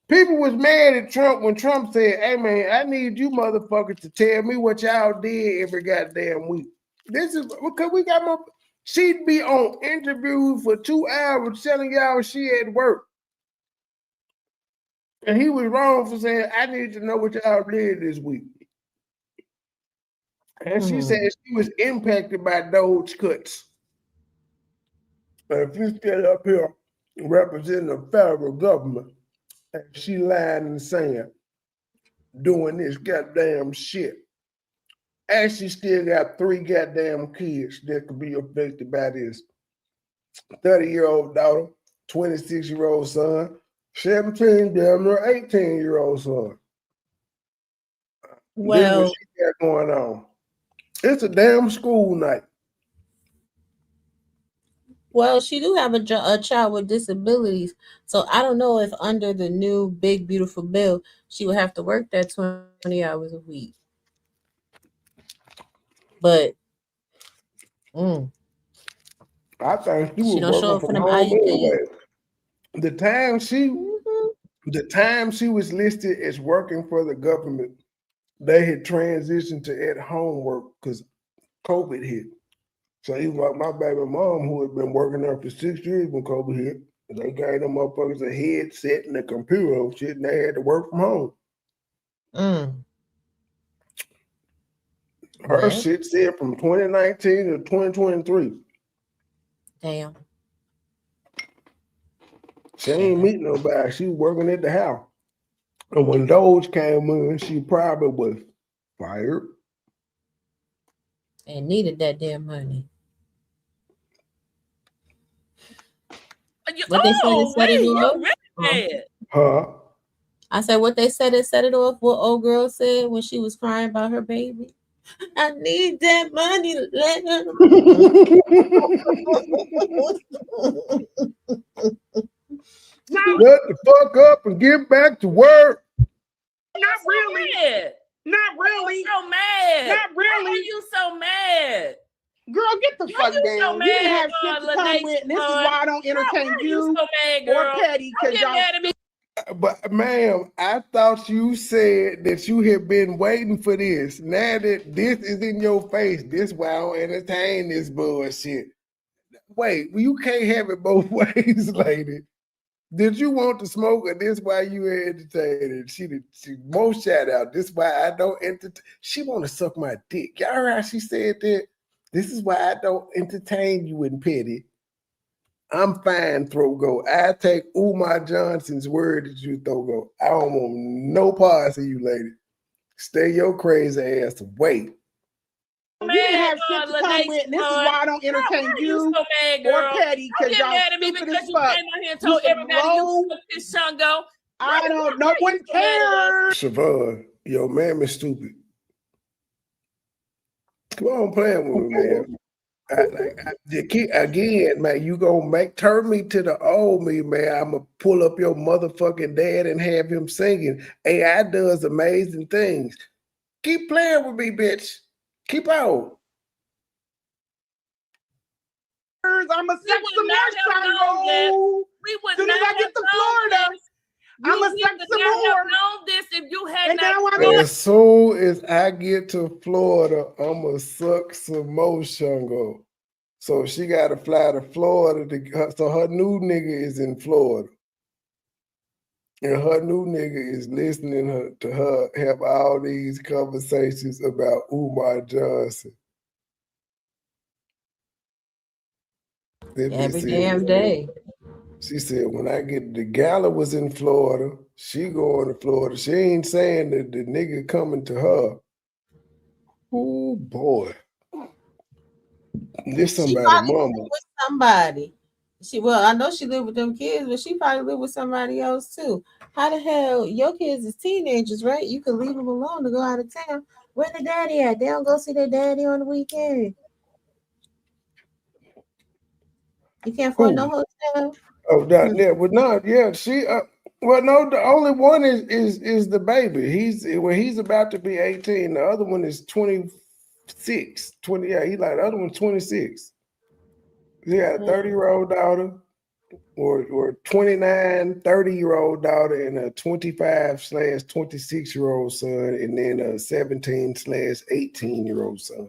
people was mad at Trump when Trump said, "Hey man, I need you motherfuckers to tell me what y'all did every goddamn week." This is because we got more. She'd be on interview for 2 hours telling y'all she at work. And he was wrong for saying, I need to know what y'all did this week. And she said she was impacted by those cuts. But if you still up here representing the federal government, and she lying and saying, doing this goddamn shit, and she still got 3 goddamn kids that could be affected by this. 30-year-old daughter, 26-year-old son, 17, damn near 18-year-old son. Well, this is what she got going on. It's a damn school night. Well, she do have a child with disabilities, so I don't know if under the new big beautiful bill she would have to work that 20 hours a week. But I think she don't was show up working for from them home IUDs. anyway. The time she was listed as working for the government, they had transitioned to at-home work because COVID hit. So even like my baby mom, who had been working there for 6 years when COVID hit, they gave them motherfuckers a headset and a computer and shit, and they had to work from home. Her shit said from 2019 to 2023. Damn. She ain't meeting nobody. She was working at the house. And when those came in, she probably was fired. And needed that damn money. What they said is set it you're off. really bad. Huh? I said what they said is set it off. What old girl said when she was crying about her baby. I need that money. Let Shut the fuck up and get back to work. Not really. Mad. Not really. So mad. Not really. Why are you so mad? Girl, get the fuck you down. so You mad, didn't have shit to come Lenae, with. This is son? why I don't entertain Why are you so mad, or girl? Petty. Don't Because get y'all. mad at me. But ma'am, I thought you said that you had been waiting for this. Now that this is in your face, this why I don't entertain this bullshit. Wait, you can't have it both ways, lady. Did you want to smoke or this why you were entertaining? She more shout out. This why I don't entertain. She want to suck my dick. Y'all heard how she said that? This is why I don't entertain you in Petty. I'm fine, throat go. I take Umar Johnson's word that you throat go. I don't want no parts of you, lady. Stay your crazy ass away. You didn't have shit to come with. This is why I don't entertain you so mad, or girl? Petty. Don't Because get y'all mad at me stupid because as you fuck. came out here and told everybody you took this Shango. I don't. No one cares. Siobhan, your man is stupid. Come on, playing with me, man. Again, man, you gonna turn me to the old me, man. I'm gonna pull up your motherfucking dad and have him singing. AI does amazing things. Keep playing with me, bitch. Keep out. I'm gonna suck some more Shango. We would As soon not as I get to Florida, I'm gonna suck some more. Known this if you had And now not. I'm As soon as I get to Florida, I'm gonna suck some more Shango. So she got to fly to Florida. So her new nigga is in Florida. And her new nigga is listening to her have all these conversations about Umar Johnson. every damn day. She said, when I get the gala was in Florida, she going to Florida. She ain't saying that the nigga coming to her. Oh boy. This somebody mama. With somebody. I know she lived with them kids, but she probably lived with somebody else too. How the hell your kids is teenagers, right? You can leave them alone to go out of town. Where the daddy at? They don't go see their daddy on the weekend. You can't afford no hotel. Oh, that yeah, but no, yeah, she. Well, no, the only one is the baby. He's about to be 18. The other one is 26, 20. Yeah, he like the other one's 26. He got a 30-year-old daughter, or 29, 30-year-old daughter, and a 25/26-year-old son, and then a 17/18-year-old son.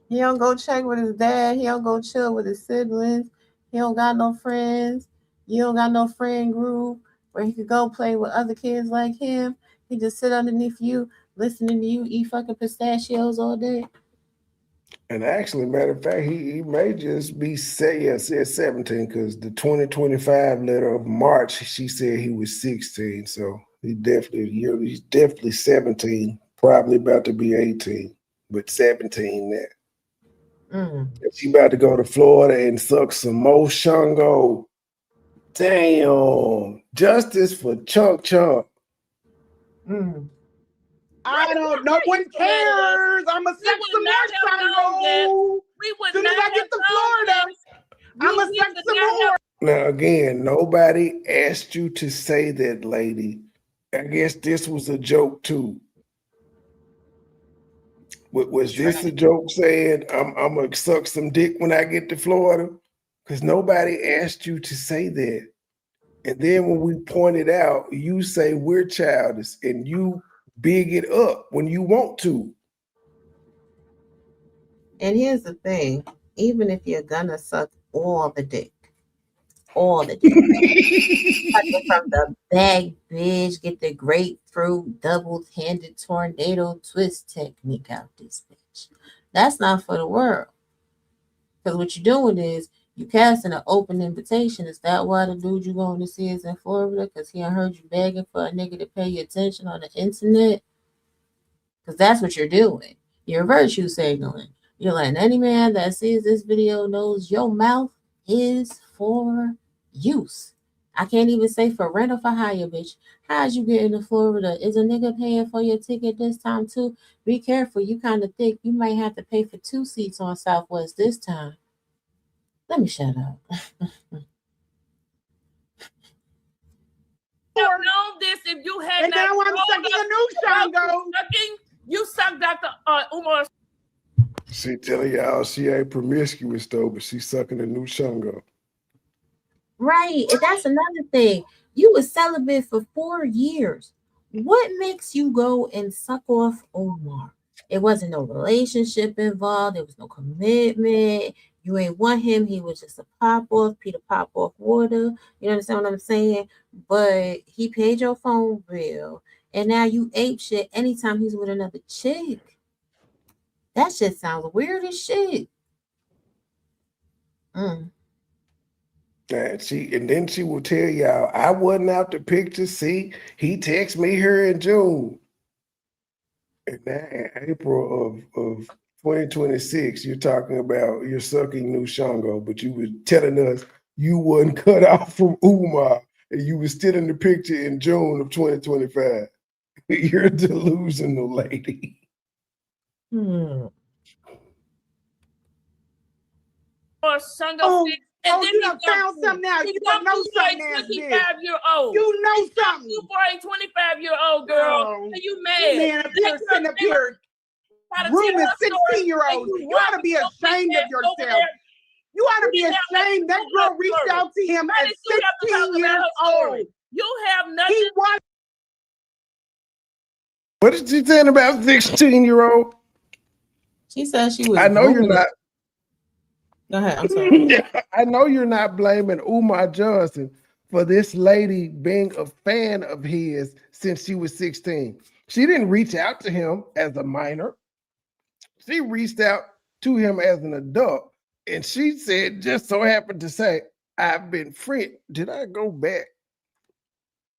He don't go check with his dad. He don't go chill with his siblings. He don't got no friends. You don't got no friend group where he could go play with other kids like him. He just sit underneath you, listening to you eat fucking pistachios all day. And actually, matter of fact, he may just be 17 because the 2025 letter of March, she said he was 16. So he's definitely 17, probably about to be 18, but 17 there. She about to go to Florida and suck some more Shango. Damn. Justice for Chunk Chunk. I don't. No one cares. I'm gonna suck some more Shango. As soon as I get to Florida, I'm gonna suck some more. Now again, nobody asked you to say that, lady. I guess this was a joke too. Was this a joke saying I'm gonna suck some dick when I get to Florida? Because nobody asked you to say that. And then when we pointed out, you say we're childish and you big it up when you want to. And here's the thing, even if you're gonna suck all the dick, suck it from the bag, bitch, get the grapefruit double-handed tornado twist technique out this bitch. That's not for the world. Because what you're doing is you casting an open invitation. Is that why the dude you're going to see is in Florida? Because he heard you begging for a nigga to pay you attention on the internet? Because that's what you're doing. You're virtue signaling. You're letting any man that sees this video knows your mouth is for use. I can't even say for rent or for hire, bitch. How'd you get into Florida? Is a nigga paying for your ticket this time too? Be careful. You kind of thick. You might have to pay for 2 seats on Southwest this time. Let me shut up. Have known this if you had And now I'm sucking a new Shango. You suck Dr. Umar. She telling y'all she ain't promiscuous though, but she sucking a new Shango. Right. And that's another thing. You was celibate for 4 years. What makes you go and suck off Umar? It wasn't no relationship involved. There was no commitment. You ain't want him. He was just a pop-off, Peter Pop-off water. You understand what I'm saying? But he paid your phone bill. And now you ape shit anytime he's with another chick. That shit sounds weird as shit. And then she will tell y'all, I wasn't out the picture. See, he texted me here in June. And now in April of 2026, you're talking about you're sucking new Shango, but you were telling us you wasn't cut off from Umar and you were still in the picture in June of 2025. You're a delusional lady. Or Shango Oh, 6. And then you done found something now. You don't know something else, bitch. 25-year-old. You know something. You for a 25-year-old girl. Oh, and you mad. Man, up here sitting up here grooming 16-year-olds. You ought to be ashamed of yourself. You ought to be ashamed. That girl reached out to him at 16 years old. You have nothing. He was. What is she saying about 16-year-old? She said she was. I know you're not. Go ahead. I'm sorry. I know you're not blaming Umar Johnson for this lady being a fan of his since she was 16. She didn't reach out to him as a minor. She reached out to him as an adult. And she said, just so happened to say, I've been friend. Did I go back?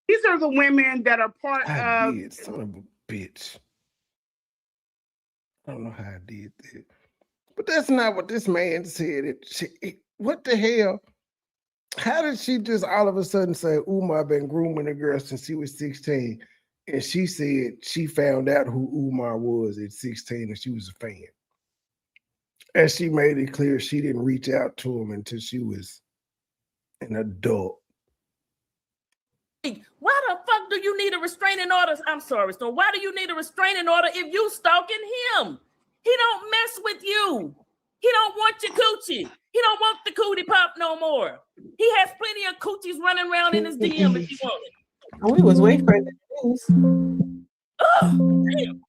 These are the women that are part I of. did, son of a bitch. I don't know how I did that. But that's not what this man said. What the hell? How did she just all of a sudden say, Umar been grooming a girl since she was 16? And she said she found out who Umar was at 16 and she was a fan. And she made it clear she didn't reach out to him until she was an adult. Why the fuck do you need a restraining order? I'm sorry, Storm. Why do you need a restraining order if you stalking him? He don't mess with you. He don't want your coochie. He don't want the cootie pop no more. He has plenty of coochies running around in his DM if you want it. Oh, we was way further than this. Oh, damn.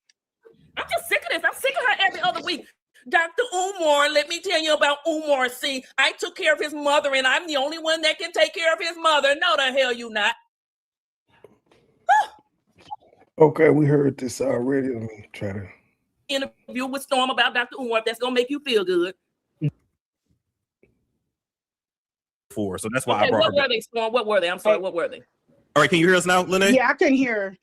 I'm just sick of this. I'm sick of her every other week. Dr. Umar, let me tell you about Umar. See, I took care of his mother, and I'm the only one that can take care of his mother. No, the hell you not. Okay, we heard this already. Let me try to interview with Storm about Dr. Umar. That's gonna make you feel good. So that's why I brought what were they, Storm? What were they? I'm sorry, what were they? All right, can you hear us now, Lenae? Yeah, I can hear.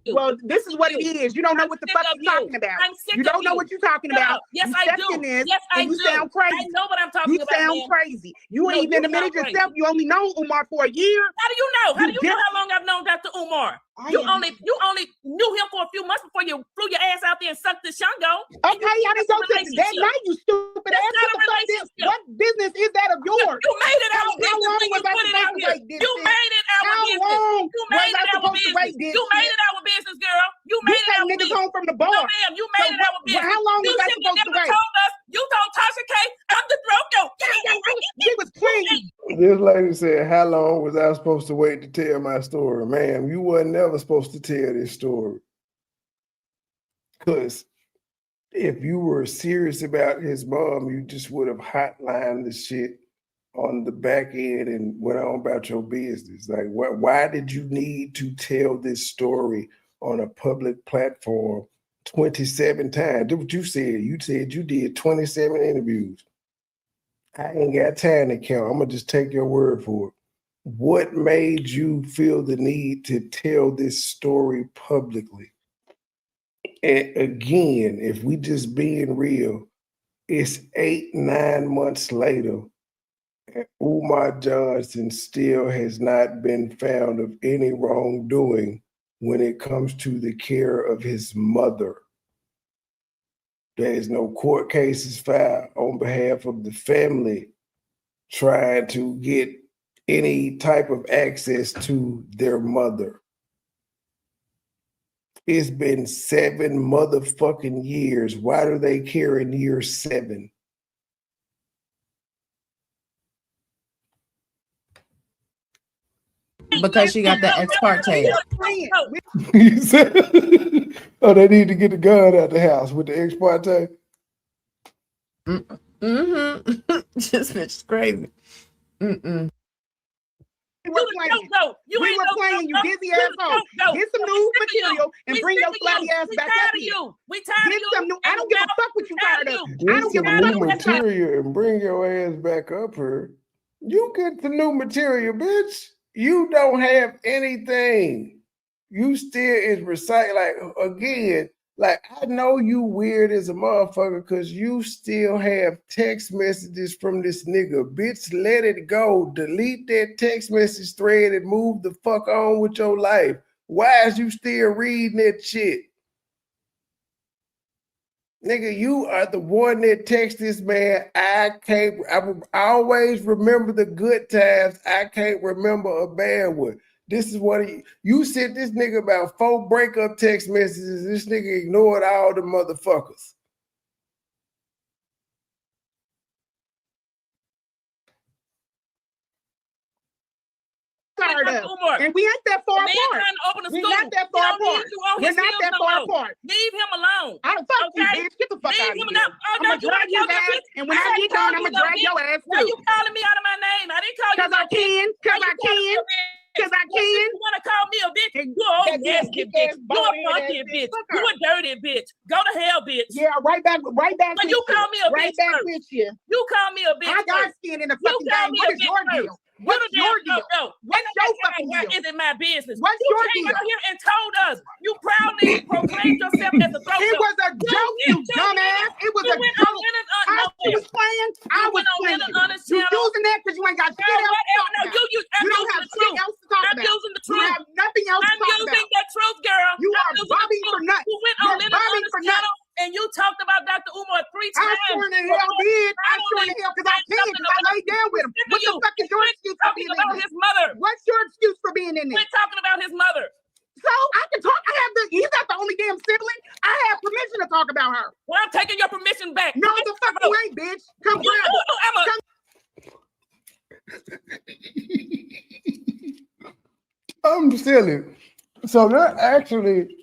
Well, this is what it is. You don't know what the fuck you're talking about. You don't know what you're talking about. Yes, I do. Yes, I do. You sound crazy. I know what I'm talking about. You sound crazy. You ain't even admitted yourself. You only know Umar for a year. How do you know? How do you know how long I've known Dr. Umar? You only knew him for a few months before you flew your ass out there and sucked the Shango. Okay, I didn't go to that night, you stupid ass. What business is that of yours? You made it our business. How long was I supposed to wait? You made it our business. You made it our business. You made it our business, girl. You made it our business. Niggas home from the bar. No, ma'am, you made it our business. How long was I supposed to wait? You told Tasha K, I'm the throat yo. She was clean. This lady said, how long was I supposed to wait to tell my story? Ma'am, you weren't never supposed to tell this story. Because if you were serious about his mom, you just would have hotlined the shit on the back end and went on about your business. Like, why did you need to tell this story on a public platform 27 times? That's what you said. You said you did 27 interviews. I ain't got time to count. I'm going to just take your word for it. What made you feel the need to tell this story publicly? And again, if we just being real, it's 8-9 months later Umar Johnson still has not been found of any wrongdoing when it comes to the care of his mother. There is no court cases filed on behalf of the family trying to get any type of access to their mother. It's been 7 motherfucking years. Why do they care in year 7? Because she got that ex parte. You said, oh, they need to get the gun out the house with the ex parte. This bitch is crazy. We were playing, you dizzy asshole. Get some new material and bring your slutty ass back up here. We tired of you. Some new. I don't give a fuck what you tired of. I don't give a Get fuck some new what you tired of. material and bring your ass back up here. You get the new material, bitch. You don't have anything. You still is recite like again. Like, I know you weird as a motherfucker because you still have text messages from this nigga. Bitch, let it go. Delete that text message thread and move the fuck on with your life. Why is you still reading that shit? Nigga, you are the one that text this man. I always remember the good times. I can't remember a bad one. This is what you sent this nigga about 4 breakup text messages. This nigga ignored all the motherfuckers. And we ain't that far apart. We're not that far apart. We're not that far apart. Leave him alone. I don't fuck you, bitch. Get the fuck out of here. I'm gonna drag his ass, and when I get done, I'm gonna drag your ass too. Why you calling me out of my name? I didn't call you. Because I can. Because I can. You want to call me a bitch? You a old nasty bitch. You a funky bitch. You a dirty bitch. Go to hell, bitch. Yeah, right back. But you call me a bitch. Right back with you. You call me a bitch. I got skin in the fucking game. What is your deal? What's your deal? What's your fucking deal? Is it my business? What's your deal? You came out here and told us. You proudly proclaimed yourself as a throat. It was a joke, you dumbass. It was a joke. I was playing. I was playing. You using that because you ain't got shit else to talk about. You don't have shit else to talk about. I'm using the truth. You have nothing else to talk about. I'm using the truth, girl. You are bobbing for nuts. You went on bobbing for nuts. And you talked about Dr. Umar 3 times. I sure in the hell did. I sure in the hell because I can, because I laid down with him. What the fuck is your excuse for being in about there? His mother. What's your excuse for being in there? We're talking about his mother. So I can talk. He's not the only damn sibling. I have permission to talk about her. Well, I'm taking your permission back. No, the fuck you ain't, bitch. Come I'm silly. So they're actually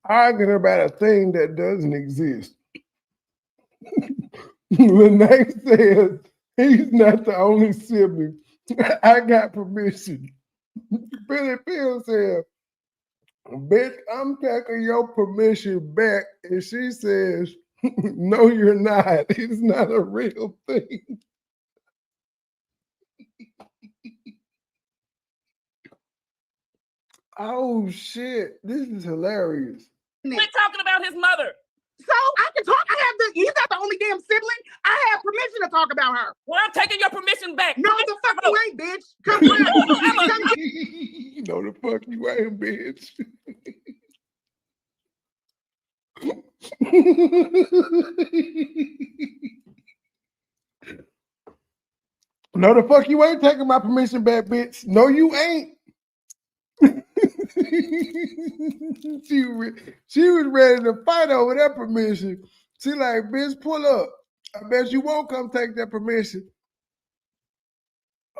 arguing about a thing that doesn't exist. Lenae says he's not the only sibling. I got permission. Billy Phil said, bitch, I'm taking your permission back. And she says, no, you're not. It's not a real thing. Oh, shit. This is hilarious. We're talking about his mother. So I can talk. He's not the only damn sibling. I have permission to talk about her. Well, I'm taking your permission back. No, the fuck you ain't, bitch. Come No, the fuck you ain't, bitch. No, the fuck you ain't taking my permission back, bitch. No, you ain't. She was ready to fight over that permission. She like, bitch, pull up. I bet you won't come take that permission.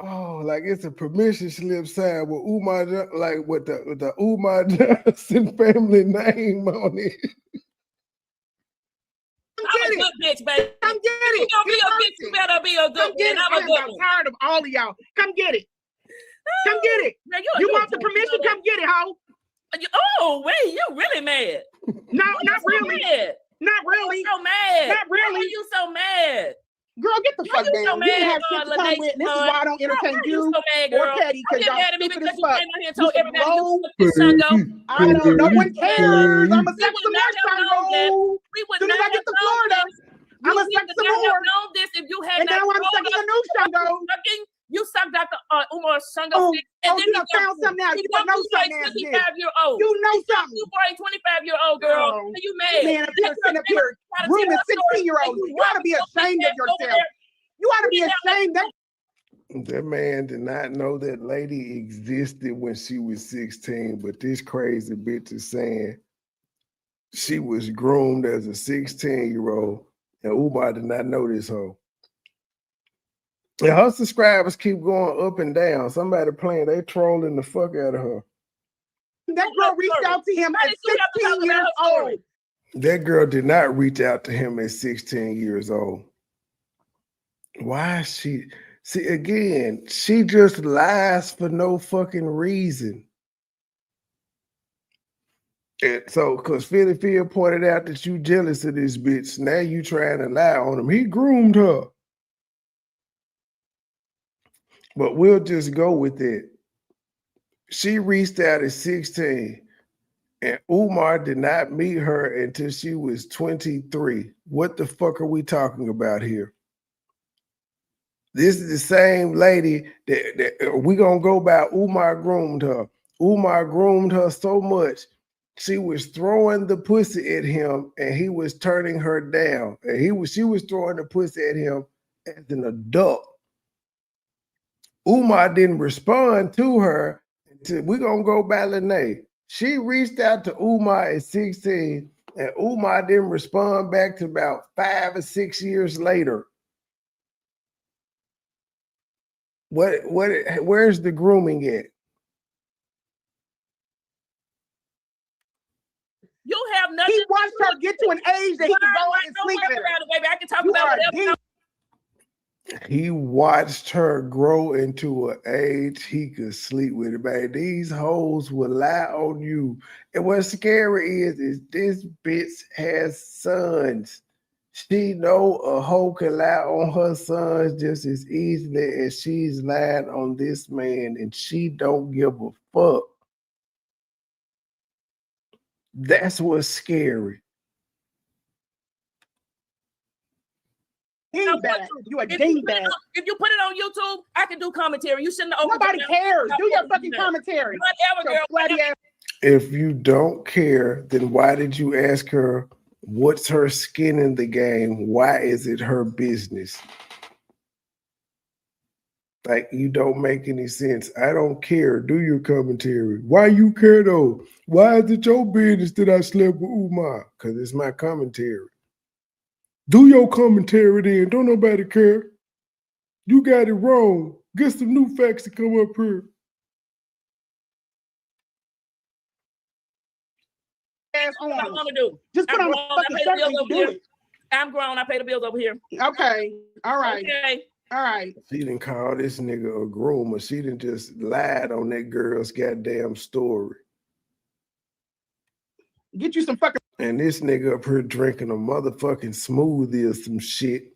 Oh, like it's a permission slip signed with Umar, like with the Umar Johnson family name on it. I'm a good bitch, baby. Come get it. You gonna be a bitch, you better be a good bitch. I'm a good one. I'm tired of all of y'all. Come get it. Come get it. Man, you want the permission? Come get it, ho. Oh, wait, you're really mad. No, not really. Mad. Not really. You're so mad. Not really. Why are you so mad? Girl, get the fuck down. So you didn't have shit to come with. This is why I don't entertain you or Petty, because y'all stupid as fuck. I know. No one cares. I'm a sex some more. As soon as I get to Florida, I'm gonna suck some more. Known this if you had and now I'm sucking a new Shango. You sucked Dr. Umar Shango. Oh, and you done found something out. You know something else. 25-year-old. You know something. You brought a 25-year-old girl. Oh, you mad? Man, if you're sitting up here grooming 16-year-olds, you ought to be ashamed of yourself. You ought to be ashamed. That man did not know that lady existed when she was 16, but this crazy bitch is saying she was groomed as a 16-year-old, and Umar did not know this hoe. And her subscribers keep going up and down. Somebody playing, they trolling the fuck out of her. That girl reached out to him at 16 years old. That girl did not reach out to him at 16 years old. Why is she? See, again, she just lies for no fucking reason. And so, because Philly Phil pointed out that you jealous of this bitch, now you trying to lie on him. He groomed her. But we'll just go with it. She reached out at 16, and Umar did not meet her until she was 23. What the fuck are we talking about here? This is the same lady that we gonna go by. Umar groomed her. Umar groomed her so much, she was throwing the pussy at him, and he was turning her down. And she was throwing the pussy at him as an adult. Umar didn't respond to her until we're gonna go by Lenae. She reached out to Umar at 16, and Umar didn't respond back to about 5 or 6 years later. Where's the grooming at? You have nothing. He watched her get to an age that he could go and sleep with her. Baby, I can talk about whatever. He watched her grow into an age he could sleep with it, baby. These hoes will lie on you. And what's scary is this bitch has sons. She know a hoe can lie on her sons just as easily as she's lying on this man, and she don't give a fuck. That's scary. Dingbat. You a dingbat. If you put it on YouTube, I can do commentary. You shouldn't have. Nobody cares. Do your fucking commentary. Whatever, girl. If you don't care, then why did you ask her what's her skin in the game? Why is it her business? Like, you don't make any sense. I don't care. Do your commentary. Why you care though? Why is it your business that I slept with Umar? Because it's my commentary. Do your commentary then. Don't nobody care. You got it wrong. Get some new facts to come up here. What I'm gonna do. Just put on a fucking shirt and do it. I'm grown. I pay the bills over here. Okay. All right. Okay. All right. She didn't call this nigga a groomer. She didn't just lied on that girl's goddamn story. Get you some fucking. And this nigga up here drinking a motherfucking smoothie or some shit.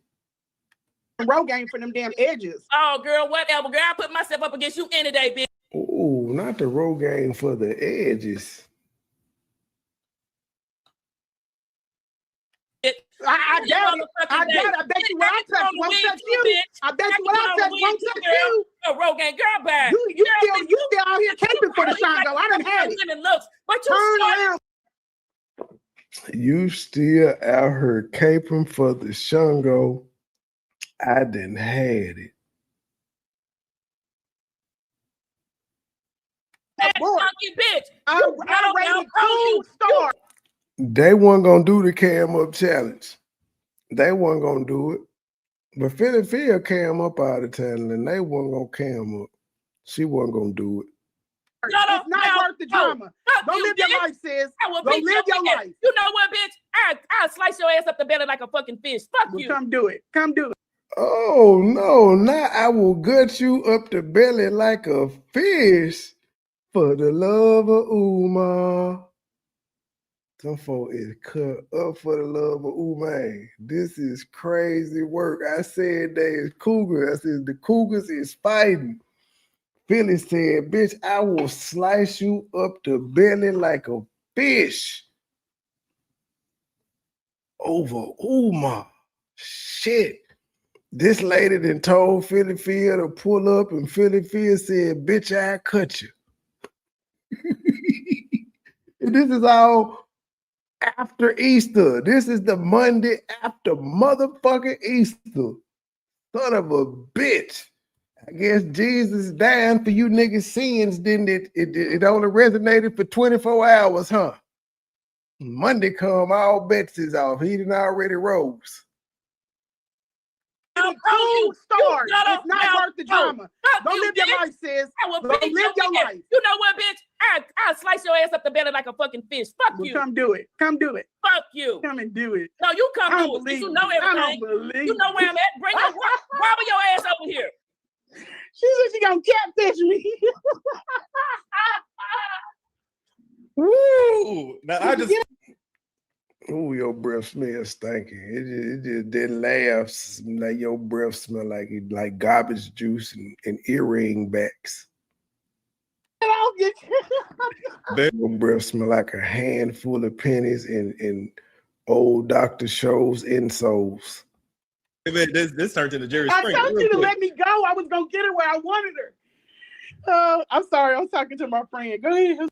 Rogaine for them damn edges. Oh, girl, whatever. Girl, I put myself up against you any day, bitch. Ooh, not the Rogaine for the edges. I doubt it. I bet you what I touch won't touch you. I bet you what I touch won't touch you. Oh, Rogaine, girl, bye. You still out here caping for the Shango. I done had it. Looks, but turn around. You still out here caping for the Shango. I done had it. That funky bitch. I'm rated cool star. They weren't gonna do the cam up challenge. They weren't gonna do it. But Philly Phil cam up all the time, and they weren't gonna cam up. She wasn't gonna do it. It's not worth the drama. Go live your life, sis. Go live your life. You know what, bitch? I'll slice your ass up the belly like a fucking fish. Fuck you. Come do it. Come do it. Oh no, now I will gut you up the belly like a fish for the love of Umar. Some folk is cut up for the love of Umar. This is crazy work. I said they is cougars. I said the cougars is fighting. Philly said, bitch, I will slice you up the belly like a fish over Umar. Shit. This lady then told Philly Phil to pull up, and Philly Phil said, bitch, I cut you. And this is all after Easter. This is the Monday after motherfucking Easter. Son of a bitch. I guess Jesus dying for you niggas' sins, didn't it? It only resonated for 24 hours, huh? Monday come, all bets is off. He done already rose. Cool start. It's not worth the drama. Go live your life, sis. Go live your life. You know what, bitch? I'll slice your ass up the belly like a fucking fish. Fuck you. Come do it. Come do it. Fuck you. Come and do it. No, you come do it. You know everything. I don't believe you know where I'm at. Bring your robber your ass over here. She said she gonna catfish me. Woo! Now I just. Ooh, your breath smells stinking. It just didn't laugh like your breath smell like garbage juice and earring backs. Your breath smell like a handful of pennies and old Dr. Scholl's insoles. This turned into Jerry I Springer. told you to let me go. I was gonna get her where I wanted her. I'm sorry. I'm talking to my friend. Go ahead.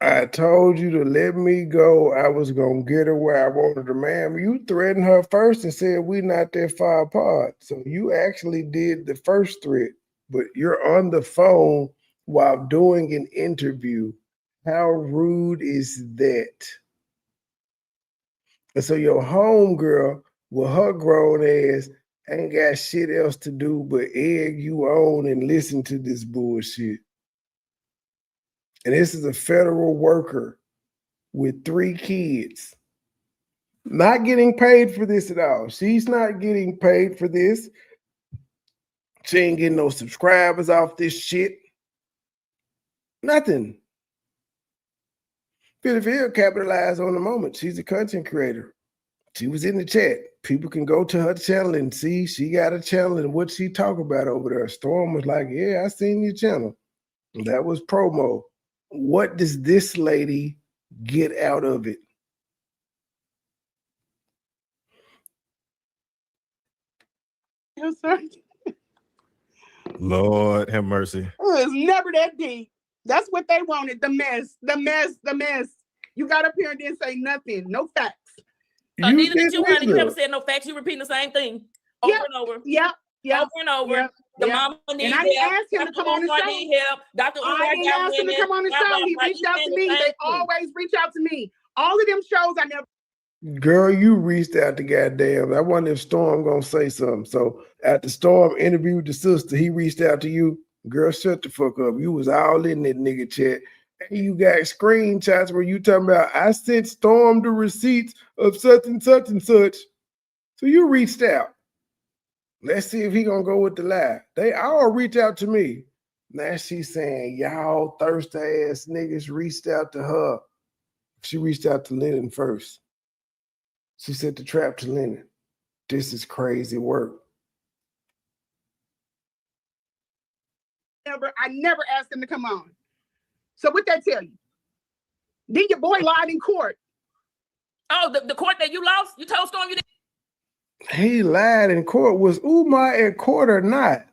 I told you to let me go. I was gonna get her where I wanted her, ma'am. You threatened her first and said we not that far apart. So you actually did the first threat, but you're on the phone while doing an interview. How rude is that? And so your homegirl with her grown ass ain't got shit else to do but egg you on and listen to this bullshit. And this is a federal worker with 3 kids. Not getting paid for this at all. She's not getting paid for this. She ain't getting no subscribers off this shit. Nothing. Philly Phil capitalized on the moment. She's a content creator. She was in the chat. People can go to her channel and see she got a channel and what she talk about over there. Storm was like, yeah, I seen your channel. And that was promo. What does this lady get out of it? Yes, sir. Lord have mercy. It's never that deep. That's what they wanted. The mess. The mess. The mess. You got up here and didn't say nothing. No facts. Neither did you, honey. You never said no facts. You repeating the same thing over and over. Yep. Over and over. The mama needs help. And I didn't ask him to come on the show. Need help. Dr. Umar I didn't ask him to come on the show. He reached out to me. They always reach out to me. All of them shows I never. Girl, you reached out to goddamn. I wonder if Storm gonna say something. So after Storm interviewed the sister, he reached out to you. Girl, shut the fuck up. You was all in that nigga chat. And you got screenshots where you talking about I sent Storm the receipts of such and such and such. So you reached out. Let's see if he gonna go with the lie. They all reach out to me. Now she's saying y'all thirsty ass niggas reached out to her. She reached out to Lennon first. She set the trap to Lennon. This is crazy work. I never asked him to come on. So what that tell you? Then your boy lied in court. Oh, the court that you lost? You told Storm you didn't? He lied in court. Was Umar at court or not?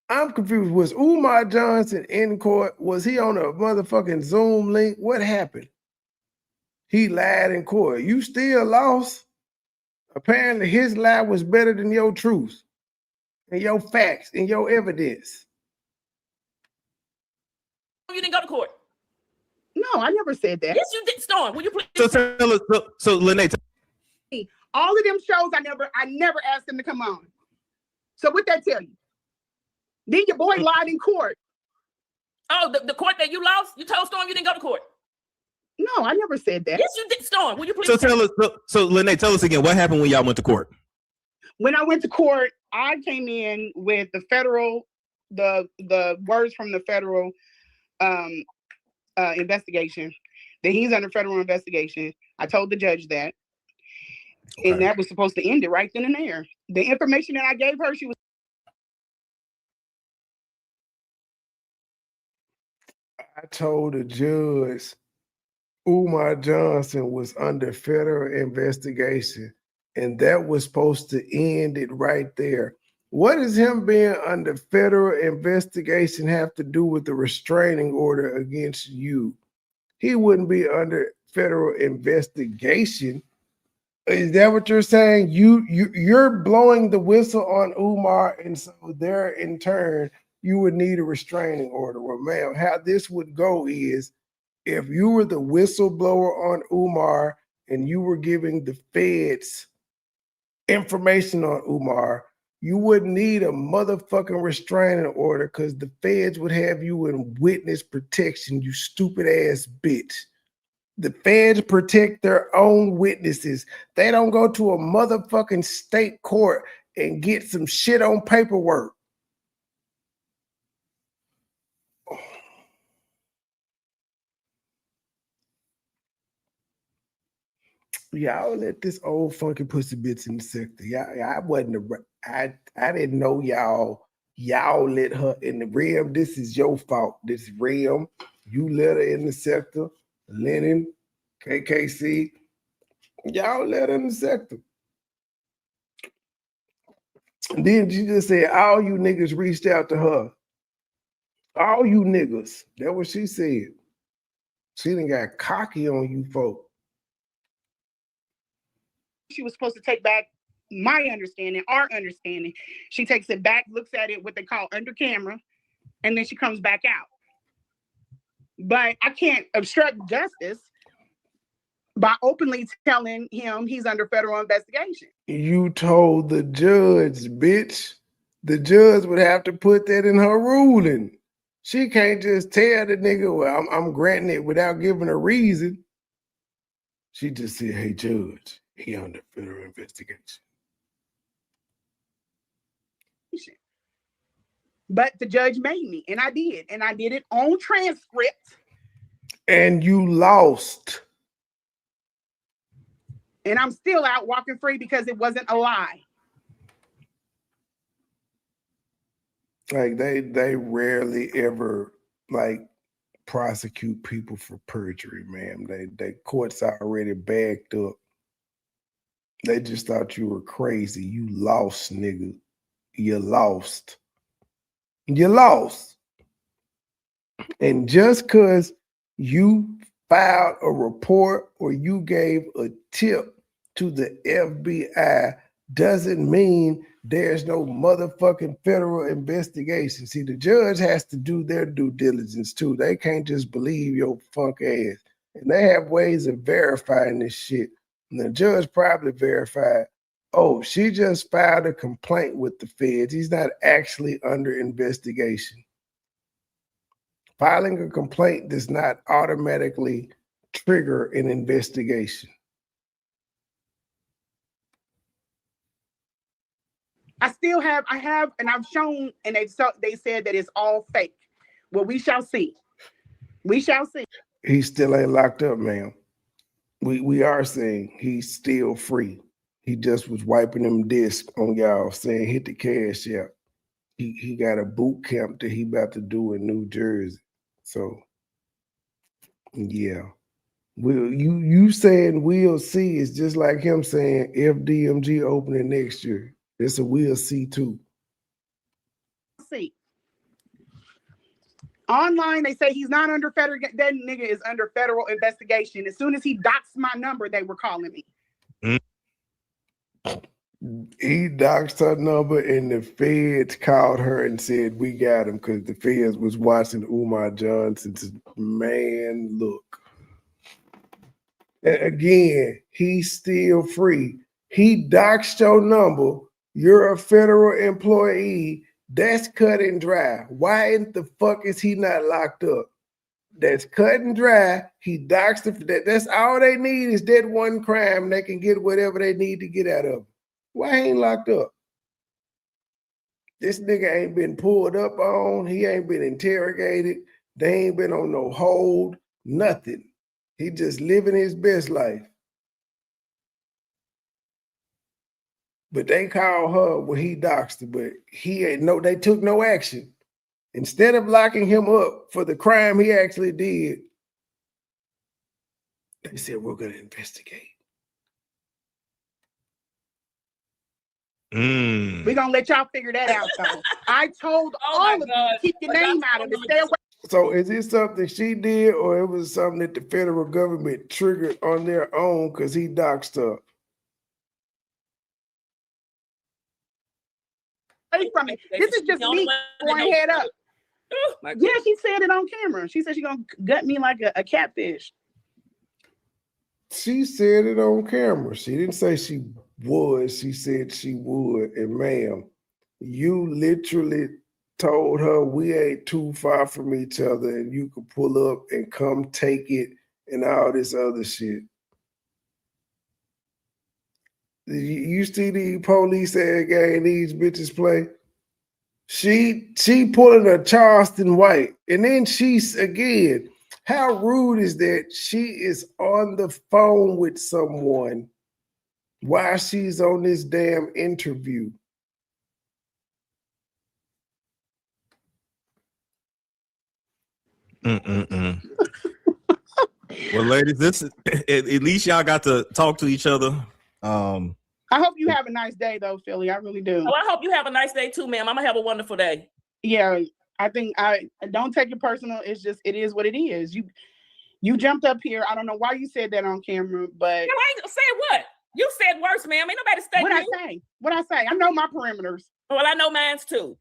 I'm confused. Was Umar Johnson in court? Was he on a motherfucking Zoom link? What happened? He lied in court. You still lost? Apparently his lie was better than your truth and your facts and your evidence. You didn't go to court. No, I never said that. Yes, you did, Storm. Will you please? So tell us, so Lenae. All of them shows I never asked him to come on. So what that tell you? Then your boy lied in court. Oh, the court that you lost? You told Storm you didn't go to court. No, I never said that. Yes, you did, Storm. Will you please? So tell us, so Lenae, tell us again, what happened when y'all went to court? When I went to court, I came in with the federal, the words from the federal investigation, that he's under federal investigation. I told the judge that. Okay. And that was supposed to end it right then and there. The information that I gave her, she was. I told the judge Umar Johnson was under federal investigation, and that was supposed to end it right there. What does him being under federal investigation have to do with the restraining order against you? He wouldn't be under federal investigation. Is that what you're saying? You're blowing the whistle on Umar, and so there in turn, you would need a restraining order. Well, ma'am, how this would go is if you were the whistleblower on Umar and you were giving the feds information on Umar, you wouldn't need a motherfucking restraining order because the feds would have you in witness protection, you stupid ass bitch. The feds protect their own witnesses. They don't go to a motherfucking state court and get some shit on paperwork. Y'all let this old funky pussy bitch in the sector. I didn't know y'all let her in the rim. This is your fault. This rim, you let her in the sector. Lenae, KKC, y'all let her in the sector. And then she just said, all you niggas reached out to her. All you niggas. That's what she said. She done got cocky on you folk. She was supposed to take back my understanding, our understanding. She takes it back, looks at it, what they call under camera, and then she comes back out. But I can't obstruct justice by openly telling him he's under federal investigation. You told the judge, bitch. The judge would have to put that in her ruling. She can't just tell the nigga, well, I'm granting it without giving a reason. She just said, hey, judge, he under federal investigation. But the judge made me, and I did. And I did it on transcript. And you lost. And I'm still out walking free because it wasn't a lie. Like they rarely ever like prosecute people for perjury, ma'am. They courts already backed up. They just thought you were crazy. You lost, nigga. You lost. You lost. And just because you filed a report or you gave a tip to the FBI doesn't mean there's no motherfucking federal investigation. See, the judge has to do their due diligence too. They can't just believe your funk ass. And they have ways of verifying this shit. And the judge probably verified, oh, she just filed a complaint with the feds. He's not actually under investigation. Filing a complaint does not automatically trigger an investigation. I have, and I've shown, and they said that it's all fake. Well, we shall see. We shall see. He still ain't locked up, ma'am. We are saying he's still free. He just was wiping them discs on y'all saying hit the cash out. He got a boot camp that he about to do in New Jersey. So yeah. You saying we'll see is just like him saying FDMG opening next year. It's a we'll see too. See. Online, they say he's not under federal. That nigga is under federal investigation. As soon as he doxed my number, they were calling me. He doxed her number, and the feds called her and said, we got him, because the feds was watching Umar Johnson's man look. And again, he's still free. He doxed your number. You're a federal employee. That's cut and dry. Why in the fuck is he not locked up? That's cut and dry. He doxed it. That's all they need is that one crime. They can get whatever they need to get out of him. Why he ain't locked up? This nigga ain't been pulled up on. He ain't been interrogated. They ain't been on no hold. Nothing. He just living his best life. But they called her when he doxed her, but they took no action. Instead of locking him up for the crime he actually did, They said we're gonna investigate. We're gonna let y'all figure that out though. I told all of you to keep your name out of it. Stay away. So is it something she did, or it was something that the federal government triggered on their own because he doxed her? Away from it. This is just me going head up. Yeah, she said it on camera. She said she's gonna gut me like a catfish. She said it on camera. She didn't say she would. She said she would. And ma'am, you literally told her we ain't too far from each other and you could pull up and come take it and all this other shit. You see the police ad game these bitches play? She pulling a Charleston White. And then she's, again, how rude is that she is on the phone with someone while she's on this damn interview? Well, ladies, this is at least y'all got to talk to each other. I hope you have a nice day, though, Philly. I really do. Oh, I hope you have a nice day too, ma'am. I'm gonna have a wonderful day. Yeah, I think I don't take it personal. It's just it is what it is. You jumped up here. I don't know why you said that on camera, but No, I ain't said what you said worse, ma'am. Ain't nobody studying what you. I say? What I say? I know my perimeters. Well, I know mine's too.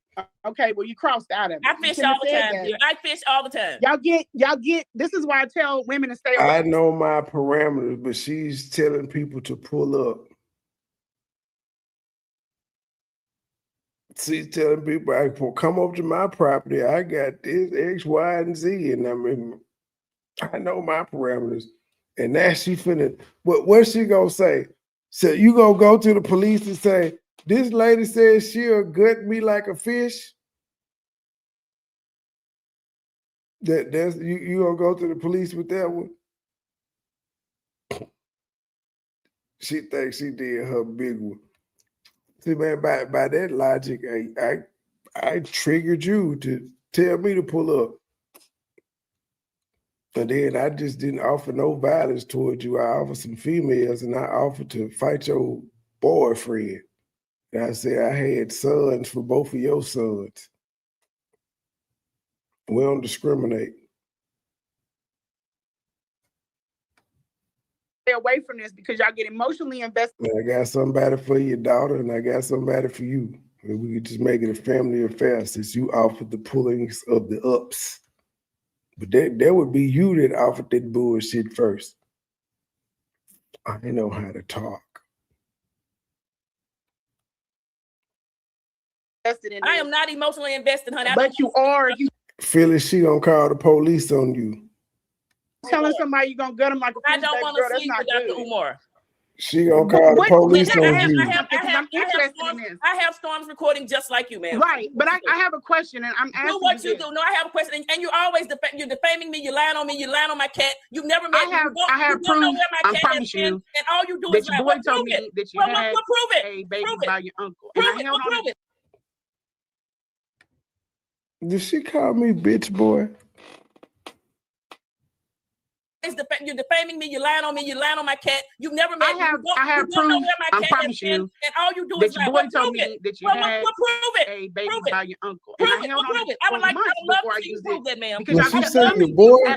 Okay, well, you crossed out of it. I fish all the time. Dear. I fish all the time. Y'all get. This is why I tell women to stay away. I know my parameters, but she's telling people to pull up. She's telling people, I come up to my property. I got this X, Y, and Z, and I mean, I know my parameters. And now she finna. What's she gonna say? So you gonna go to the police and say, this lady says she'll gut me like a fish? That's you gonna go to the police with that one? She thinks she did her big one. See, man, by that logic, I triggered you to tell me to pull up. And then I just didn't offer no violence towards you. I offered some females and I offered to fight your boyfriend. And I said I had sons for both of your sons. We don't discriminate. Stay away from this because y'all get emotionally invested. I got somebody for your daughter and I got somebody for you. And we could just make it a family affair since you offered the pullings of the ups. But that would be you that offered that bullshit first. I know how to talk. I am not emotionally invested, honey. But you are. Phyllis, she gonna call the police on you. Telling somebody you're gonna gut them like a fish. I don't want to see you, Dr. Umar. She gonna call the police on you. I have Storm's recording just like you, man. Right, but I have a question, and I'm asking do what you do. No, I have a question, and you always you're defaming me. You're lying on me. You're lying on my cat. You've never met. I have you don't know proof. where my I cat promise has you. been, and all you do That is your lie. boy told me that you had prove it. a baby by your uncle. Prove it. Prove it. Did she call me bitch boy? You're defaming me. You're lying on me. You're lying on my cat. You've never met. I have proof. I promise you. And all you do that is your boy told me that you had a baby by your uncle. Prove it. Prove it. I would love to see you prove that, ma'am. Because she said your boy. I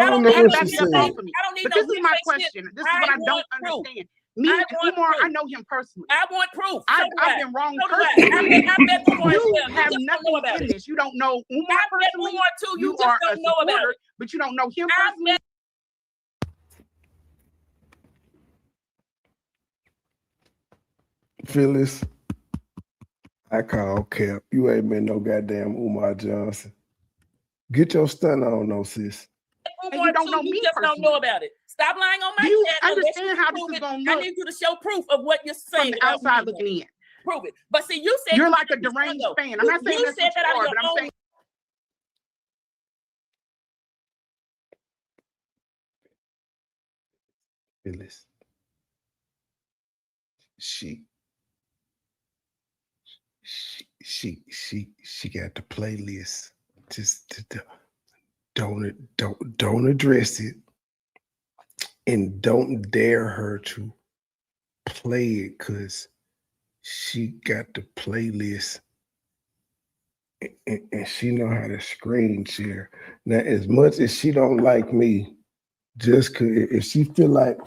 don't know what need she said. But this is my question. This is what I don't understand. Me and Umar, I know him personally. I want proof. I've been wrong personally. I met Umar. You have nothing in this. You don't know Umar personally. Umar too. You just are don't know about it. But you don't know him personally. Phyllis, I call Cap. You ain't been no goddamn Umar Johnson. Get your stunt on, no sis. And you don't know me just personally. Don't know about it. Stop lying on my Do you chat. understand how this is going to look? I need you to show proof of what you're saying. From the outside looking in. Prove it. But see, you said you're like a deranged fan. I'm not saying that's what you are, but I'm saying. Phyllis, she got the playlist. Just don't address it. And don't dare her to play it because she got the playlist and she know how to screen share. Now, as much as she don't like me, just cause if she feel like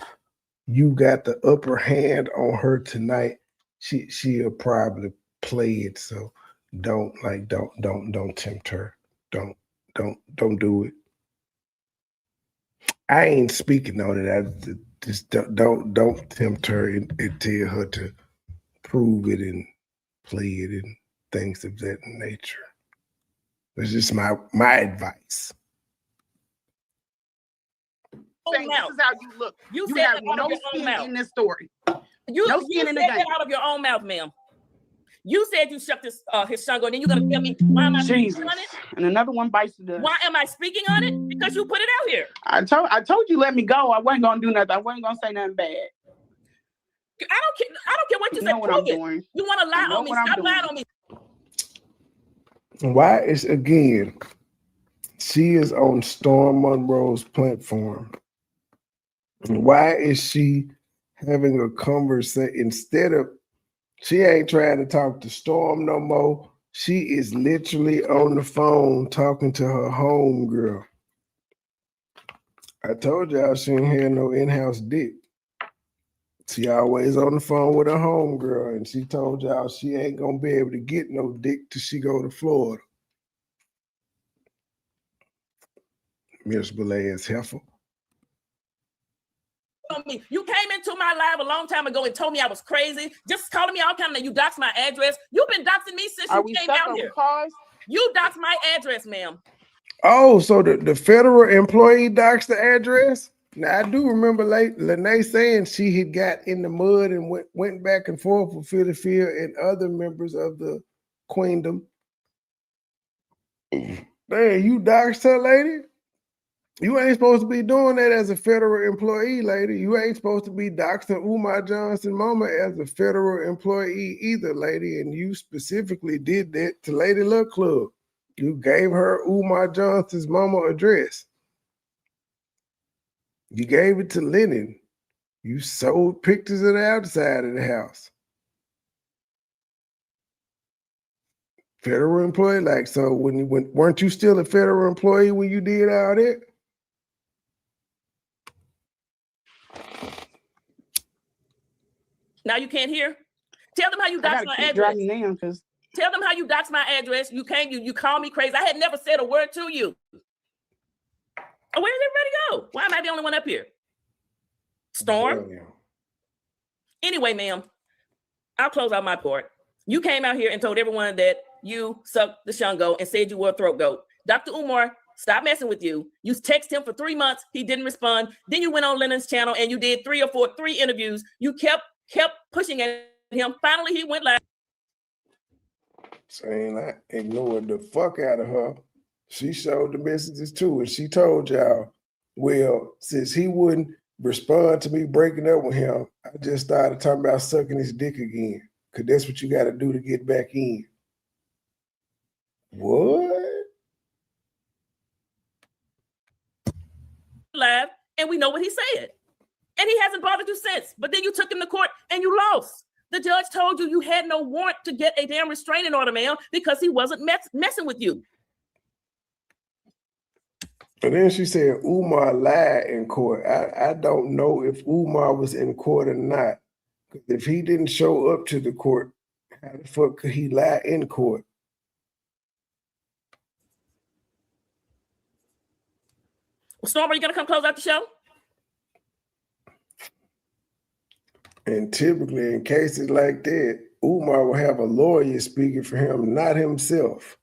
you got the upper hand on her tonight, she'll probably play it. So don't tempt her. Don't do it. I ain't speaking on it. I just don't tempt her and tell her to prove it and play it and things of that nature. That's just my advice. Saying, this is how you look. You You said have that out no of your own skin mouth. in this story. You No skin in the said game. that out of your own mouth, ma'am. You said you shucked his shango, and then you're gonna tell me why am I speaking on it? And another one bites the dust. Why am I speaking on it? Because you put it out here. I told you let me go. I wasn't gonna do nothing. I wasn't gonna say nothing bad. I don't care what you say. know what I'm Prove it. doing. You want to lie on me? what I'm Stop lying doing. on me. Why is again? She is on Storm Monroe's platform. Why is she having a conversation instead of? She ain't trying to talk to Storm no more. She is literally on the phone talking to her homegirl. I told y'all she ain't had no in-house dick. She always on the phone with her homegirl, and she told y'all she ain't gonna be able to get no dick till she go to Florida. Miserable ass heifer. On me. You came into my live a long time ago and told me I was crazy, just calling me all kind of. You doxed my address. You've been doxing me since you came out here. You doxed my address, ma'am. Oh, so the federal employee doxed the address? Now I do remember Lenae saying she had got in the mud and went back and forth with Philadelphia and other members of the queendom. Man, you doxed her, lady? You ain't supposed to be doing that as a federal employee, lady. You ain't supposed to be doxing Umar Johnson mama as a federal employee either, lady. And you specifically did that to Lady Luck Club. You gave her Umar Johnson's mama address. You gave it to Lenae. You sold pictures of the outside of the house. Federal employee, like, so when weren't you still a federal employee when you did all that? Now you can't hear. Tell them how you doxed my address. Tell them how you doxed my address. You came, you call me crazy. I had never said a word to you. Oh, where did everybody go? Why am I the only one up here? Storm. Anyway, ma'am, I'll close out my part. You came out here and told everyone that you sucked the shungo and said you were a throat goat. Dr. Umar, stop messing with you. You texted him for 3 months. He didn't respond. Then you went on Lenae's channel and you did 3 interviews. You kept pushing at him. Finally, he went live. Saying I ignored the fuck out of her. She showed the messages too, and she told y'all, well, since he wouldn't respond to me breaking up with him, I just started talking about sucking his dick again, because that's what you got to do to get back in. What? Live, and we know what he said. And he hasn't bothered you since. But then you took him to court and you lost. The judge told you you had no warrant to get a damn restraining order, ma'am, because he wasn't messing with you. And then she said Umar lied in court. I don't know if Umar was in court or not. If he didn't show up to the court, how the fuck could he lie in court? Storm, are you going to come close out the show? And typically in cases like that, Umar will have a lawyer speaking for him, not himself.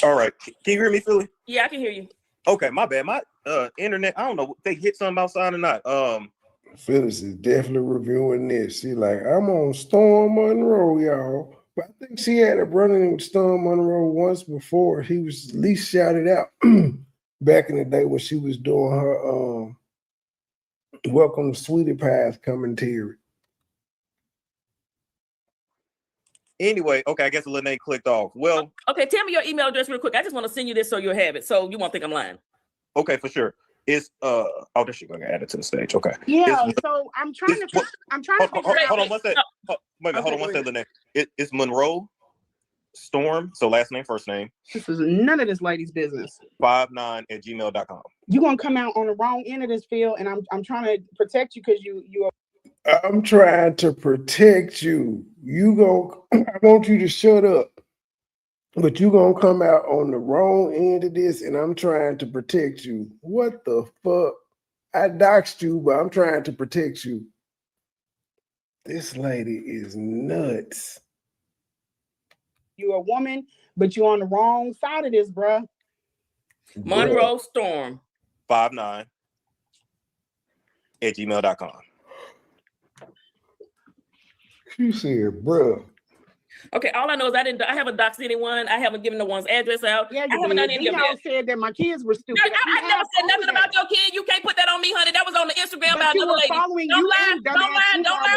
All right. Can you hear me, Philly? Yeah, I can hear you. Okay, my bad. My internet, I don't know if they hit something outside or not. Phyllis is definitely reviewing this. She like, I'm on Storm Monroe, y'all. But I think she had a run-in with Storm Monroe once before. He was at least shouted out back in the day when she was doing her Welcome to Sweetie Pie's commentary. Anyway, okay, I guess Lenae clicked off. Well, okay, tell me your email address real quick. I just want to send you this so you'll have it, so you won't think I'm lying. Okay, for sure. It's oh, this shit gonna add it to the stage. Okay. Yeah. So I'm trying to figure out. Hold on one second. Wait a minute. Hold on one second, Lenae. It's Monroe Storm. So last name, first name. This is none of this lady's business. 59@gmail.com. You gonna come out on the wrong end of this field, and I'm trying to protect you because you. I'm trying to protect you. I want you to shut up. But you gonna come out on the wrong end of this, and I'm trying to protect you. What the fuck? I doxed you, but I'm trying to protect you. This lady is nuts. You're a woman, but you're on the wrong side of this, bruh. Monroe Storm. 59@gmail.com. You said, bruh. Okay, all I know is I haven't doxed anyone. I haven't given no one's address out. Yeah, I haven't done any of that. Said that my kids were stupid. I never said nothing about your kid. You can't put that on me, honey. That was on the Instagram by another lady. Don't lie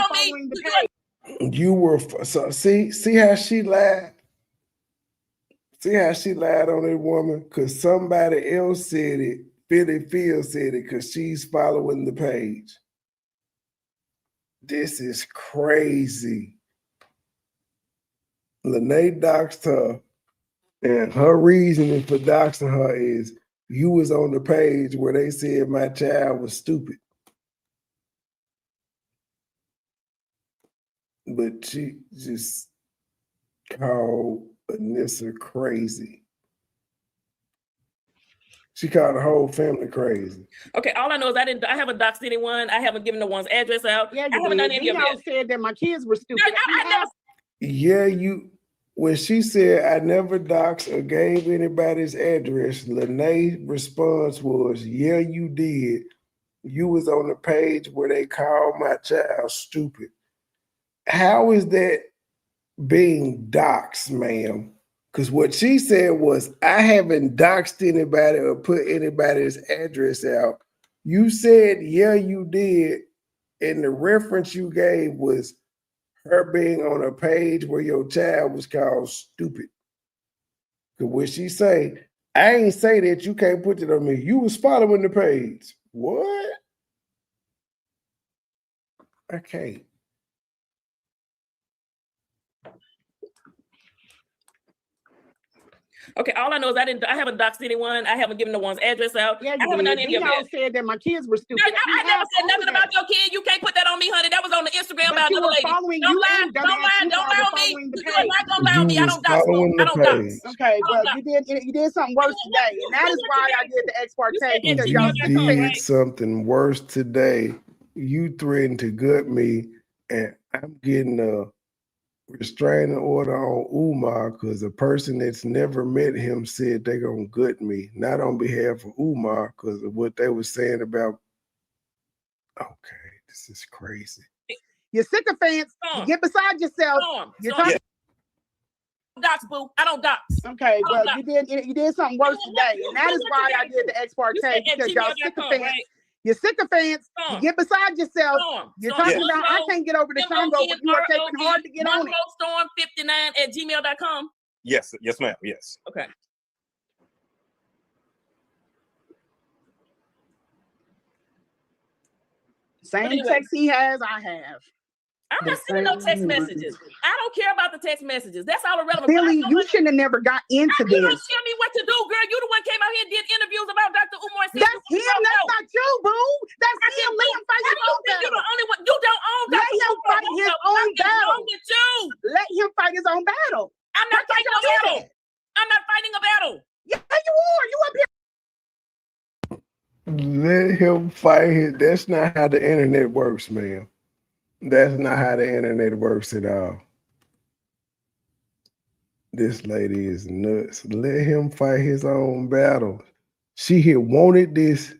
on me. You were so see how she lied. See how she lied on that woman because somebody else said it. Philly Phil said it because she's following the page. This is crazy. Lenae doxed her, and her reasoning for doxing her is you was on the page where they said my child was stupid. But she just called Anissa crazy. She called the whole family crazy. Okay, all I know is I haven't doxed anyone. I haven't given no one's address out. Yeah, I haven't done any of that. Said that my kids were stupid. Yeah, when she said I never doxed or gave anybody's address, Lenae's response was, yeah, you did. You was on the page where they called my child stupid. How is that being doxed, ma'am? Because what she said was, I haven't doxed anybody or put anybody's address out. You said, yeah, you did. And the reference you gave was her being on a page where your child was called stupid. Because what she say, I ain't say that you can't put it on me. You was following the page. What? I can't. Okay, all I know is I haven't doxed anyone. I haven't given no one's address out. Yeah, I haven't done any of that. Said that my kids were stupid. I never said nothing about your kid. You can't put that on me, honey. That was on the Instagram by another lady. Don't lie on me. You are not gonna lie on me. I don't dox. Okay, but you did something worse today, and that is why I did the ex parte. You did something worse today. You threatened to gut me, and I'm getting a restraining order on Umar because a person that's never met him said they're gonna gut me, not on behalf of Umar because of what they were saying about. Okay, this is crazy. You're sycophants. You get beside yourself. You're talking. Dox, boo. I don't dox. Okay, but you did something worse today, and that is why I did the ex parte because y'all sycophants. You're sycophants. You get beside yourself. You're talking about I can't get over the Congo, but you are taking hard to get on it. Storm59@gmail.com. Yes, ma'am. Yes. Okay. Same text he has, I have. I'm not sending no text messages. I don't care about the text messages. That's all irrelevant. Billy, you shouldn't have never got into this. You don't tell me what to do, girl. You the one came out here and did interviews about Dr. Umar. That's him. That's not you, boo. That's him. Let him fight his own battle. You're the only one. You don't own Dr. Let him fight his own battle. Let him fight his own battle. I'm not fighting a battle. I'm not fighting a battle. Yeah, you are. You up here. Let him fight his. That's not how the internet works, man. That's not how the internet works at all. This lady is nuts. Let him fight his own battle. She here wanted this.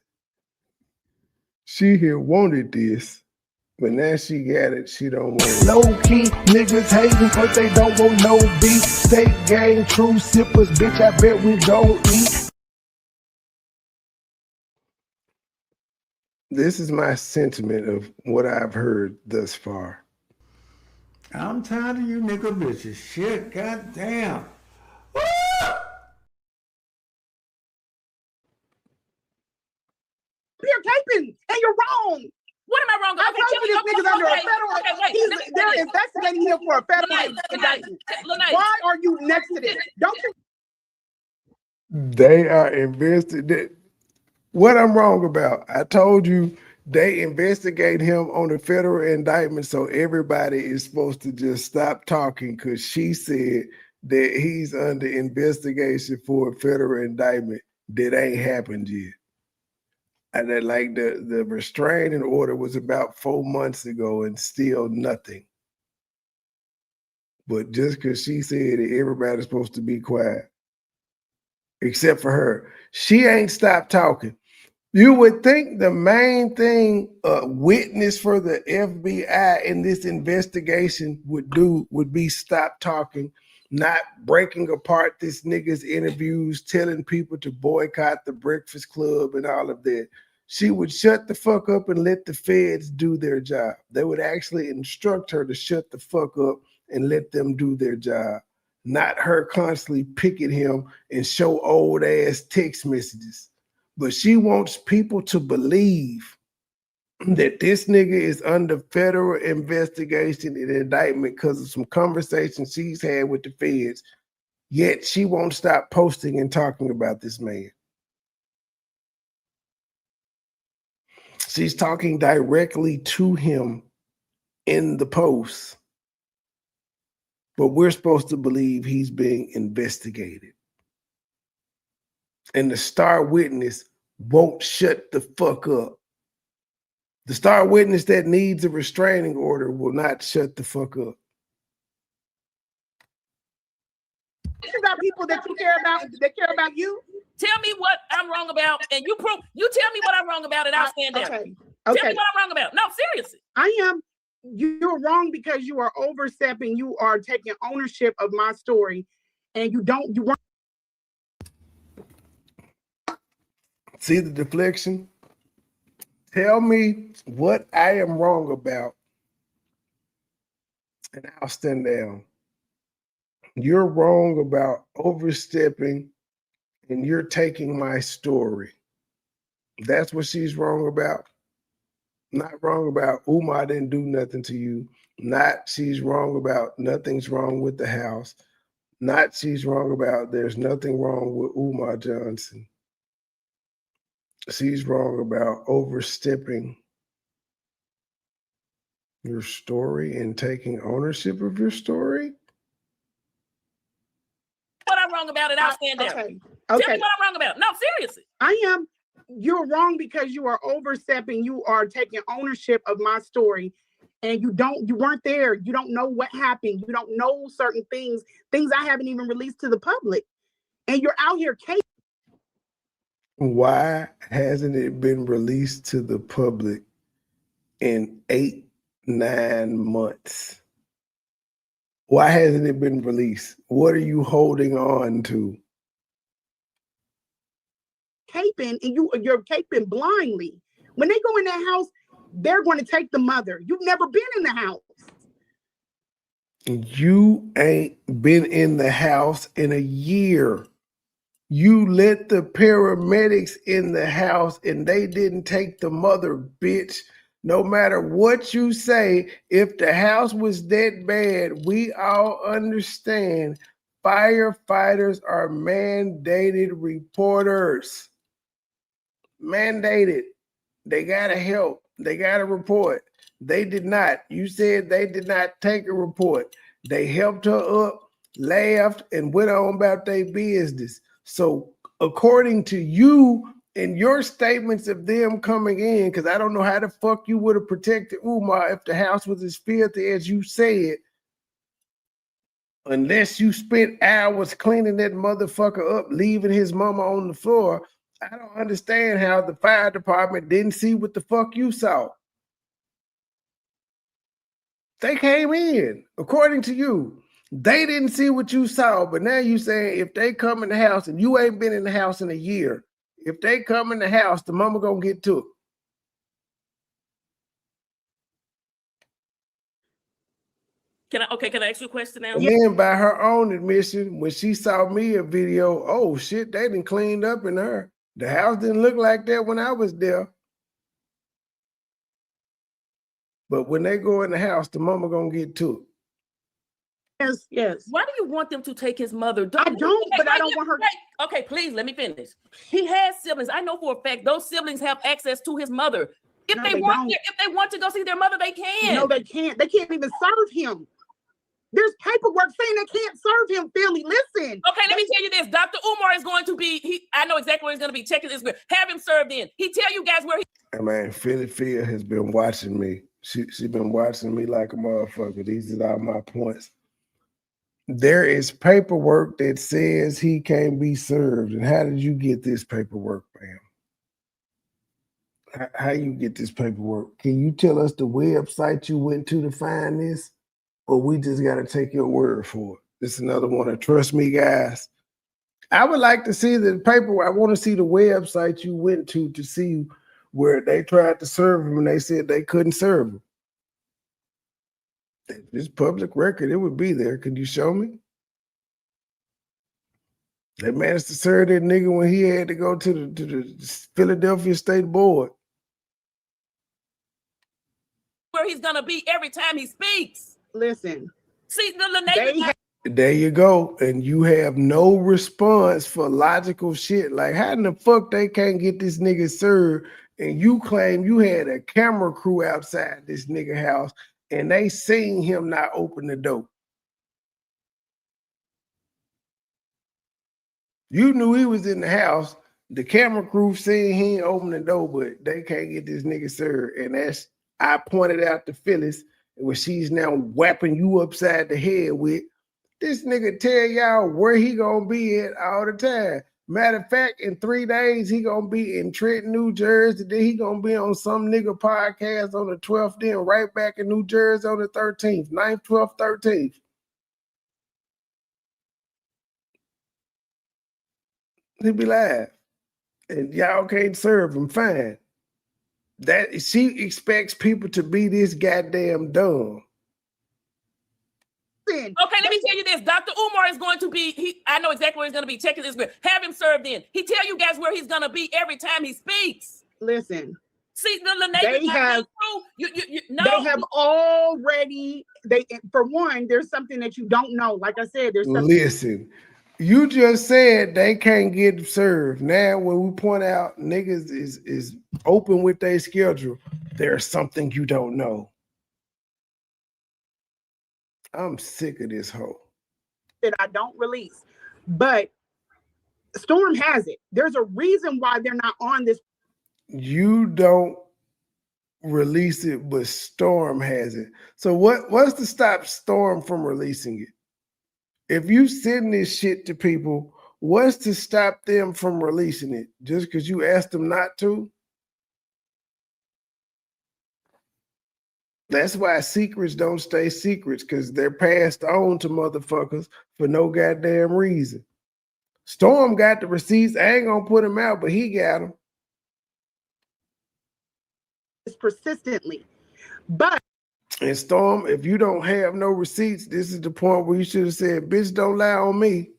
But now she got it. She don't want it. Low key niggas hating, but they don't want no beef. State gang, true sippers, bitch. I bet we gon' eat. This is my sentiment of what I've heard thus far. I'm tired of you nigga bitches. Shit, goddamn. You're caping, and you're wrong. What am I wrong? I told you this nigga's under a federal. They're investigating him for a federal indictment. Why are you next to this? Don't you? They are investigating. What I'm wrong about? I told you they investigate him on a federal indictment, so everybody is supposed to just stop talking because she said that he's under investigation for a federal indictment that ain't happened yet. And then, like, the restraining order was about 4 months ago and still nothing. But just because she said it, everybody's supposed to be quiet. Except for her. She ain't stopped talking. You would think the main thing a witness for the FBI in this investigation would be stop talking, not breaking apart this nigga's interviews, telling people to boycott the Breakfast Club and all of that. She would shut the fuck up and let the feds do their job. They would actually instruct her to shut the fuck up and let them do their job, not her constantly picking him and show old ass text messages. But she wants people to believe that this nigga is under federal investigation and indictment because of some conversations she's had with the feds. Yet she won't stop posting and talking about this man. She's talking directly to him in the post. But we're supposed to believe he's being investigated. And the star witness won't shut the fuck up. The star witness that needs a restraining order will not shut the fuck up. You got people that you care about that care about you. Tell me what I'm wrong about, and you tell me what I'm wrong about, and I'll stand down. Okay. Tell me what I'm wrong about. No, seriously. You're wrong because you are overstepping. You are taking ownership of my story, and you weren't. See the deflection? Tell me what I am wrong about, and I'll stand down. You're wrong about overstepping, and you're taking my story. That's what she's wrong about. Not wrong about Umar didn't do nothing to you. Not she's wrong about nothing's wrong with the house. Not she's wrong about there's nothing wrong with Umar Johnson. She's wrong about overstepping your story and taking ownership of your story. What I'm wrong about, and I'll stand down. Okay. Tell me what I'm wrong about. No, seriously. You're wrong because you are overstepping. You are taking ownership of my story, and you weren't there. You don't know what happened. You don't know certain things I haven't even released to the public, and you're out here caping. Why hasn't it been released to the public in 8-9 months? Why hasn't it been released? What are you holding on to? Caping, and you're caping blindly. When they go in that house, they're going to take the mother. You've never been in the house. You ain't been in the house in a year. You let the paramedics in the house and they didn't take the mother, bitch. No matter what you say, if the house was that bad, we all understand firefighters are mandated reporters. Mandated. They gotta help. They gotta report. They did not. You said they did not take a report. They helped her up, laughed, and went on about their business. So according to you and your statements of them coming in, because I don't know how the fuck you would have protected Umar if the house was as filthy as you said, unless you spent hours cleaning that motherfucker up, leaving his mama on the floor. I don't understand how the fire department didn't see what the fuck you saw. They came in, according to you. They didn't see what you saw, but now you saying if they come in the house and you ain't been in the house in a year, if they come in the house, the mama gonna get took. Can I ask you a question now? And then by her own admission, when she saw me a video, oh shit, they done cleaned up in her. The house didn't look like that when I was there. But when they go in the house, the mama gonna get to it. Yes. Why do you want them to take his mother? I don't, but I don't want her. Okay, please let me finish. He has siblings. I know for a fact those siblings have access to his mother. If they want to go see their mother, they can. No, they can't. They can't even serve him. There's paperwork saying they can't serve him, Philly. Listen. Okay, let me tell you this. Dr. Umar is going to be, I know exactly where he's going to be checking this. Have him served in. He tell you guys where he. Hey man, Philly Phil has been watching me. She been watching me like a motherfucker. These are all my points. There is paperwork that says he can't be served. And how did you get this paperwork, ma'am? How you get this paperwork? Can you tell us the website you went to find this? Or we just got to take your word for it? This is another one of trust me, guys. I would like to see the paperwork. I want to see the website you went to see where they tried to serve him and they said they couldn't serve him. If it's public record, it would be there. Could you show me? They managed to serve that nigga when he had to go to the Philadelphia State Board. Where he's gonna be every time he speaks. Listen. See, the Lenae. There you go. And you have no response for logical shit. Like, how in the fuck they can't get this nigga served? And you claim you had a camera crew outside this nigga house and they seen him not open the door. You knew he was in the house. The camera crew seen he ain't open the door, but they can't get this nigga served. And that's, I pointed out to Phyllis, where she's now whapping you upside the head with. This nigga tell y'all where he gonna be at all the time. Matter of fact, in 3 days, he gonna be in Trenton, New Jersey. Then he gonna be on some nigga podcast on the 12th, then right back in New Jersey on the 13th, 9th, 12th, 13th. He be live. And y'all can't serve him, fine. That she expects people to be this goddamn dumb. Okay, let me tell you this. Dr. Umar is going to be, I know exactly where he's going to be checking this. Have him served in. He tell you guys where he's going to be every time he speaks. Listen. See, the Lenae, they have already, for one, there's something that you don't know. Like I said, there's something. Listen, you just said they can't get served. Now, when we point out niggas is open with their schedule, there's something you don't know. I'm sick of this hoe. That I don't release. But Storm has it. There's a reason why they're not on this. You don't release it, but Storm has it. So what's to stop Storm from releasing it? If you send this shit to people, what's to stop them from releasing it? Just because you asked them not to? That's why secrets don't stay secrets, because they're passed on to motherfuckers for no goddamn reason. Storm got the receipts. I ain't gonna put him out, but he got them. It's persistently. But and Storm, if you don't have no receipts, this is the point where you should have said, bitch, don't lie on me.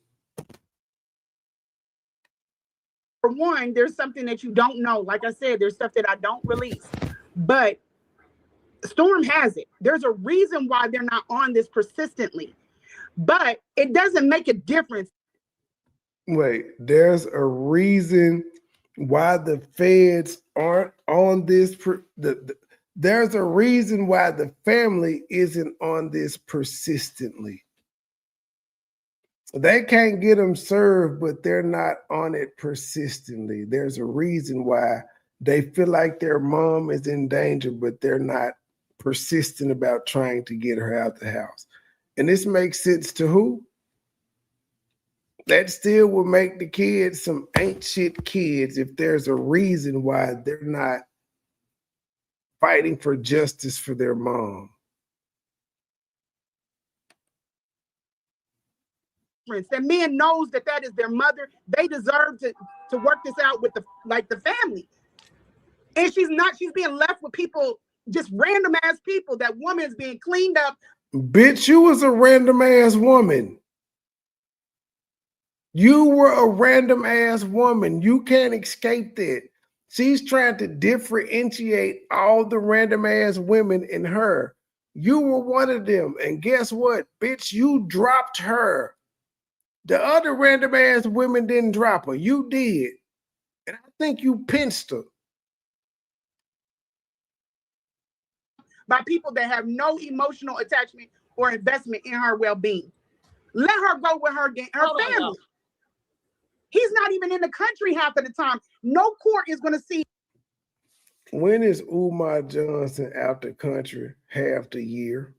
For one, there's something that you don't know. Like I said, there's stuff that I don't release. But Storm has it. There's a reason why they're not on this persistently. But it doesn't make a difference. Wait, there's a reason why the feds aren't on this. There's a reason why the family isn't on this persistently. They can't get them served, but they're not on it persistently. There's a reason why they feel like their mom is in danger, but they're not persistent about trying to get her out the house. And this makes sense to who? That still will make the kids some ain't shit kids if there's a reason why they're not fighting for justice for their mom. That man knows that is their mother. They deserve to work this out with the family. And she's being left with people, just random ass people. That woman is being cleaned up. Bitch, you was a random ass woman. You were a random ass woman. You can't escape that. She's trying to differentiate all the random ass women in her. You were one of them. And guess what? Bitch, you dropped her. The other random ass women didn't drop her. You did. And I think you pinched her. By people that have no emotional attachment or investment in her well-being. Let her go with her family. He's not even in the country half of the time. No court is going to see. When is Umar Johnson out the country? Half the year.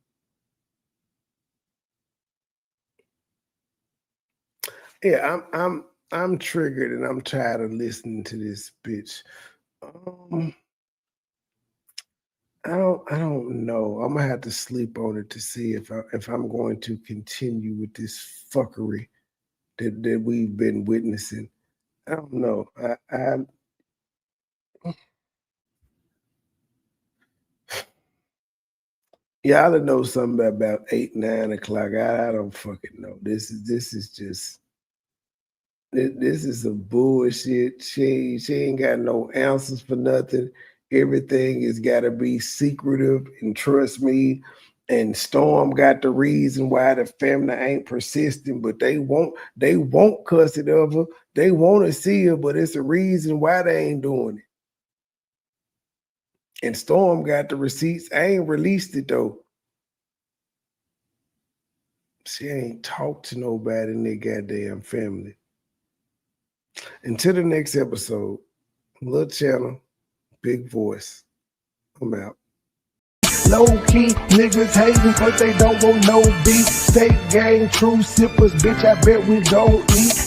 Yeah, I'm triggered and I'm tired of listening to this bitch. I don't know. I'm gonna have to sleep on it to see if I'm going to continue with this fuckery that we've been witnessing. I don't know. Y'all know something about 8, 9 o'clock. I don't fucking know. This is just this is some bullshit. She ain't got no answers for nothing. Everything has got to be secretive, and trust me. And Storm got the reason why the family ain't persistent, but they won't cuss it of her. They want to see her, but it's a reason why they ain't doing it. And Storm got the receipts. I ain't released it though. She ain't talked to nobody in their goddamn family. Until the next episode, little channel, big voice. I'm out. Low key niggas hating, but they don't want no beef. State gang, true sippers, bitch. I bet we gon' eat.